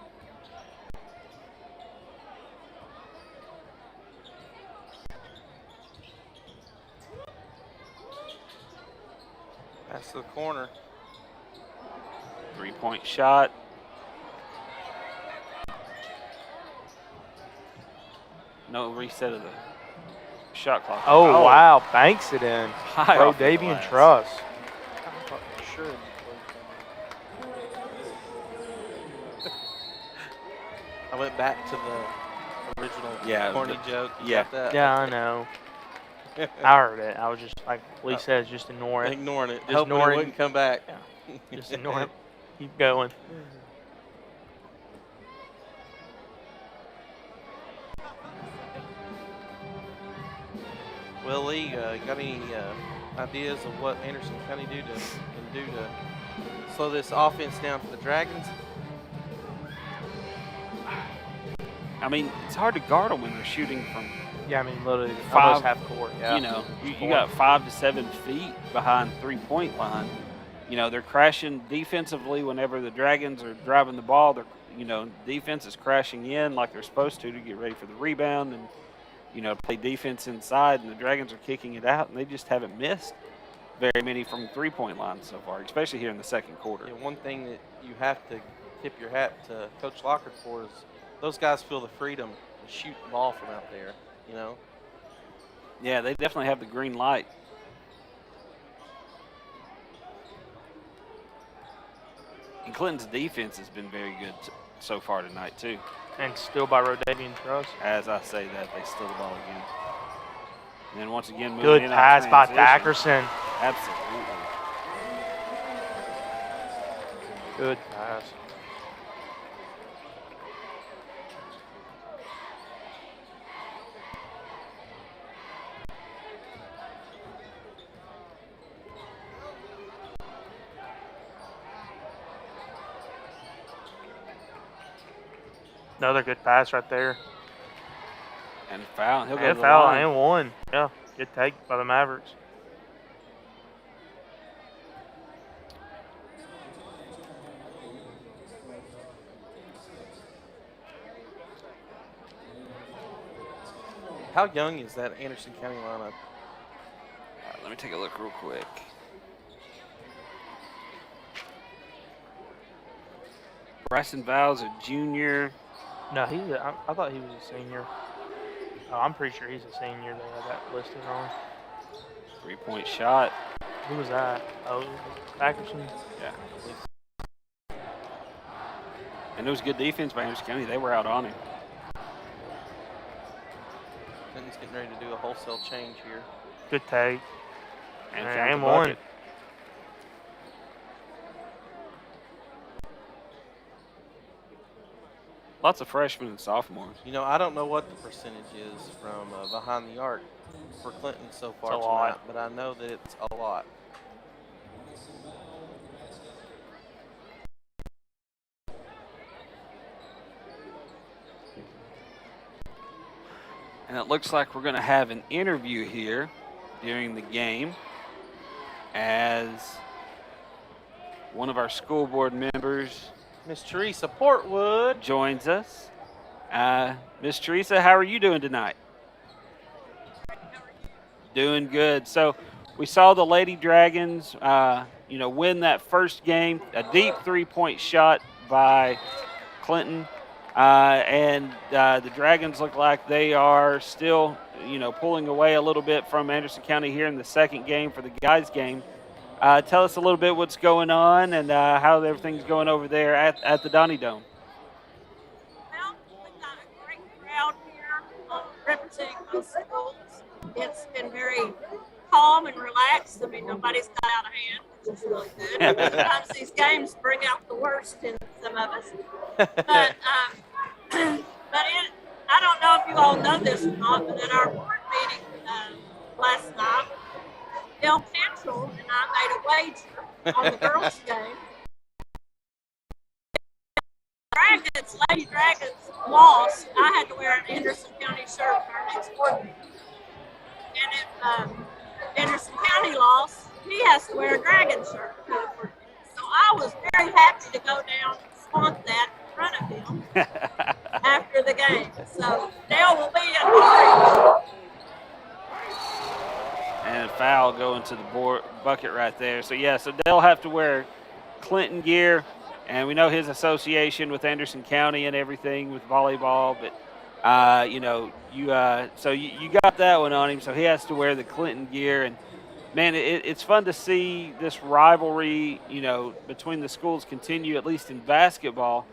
That's the corner. 3-point shot. No reset of the shot clock. Oh, wow. Banks it in. High off the Davian glass. Truss. I thought for sure. I went back to the original corny joke. You yeah. got that? Yeah, I know. I heard it. I was just, like Lee says, just ignore it. Ignoring it. Just Hoping ignore it it. wouldn't come back. Just ignore it. Keep going. Well, Lee, got any ideas of what Anderson County can do to slow this offense down for the Dragons? I mean, it's hard to guard them when they're shooting from, Yeah, I mean, literally Five- almost half court. Yeah. you know, you got 5 to 7 feet behind 3-point line. You know, they're crashing defensively whenever the Dragons are driving the ball. They're, you know, defense is crashing in like they're supposed to get ready for the rebound and, you know, play defense inside, and the Dragons are kicking it out, and they just haven't missed very many from 3-point line so far, especially here in the second quarter. Yeah, one thing that you have to tip your hat to Coach Lockard for is those guys feel the freedom to shoot the ball from out there, you know? Yeah, they definitely have the green light. And Clinton's defense has been very good so far tonight, too. And still by Davian Truss. As I say that, they steal the ball again. And then once again, moving Good in pass on by transition. Dackerson. Absolutely. Good pass. Another good pass right there. And foul. He'll go And to the foul line. and one. Yeah, good take by the Mavericks. How young is that Anderson County lineup? All right, let me take a look real quick. Bryson Vowell's a junior. No, I thought he was a senior. Oh, I'm pretty sure he's a senior. They have that listed on. 3-point shot. Who was that? Oh, Dackerson. Yeah. And it was good defense by Anderson County. They were out on him. Clinton's getting ready to do a wholesale change here. Good take. And, And found the one. bucket. Lots of freshmen and sophomores. You know, I don't know what the percentage is from behind the arc for Clinton so far It's a tonight, lot. but I know that it's a lot. And it looks like we're going to have an interview here during the game as one of our school board members Miss Teresa Portwood. joins us. Miss Teresa, how are you doing tonight? Doing good. So we saw the Lady Dragons, win that first game, a deep 3-point shot by Clinton. And the Dragons look like they are still, pulling away a little bit from Anderson County here in the second game for the guys' game. Tell us a little bit what's going on and how everything's going over there at the Donnie Dome. Well, we've got a great crowd here representing both schools. It's been very calm and relaxed. I mean, nobody's got out of hand, which is really good. Sometimes these games bring out the worst in some of us. But I don't know if you all know this or not, but at our board meeting last night, Bill Cantrell and I made a wager on the girls' game. Lady Dragons lost. I had to wear an Anderson County shirt for our next board meeting. And if Anderson County lost, he has to wear a Dragon shirt. So I was very happy to go down and flaunt that in front of him after the game. So Dale will be in orange. And a foul going to the bucket right there. So they'll have to wear Clinton gear. And we know his association with Anderson County and everything with volleyball, but so you got that one on him. So he has to wear the Clinton gear, and man, it's fun to see this rivalry, between the schools continue, at least in basketball.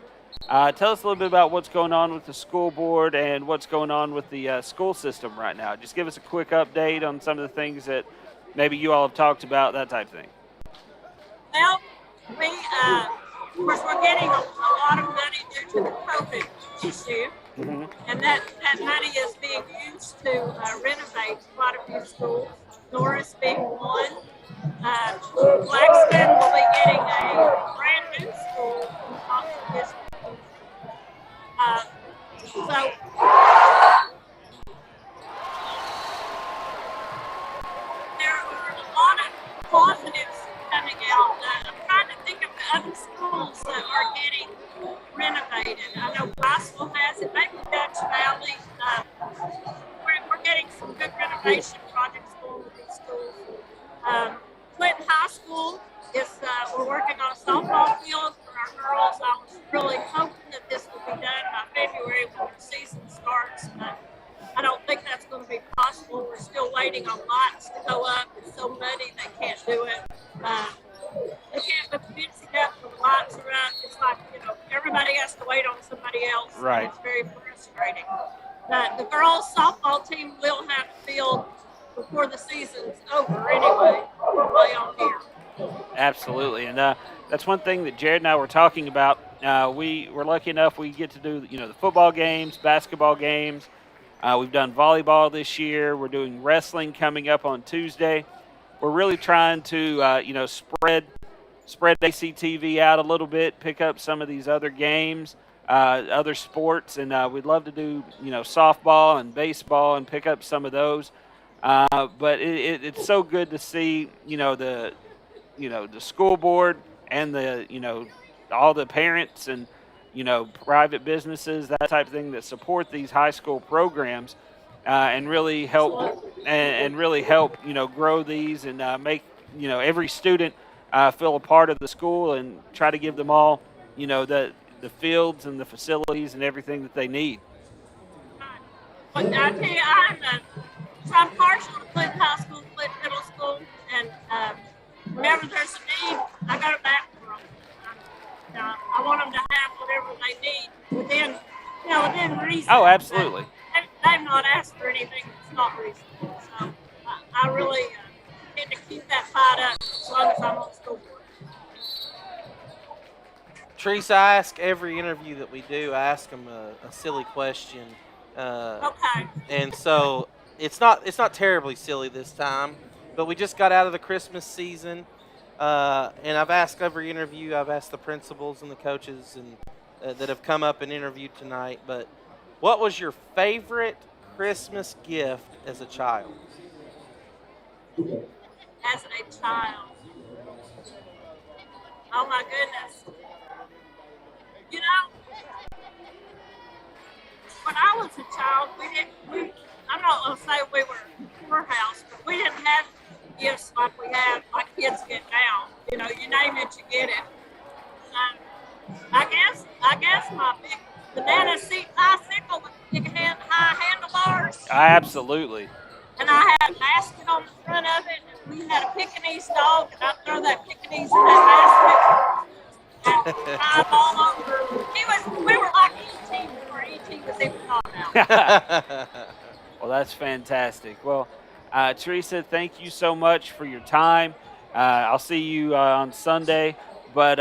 Tell us a little bit about what's going on with the school board and what's going on with the school system right now. Just give us a quick update on some of the things that maybe you all have talked about, that type of thing. Well, of course, we're getting a lot of money due to the COVID issue, and that money is being used to renovate quite a few schools, Norris being one. Blackston will be getting a brand new school off of this. So there are a lot of positives coming out. I'm trying to think of the other schools that are getting renovated. I know Glassville has it, maybe Dutch Valley. We're getting some good renovation projects going with these schools. Clinton High School is, we're working on a softball field for our girls. I was really hoping that this would be done by February when the season starts, but I don't think that's going to be possible. We're still waiting on lights to go up. It's so muddy they can't do it. They can't put the fencing up when the lights are up. It's like, everybody has to wait on somebody else. Right. It's very frustrating. But the girls softball team will have a field before the season's over anyway to play on here. Absolutely, and that's one thing that Jared and I were talking about. We were lucky enough we get to do the football games, basketball games. We've done volleyball this year. We're doing wrestling coming up on Tuesday. We're really trying to spread ACTV out a little bit, pick up some of these other games, other sports, and we'd love to do softball and baseball and pick up some of those. But it's so good to see the school board and the all the parents and private businesses, that type of thing, that support these high school programs and really help grow these and make every student feel a part of the school and try to give them all the fields and the facilities and everything that they need. But I tell you, I'm partial to Clinton High School, Clinton Middle School, and whenever there's a need, I go back for them. I want them to have whatever they need within reason. Oh, absolutely. They've not asked for anything that's not reasonable. So I really need to keep that fight up as long as I'm on school board. Teresa, I ask every interview that we do, I ask them a silly question. Okay. And so it's not terribly silly this time, but we just got out of the Christmas season, and I've asked every interview. I've asked the principals and the coaches and that have come up and interviewed tonight. But what was your favorite Christmas gift as a child? As a child. Oh my goodness. You know, when I was a child, I'm not going to say we were poorhouse, but we didn't have gifts like kids get now. You know, you name it, you get it. I guess my big banana seat bicycle with big high handlebars. Absolutely. And I had a basket on the front of it. And we had a Pekingese dog, and I'd throw that Pekingese in that basket and drive all over. We were like E.T. before E.T. was even thought about. Well, that's fantastic. Well, Teresa, thank you so much for your time. I'll see you on Sunday. But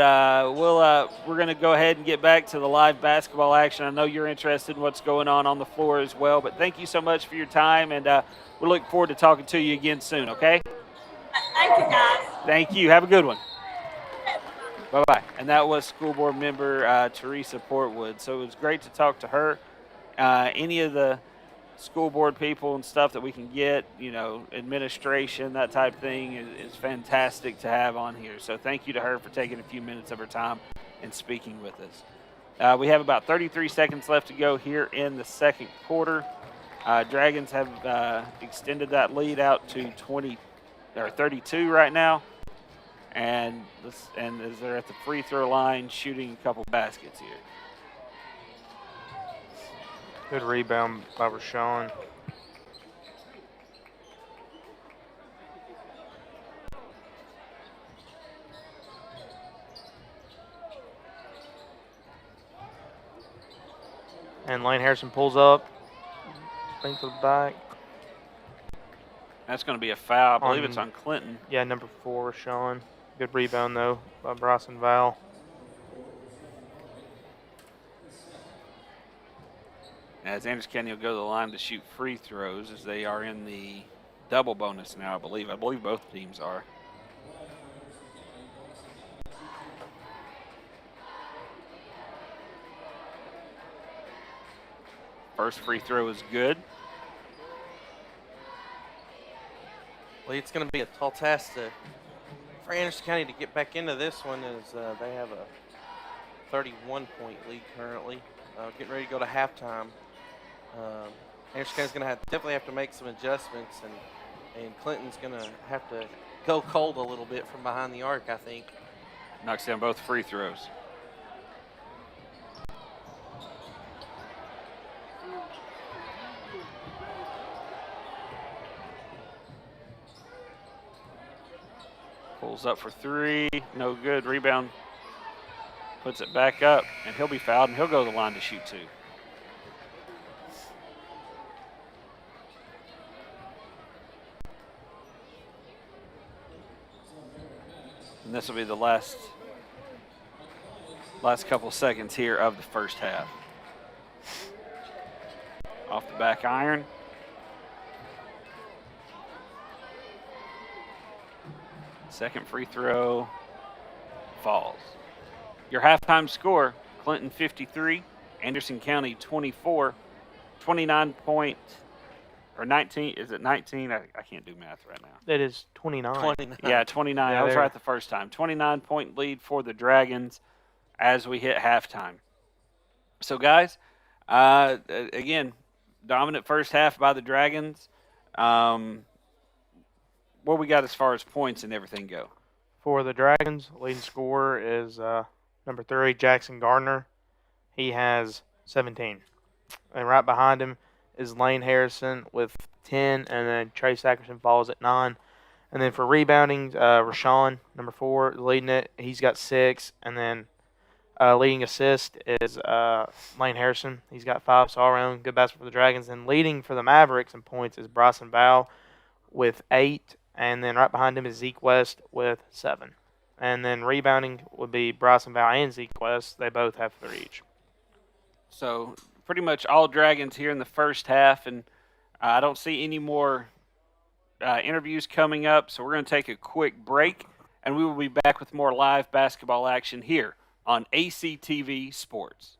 we're going to go ahead and get back to the live basketball action. I know you're interested in what's going on the floor as well. But thank you so much for your time, and we look forward to talking to you again soon, okay? Thank you, guys. Thank you. Have a good one. Bye-bye. And that was school board member Teresa Portwood. So it was great to talk to her. Any of the school board people and stuff that we can get, administration, that type of thing is fantastic to have on here. So thank you to her for taking a few minutes of her time and speaking with us. We have about 33 seconds left to go here in the second quarter. Dragons have extended that lead out to 32 right now. And as they're at the free throw line shooting a couple baskets here. Good rebound by Rashawn. And Lane Harrison pulls up. Think to the back. That's going to be a foul. I believe it's on Clinton. Yeah, number 4, Rashawn. Good rebound, though, by Bryson Val. As Anderson County will go to the line to shoot free throws, as they are in the double bonus now, I believe. I believe both teams are. First free throw is good. Well, it's going to be a tall task for Anderson County to get back into this one, as they have a 31-point lead currently. Getting ready to go to halftime. Anderson County's going to definitely have to make some adjustments, and Clinton's going to have to go cold a little bit from behind the arc, I think. Knocks down both free throws. Pulls up for 3, no good. Rebound, puts it back up, and he'll be fouled, and he'll go to the line to shoot 2. And this will be the last couple seconds here of the first half. Off the back iron. Second free throw falls. Your halftime score, Clinton 53, Anderson County 24, 29 point, or 19, is it 19? I can't do math right now. It is 29. 29. Yeah, 29. Yeah, I was there. right the first time. 29-point lead for the Dragons as we hit halftime. So, guys, again, dominant first half by the Dragons. What we got as far as points and everything go? For the Dragons, leading scorer is number 3, Jackson Gardner. He has 17. And right behind him is Lane Harrison with 10, and then Trey Sackerson follows at 9. And then for rebounding, Rashawn, number 4, leading it. He's got 6. And then leading assist is Lane Harrison. He's got 5, so all around good basketball for the Dragons. And leading for the Mavericks in points is Bryson Val with 8. And then right behind him is Zeke West with 7. And then rebounding would be Bryson Val and Zeke West. They both have 3 each. So pretty much all Dragons here in the first half, and I don't see any more interviews coming up, so we're going to take a quick break, and we will be back with more live basketball action here on ACTV Sports.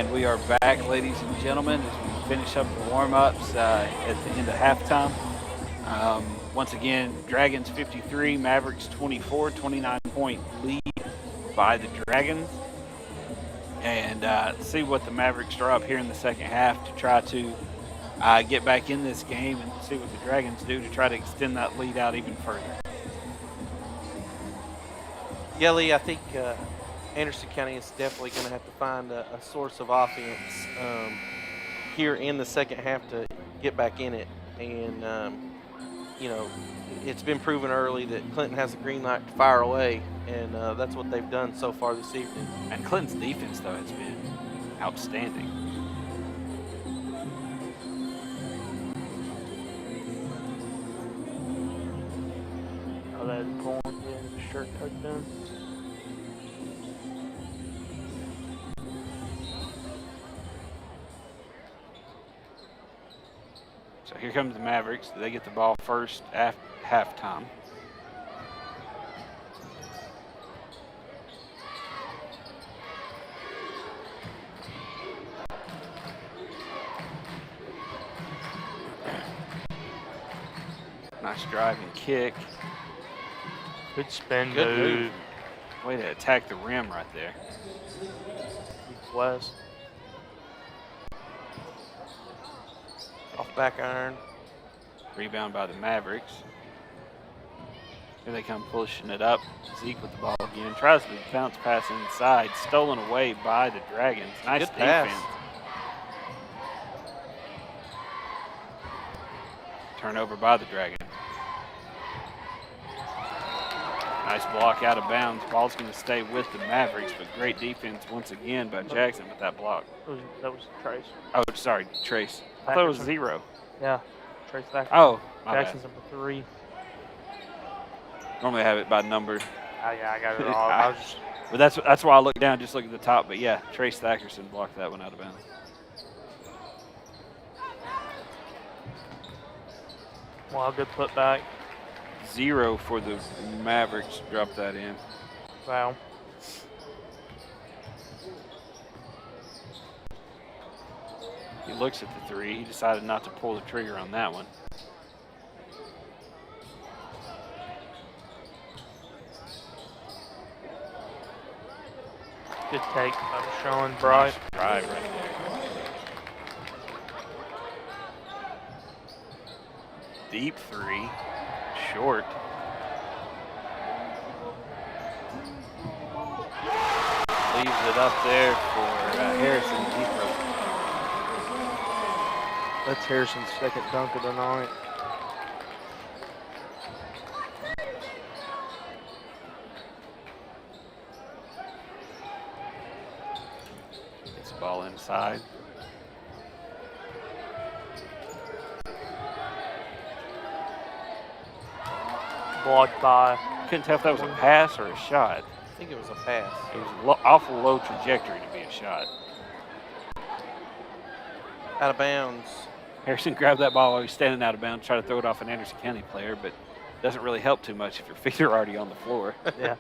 And we are back, ladies and gentlemen, as we finish up the warm-ups at the end of halftime. Once again, Dragons 53, Mavericks 24, 29-point lead by the Dragons. And see what the Mavericks draw up here in the second half to try to get back in this game and see what the Dragons do to try to extend that lead out even further. Yeah, Lee, I think Anderson County is definitely going to have to find a source of offense here in the second half to get back in it. And, you know, it's been proven early that Clinton has a green light to fire away, and that's what they've done so far this evening. And Clinton's defense, though, has been outstanding. Oh, that corn getting the shirt tucked in. So here comes the Mavericks. They get the ball first at halftime. Nice drive and kick. Good spin Good move. move. Way to attack the rim right there. West. Off back iron. Rebound by the Mavericks. Here they come pushing it up. Zeke with the ball again. Tries to bounce pass inside. Stolen away by the Dragons. Nice Good pass. defense. Turnover by the Dragons. Nice block out of bounds. Ball's going to stay with the Mavericks, but great defense once again by Jackson with that block. That was Trace. Oh, sorry, Trace. I thought it was Thackerson. 0. Yeah, Trace Thacker. Oh, my Jackson's bad. number 3. Normally I have it by number. Oh, yeah, I got it all. I was just, But that's why I look down, just look at the top. But yeah, Trace Thackerson blocked that one out of bounds. well, good putback. 0 for the Mavericks. Drop that in. Wow. He looks at the 3. He decided not to pull the trigger on that one. Good take by Sean Bright. Nice drive right there. Deep 3. Short. Leaves it up there for Harrison. Deep rope. That's Harrison's second dunk of the night. Gets the ball inside. Blocked by. Couldn't tell if that was a pass or a shot. I think it was a pass. It was awful low trajectory to be a shot. Out of bounds. Harrison grabbed that ball while he was standing out of bounds, tried to throw it off an Anderson County player, but doesn't really help too much if your feet are already on the floor. Yeah.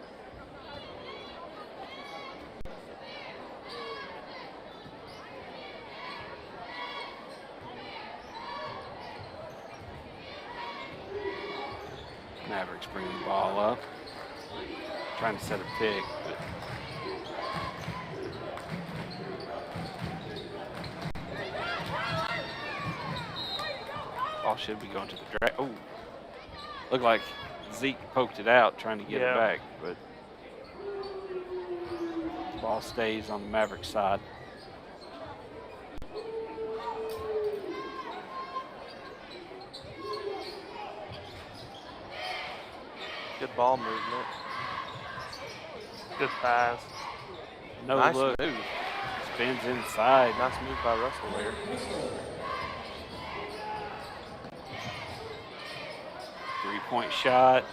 Mavericks bringing the ball up. Trying to set a pick, but ball should be going to the drag. Oh, looked like Zeke poked it out trying to get it back, but the ball stays on the Mavericks side. Good ball movement. Good pass. No Nice look. move. Spins inside. Nice move by Russell there. Three-point shot.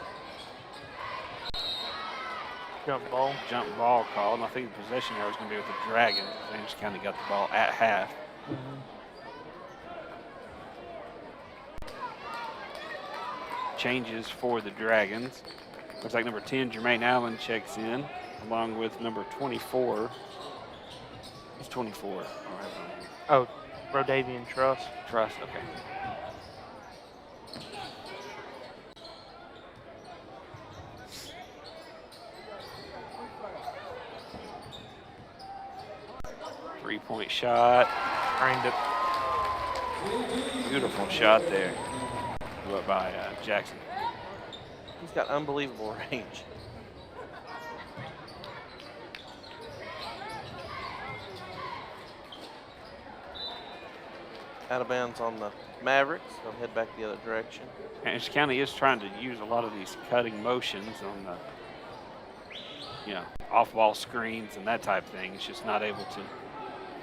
Jump ball. Jump ball call. And I think the possession there was going to be with the Dragons. Anderson County got the ball at half. Changes for the Dragons. Looks like number 10, Jermaine Allen, checks in, along with number 24, He's 24. All right. Oh, Rodavian Truss. Trust. Okay. Three-point shot. Framed it. Beautiful shot there. By Jackson. He's got unbelievable range. Out of bounds on the Mavericks. They'll head back the other direction. Anderson County is trying to use a lot of these cutting motions on the, off-ball screens and that type of thing. It's just not able to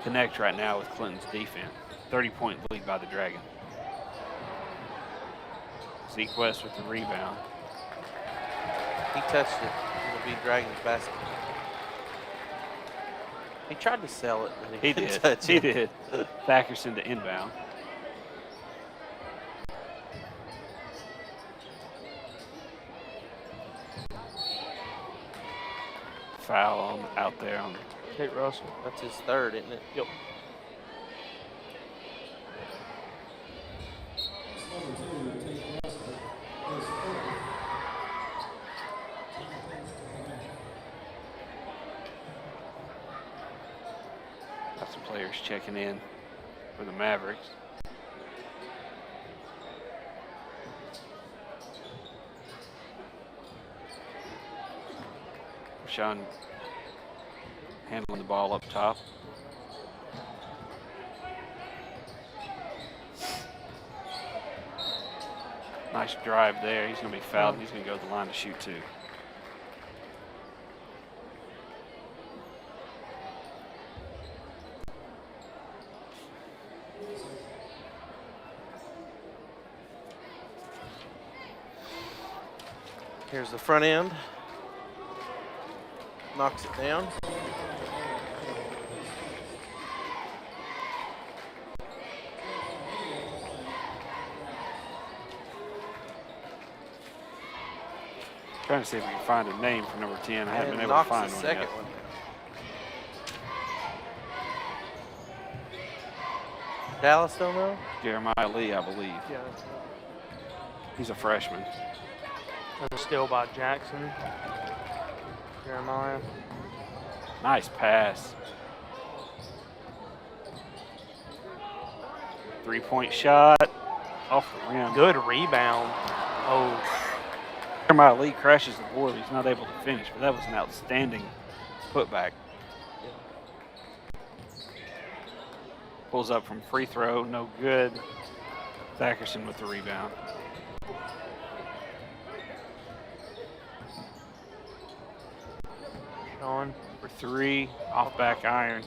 connect right now with Clinton's defense. 30-point lead by the Dragon. Zeke West with the rebound. He touched it. It'll be Dragon's basket. He tried to sell it, but he didn't touch He it. did. Thackerson to inbound. Foul out there on Kate Russell. That's his third, isn't it? Yep. Got some players checking in for the Mavericks. Rashawn handling the ball up top. Nice drive there. He's going to be fouled. He's going to go to the line to shoot two. Here's the front end. Knocks it down. Trying to see if we can find a name for number 10. I haven't And been able to knocks find the one second yet. one down. Dallas don't know? Jeremiah Lee, I believe. Yeah. He's a freshman. There's a steal by Jackson. Jeremiah. Nice pass. Three-point shot off the rim. Good rebound. Oh, Jeremiah Lee crashes the board. He's not able to finish, but that was an outstanding putback. Pulls up from free throw, no good. Thackerson with the rebound. Sean. For three, off back iron.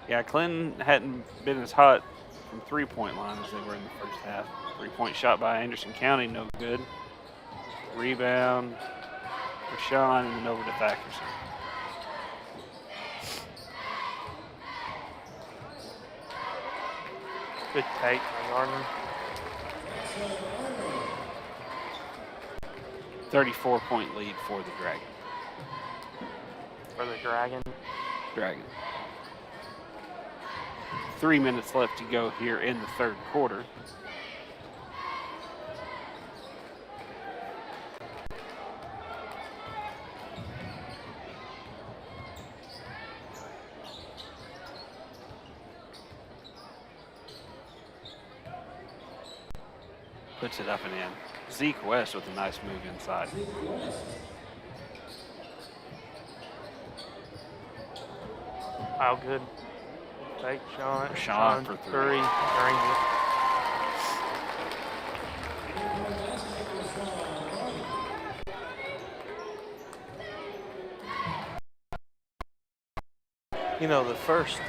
Yeah, Clinton hadn't been as hot from three-point line as they were in the first half. Three-point shot by Anderson County, no good. Rebound for Sean, and then over to Thackerson. Good take by Gardner. 34-point lead for the Dragon. For the Dragon. Dragon. 3 minutes left to go here in the third quarter. Puts it up and in. Zeke West with a nice move inside. Oh, good. Take Sean. Sean for three. Drains it. You know, the first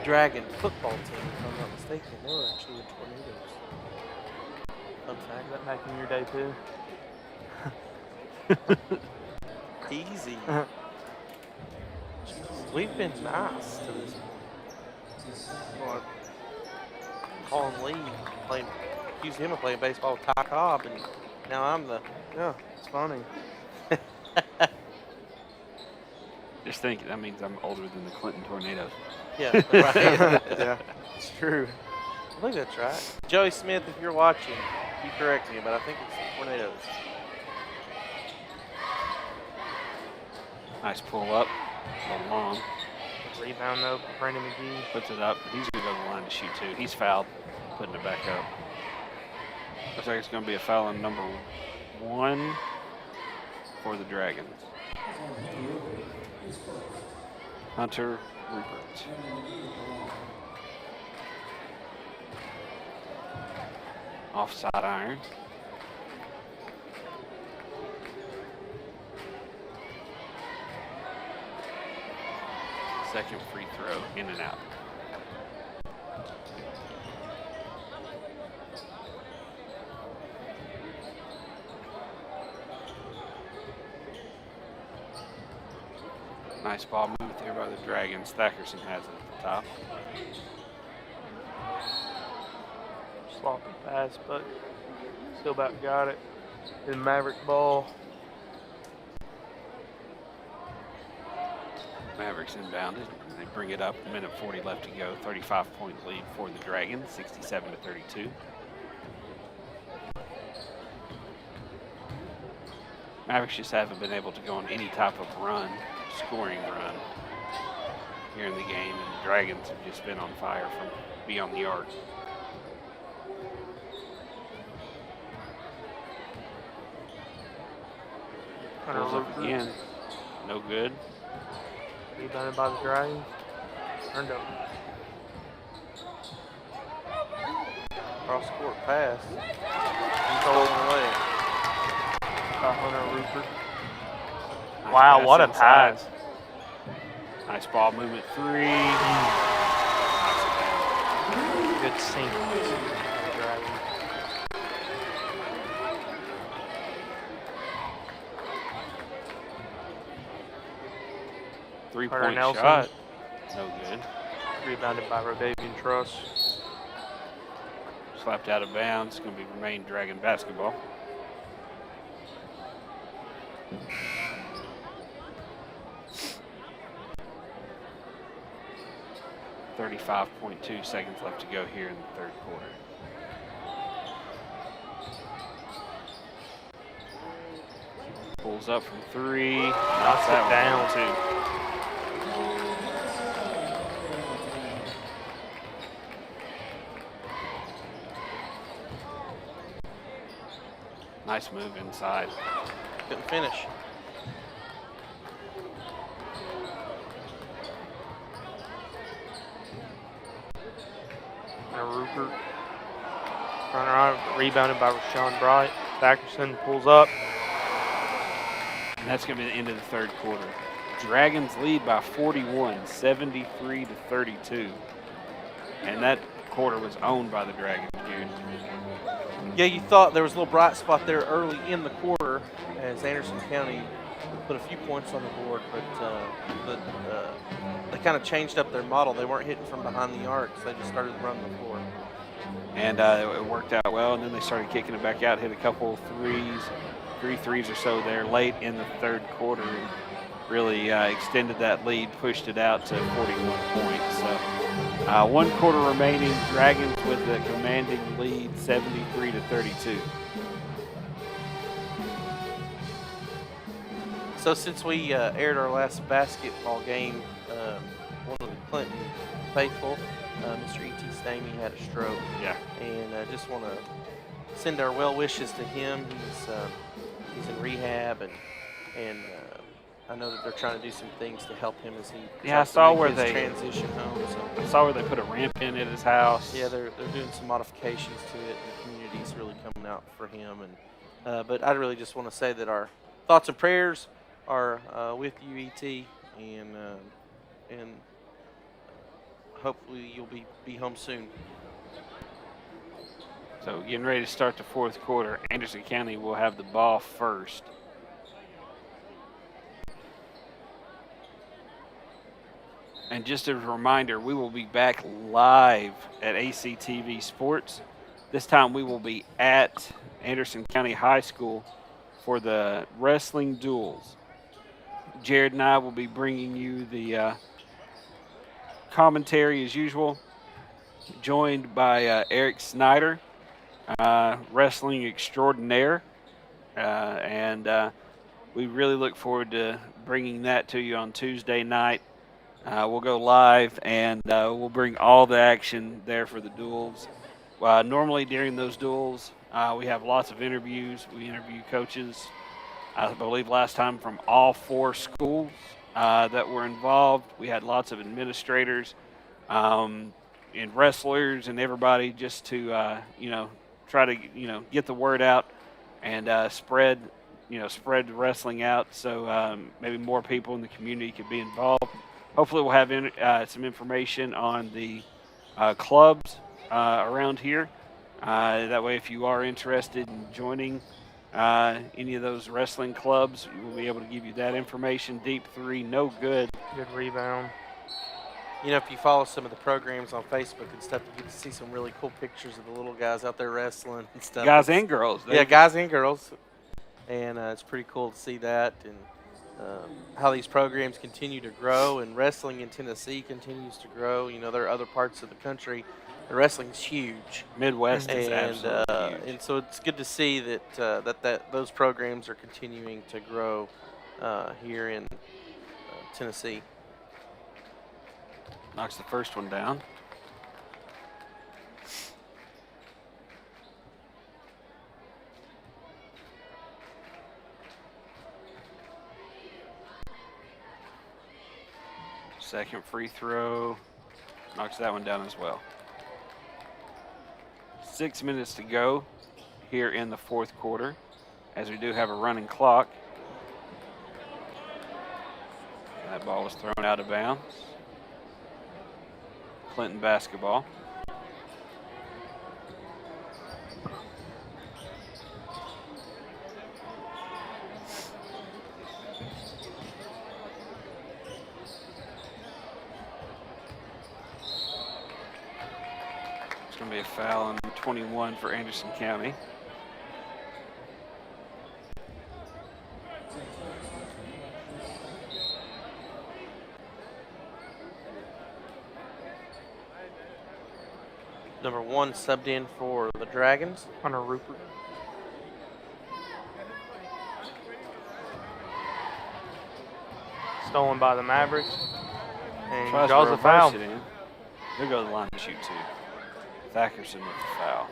Dragon football team, if I'm not mistaken, they were actually the Tornadoes. Fun fact. Is that back in your day too? Easy. We've been nice to this. Well, Colin Lee playing, accused him of playing baseball with Ty Cobb, and now I'm the. Yeah, it's funny. just think that means I'm older than the Clinton Tornadoes. Yeah, right. Yeah, it's true. I think that's right. Joey Smith, if you're watching, you correct me, but I think it's the Tornadoes. Nice pull up. A little long. Rebound though, Brandon McGee. Puts it up. He's going to go to the line to shoot too. He's fouled. Putting it back up. Looks like it's going to be a foul on number 1 for the Dragons. Hunter Rupert. Offside iron. Second free throw, in and out. Nice ball movement there by the Dragons. Thackerson has it at the top. Sloppy pass, but still about got it. Then Maverick ball. Mavericks inbounded. They bring it up. 1:40 left to go. 35-point lead for the Dragons, 67-32. Mavericks just haven't been able to go on any type of run, scoring run here in the game, and the Dragons have just been on fire from beyond the arc. Goes up again. No good. Rebounded by the Dragons. Turned over. Cross court pass. He's holding away. Hunter Rupert. Nice Wow, pass what a inside. pass. Nice ball movement, 3. Good sink. Dragons. Three-point Nelson. shot. No good. Rebounded by Rodavian Truss. Slapped out of bounds. Going to be remain Dragon basketball. .2 seconds left to go here in the third quarter. Pulls up from 3. Knocks it down. Too. Nice move inside. Couldn't finish. Rupert. Front right, rebounded by Rashawn Bright. Thackerson pulls up. And that's going to be the end of the third quarter. Dragons lead by 41, 73-32. And that quarter was owned by the Dragons, dude. Yeah, you thought there was a little bright spot there early in the quarter as Anderson County put a few points on the board, but they kind of changed up their model. They weren't hitting from behind the arcs. They just started running the floor. And it worked out well, and then they started kicking it back out, hit a couple three threes or so there late in the third quarter, and really extended that lead, pushed it out to 41 points. So 1 quarter remaining, Dragons with the commanding lead, 73-32. So since we aired our last basketball game, one of the Clinton faithful, Mr. E.T. Stamey, had a stroke. Yeah. And I just want to send our well wishes to him. He's in rehab, and I know that they're trying to do some things to help him as he I saw to make where his they transition home. So. I saw where they put a ramp in at his house. Yeah, they're doing some modifications to it, and the community's really coming out for him. And but I really just want to say that our thoughts and prayers are with you, E.T., and hopefully you'll be home soon. So getting ready to start the fourth quarter. Anderson County will have the ball first. And just a reminder, we will be back live at ACTV Sports. This time we will be at Anderson County High School for the wrestling duels. Jared and I will be bringing you the commentary as usual, joined by Eric Snyder, wrestling extraordinaire, and we really look forward to bringing that to you on Tuesday night. We'll go live, and we'll bring all the action there for the duels. Normally during those duels, we have lots of interviews. We interview coaches, I believe last time from all 4 schools that were involved. We had lots of administrators and wrestlers and everybody just to, try to, get the word out and spread wrestling out so maybe more people in the community could be involved. Hopefully we'll have some information on the clubs around here. That way if you are interested in joining any of those wrestling clubs, we'll be able to give you that information. Deep 3, no good. Good rebound. If you follow some of the programs on Facebook and stuff, you get to see some really cool pictures of the little guys out there wrestling and stuff. Guys and girls. Yeah, guys and girls. And it's pretty cool to see that and how these programs continue to grow, and wrestling in Tennessee continues to grow. There are other parts of the country. The wrestling's huge. Midwest is absolutely huge. And so it's good to see that those programs are continuing to grow here in Tennessee. Knocks the first one down. Second free throw, knocks that one down as well. 6 minutes to go here in the 4th quarter, as we do have a running clock. That ball was thrown out of bounds. Clinton basketball. It's going to be a foul on 21 for Anderson County. Number 1 subbed in for the Dragons. Hunter Rupert. Stolen by the Mavericks. And Tries draws to a foul. reverse it in. He'll go to the line to shoot 2. Thackerson with the foul.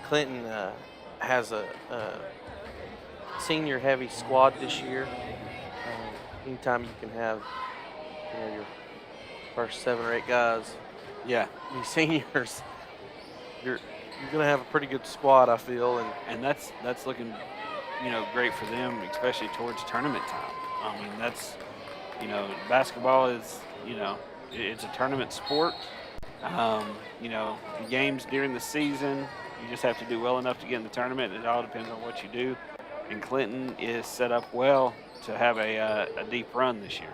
Clinton has a senior heavy squad this year. Anytime you can have your first 7 or 8 guys be seniors, you're going to have a pretty good squad, I feel. And that's looking, great for them, especially towards tournament time. I mean, that's, basketball is, it's a tournament sport. The games during the season, you just have to do well enough to get in the tournament. It all depends on what you do. And Clinton is set up well to have a deep run this year.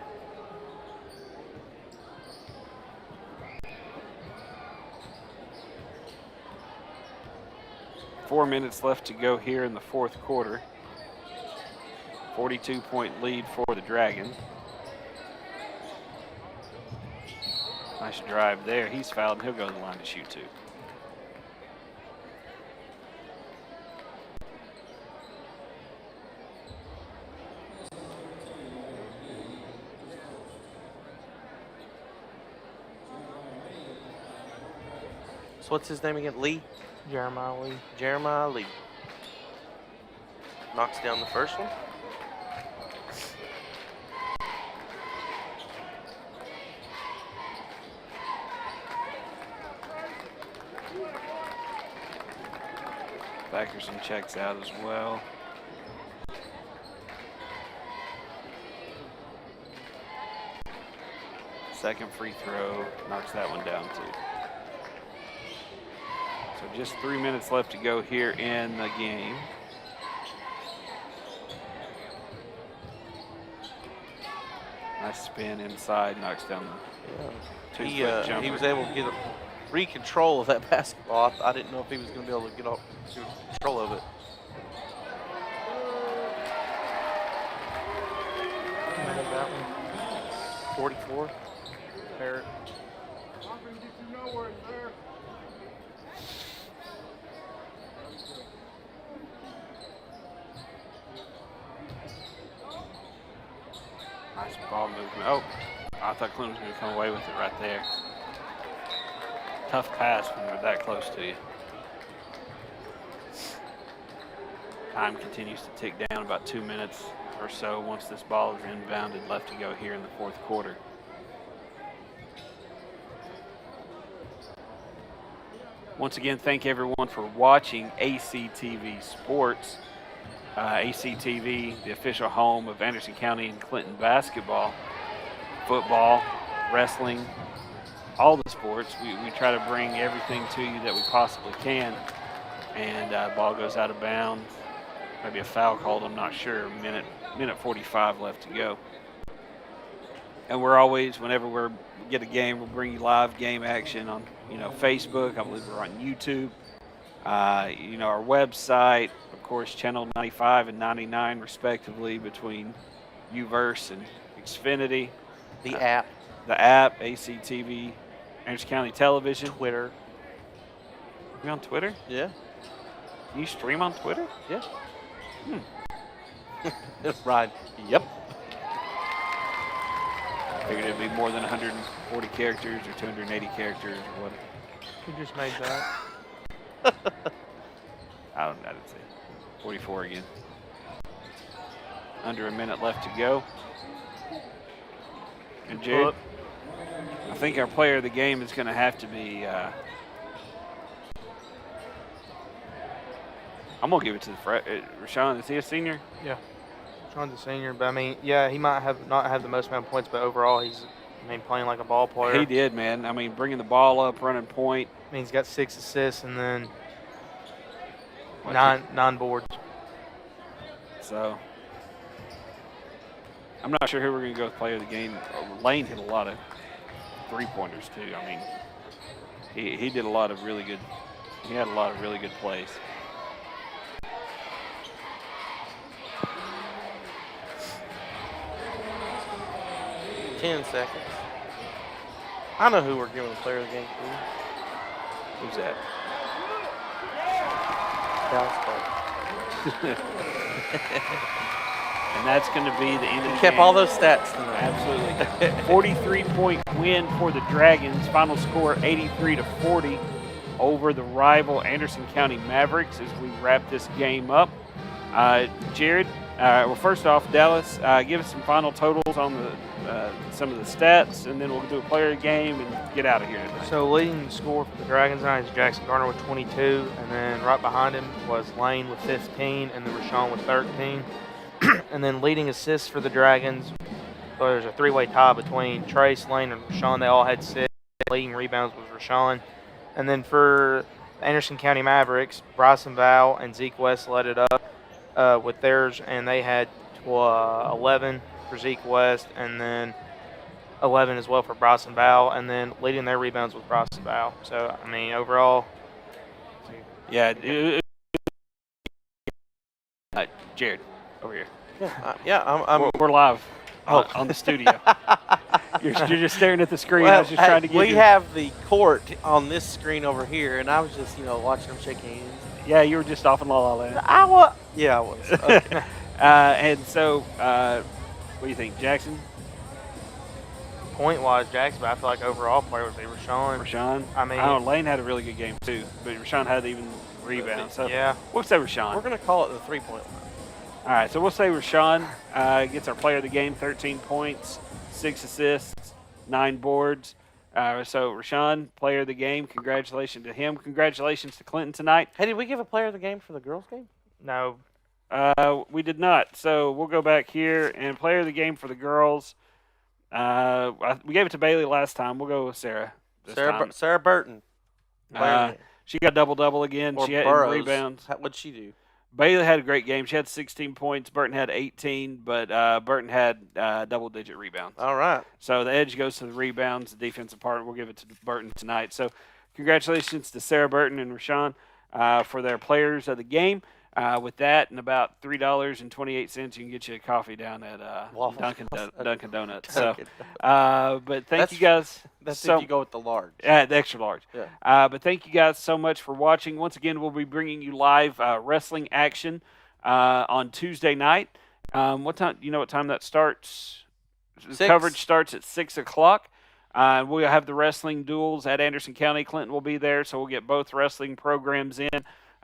Four minutes left to go here in the 4th quarter. 42-point lead for the Dragons. Nice drive there. He's fouled, and he'll go to the line to shoot 2. So what's his name again? Lee? Jeremiah Lee. Jeremiah Lee. Knocks down the first one. Thackerson checks out as well. Second free throw, knocks that one down too. So just 3 minutes left to go here in the game. Nice spin inside, knocks down the 2-foot jumper. He was able to control of that basketball. I didn't know if he was going to be able to get control of it. That one. 44. Barrett. Nice ball movement. Oh, I thought Clinton was going to come away with it right there. Tough pass when they're that close to you. Time continues to tick down, about 2 minutes or so once this ball is inbounded, left to go here in the fourth quarter. Once again, thank everyone for watching ACTV Sports. ACTV, the official home of Anderson County and Clinton basketball, football, wrestling, all the sports. We try to bring everything to you that we possibly can. And ball goes out of bounds. Maybe a foul called, I'm not sure. Minute 45 left to go. And we're always, whenever we get a game, we'll bring you live game action on, Facebook. I believe we're on YouTube. Our website, of course, channel 95 and 99 respectively between Uverse and Xfinity. The app. The app, ACTV, Anderson County Television. Twitter. You on Twitter? Yeah. Can you stream on Twitter? Yeah. Right. Yep. Figured it'd be more than 140 characters or 280 characters or what. Who just made that? I didn't see. 44 again. Under a minute left to go. And Jared, I think our player of the game is going to have to be. I'm going to give it to Rashawn. Is he a senior? Yeah. Sean's a senior, but I mean, yeah, he might not have the most amount of points, but overall he's playing like a ball player. He did, man. I mean, bringing the ball up, running point. I mean, he's got 6 assists and then nine boards. So I'm not sure who we're going to go with player of the game. Lane hit a lot of three-pointers too. I mean, he did a lot of really good. He had a lot of really good plays. 10 seconds. I know who we're giving the player of the game to. Who's that? Dallas Clark. And that's going to be the end of the game. Kept all those stats tonight. Absolutely. 43-point win for the Dragons. Final score 83-40 over the rival Anderson County Mavericks as we wrap this game up. Jared, well, first off, Dallas, give us some final totals on some of the stats, and then we'll do a player game and get out of here today. So leading the score for the Dragons tonight is Jackson Garner with 22, and then right behind him was Lane with 15, and then Rashawn with 13. And then leading assists for the Dragons, so there's a three-way tie between Trace, Lane, and Rashawn. They all had 6. Leading rebounds was Rashawn. And then for the Anderson County Mavericks, Bryson Val and Zeke West led it up with theirs, and they had 11 for Zeke West, and then 11 as well for Bryson Val, and then leading their rebounds was Bryson Val. So, I mean, overall. Yeah. Jared, over here. We're live on the studio. You're just staring at the screen. I was just trying to get We have the court on this screen over here, and I was just, watching them shake hands. Yeah, you were just off in La La Land. Yeah, I was. Okay. And so, what do you think, Jackson? Point-wise, Jackson, but I feel like overall player would be Rashawn. Rashawn? I mean, Lane had a really good game too, but Rashawn had even rebounds. So yeah. We'll say Rashawn. We're going to call it the three-point line. All right, so we'll say Rashawn gets our player of the game, 13 points, 6 assists, 9 boards. So Rashawn, player of the game, congratulations to him. Congratulations to Clinton tonight. Hey, did we give a player of the game for the girls' game? No. We did not. So we'll go back here, and player of the game for the girls. We gave it to Bailey last time. We'll go with Sarah this time. Sarah Burton. She got double-double again. Or she had Burrows. rebounds. What'd she do? Bailey had a great game. She had 16 points. Burton had 18, but Burton had double-digit rebounds. All right. So the edge goes to the rebounds. The defensive part, we'll give it to Burton tonight. So congratulations to Sarah Burton and Rashawn for their players of the game. With that and about $3.28, you can get you a coffee down at Dunkin' Donuts. So, but thank you guys. That's so, if you go with the large. Yeah, the extra large. Yeah. But thank you guys so much for watching. Once again, we'll be bringing you live wrestling action on Tuesday night. What time? You know what time that starts? The 6. coverage starts at 6 o'clock. We'll have the wrestling duels at Anderson County. Clinton will be there, so we'll get both wrestling programs in.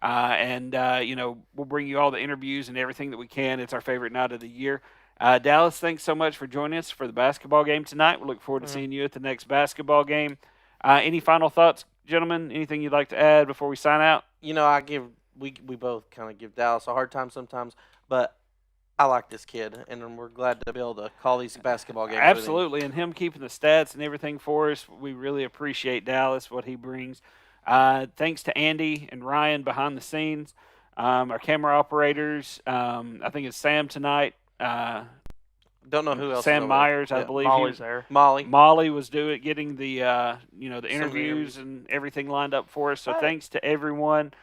We'll bring you all the interviews and everything that we can. It's our favorite night of the year. Dallas, thanks so much for joining us for the basketball game tonight. We look forward to seeing you at the next basketball game. Any final thoughts, gentlemen? Anything you'd like to add before we sign out? You know, we both kind of give Dallas a hard time sometimes, but I like this kid, and we're glad to be able to call these basketball games. Absolutely, and him keeping the stats and everything for us, we really appreciate Dallas, what he brings. Thanks to Andy and Ryan behind the scenes, our camera operators. I think it's Sam tonight. Don't know who else. Sam Myers, I believe. Molly's there. Molly was getting the the interviews and everything lined up for us. So thanks to everyone.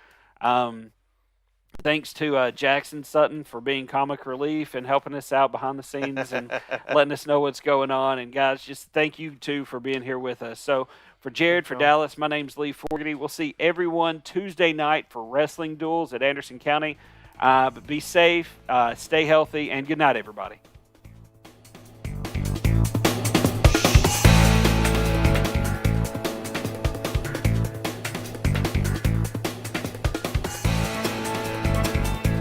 Thanks to Jackson Sutton for being comic relief and helping us out behind the scenes and letting us know what's going on. And guys, just thank you too for being here with us. So for Jared, for Dallas, my name's Lee Fogarty. We'll see everyone Tuesday night for wrestling duels at Anderson County. But be safe, stay healthy, and good night, everybody.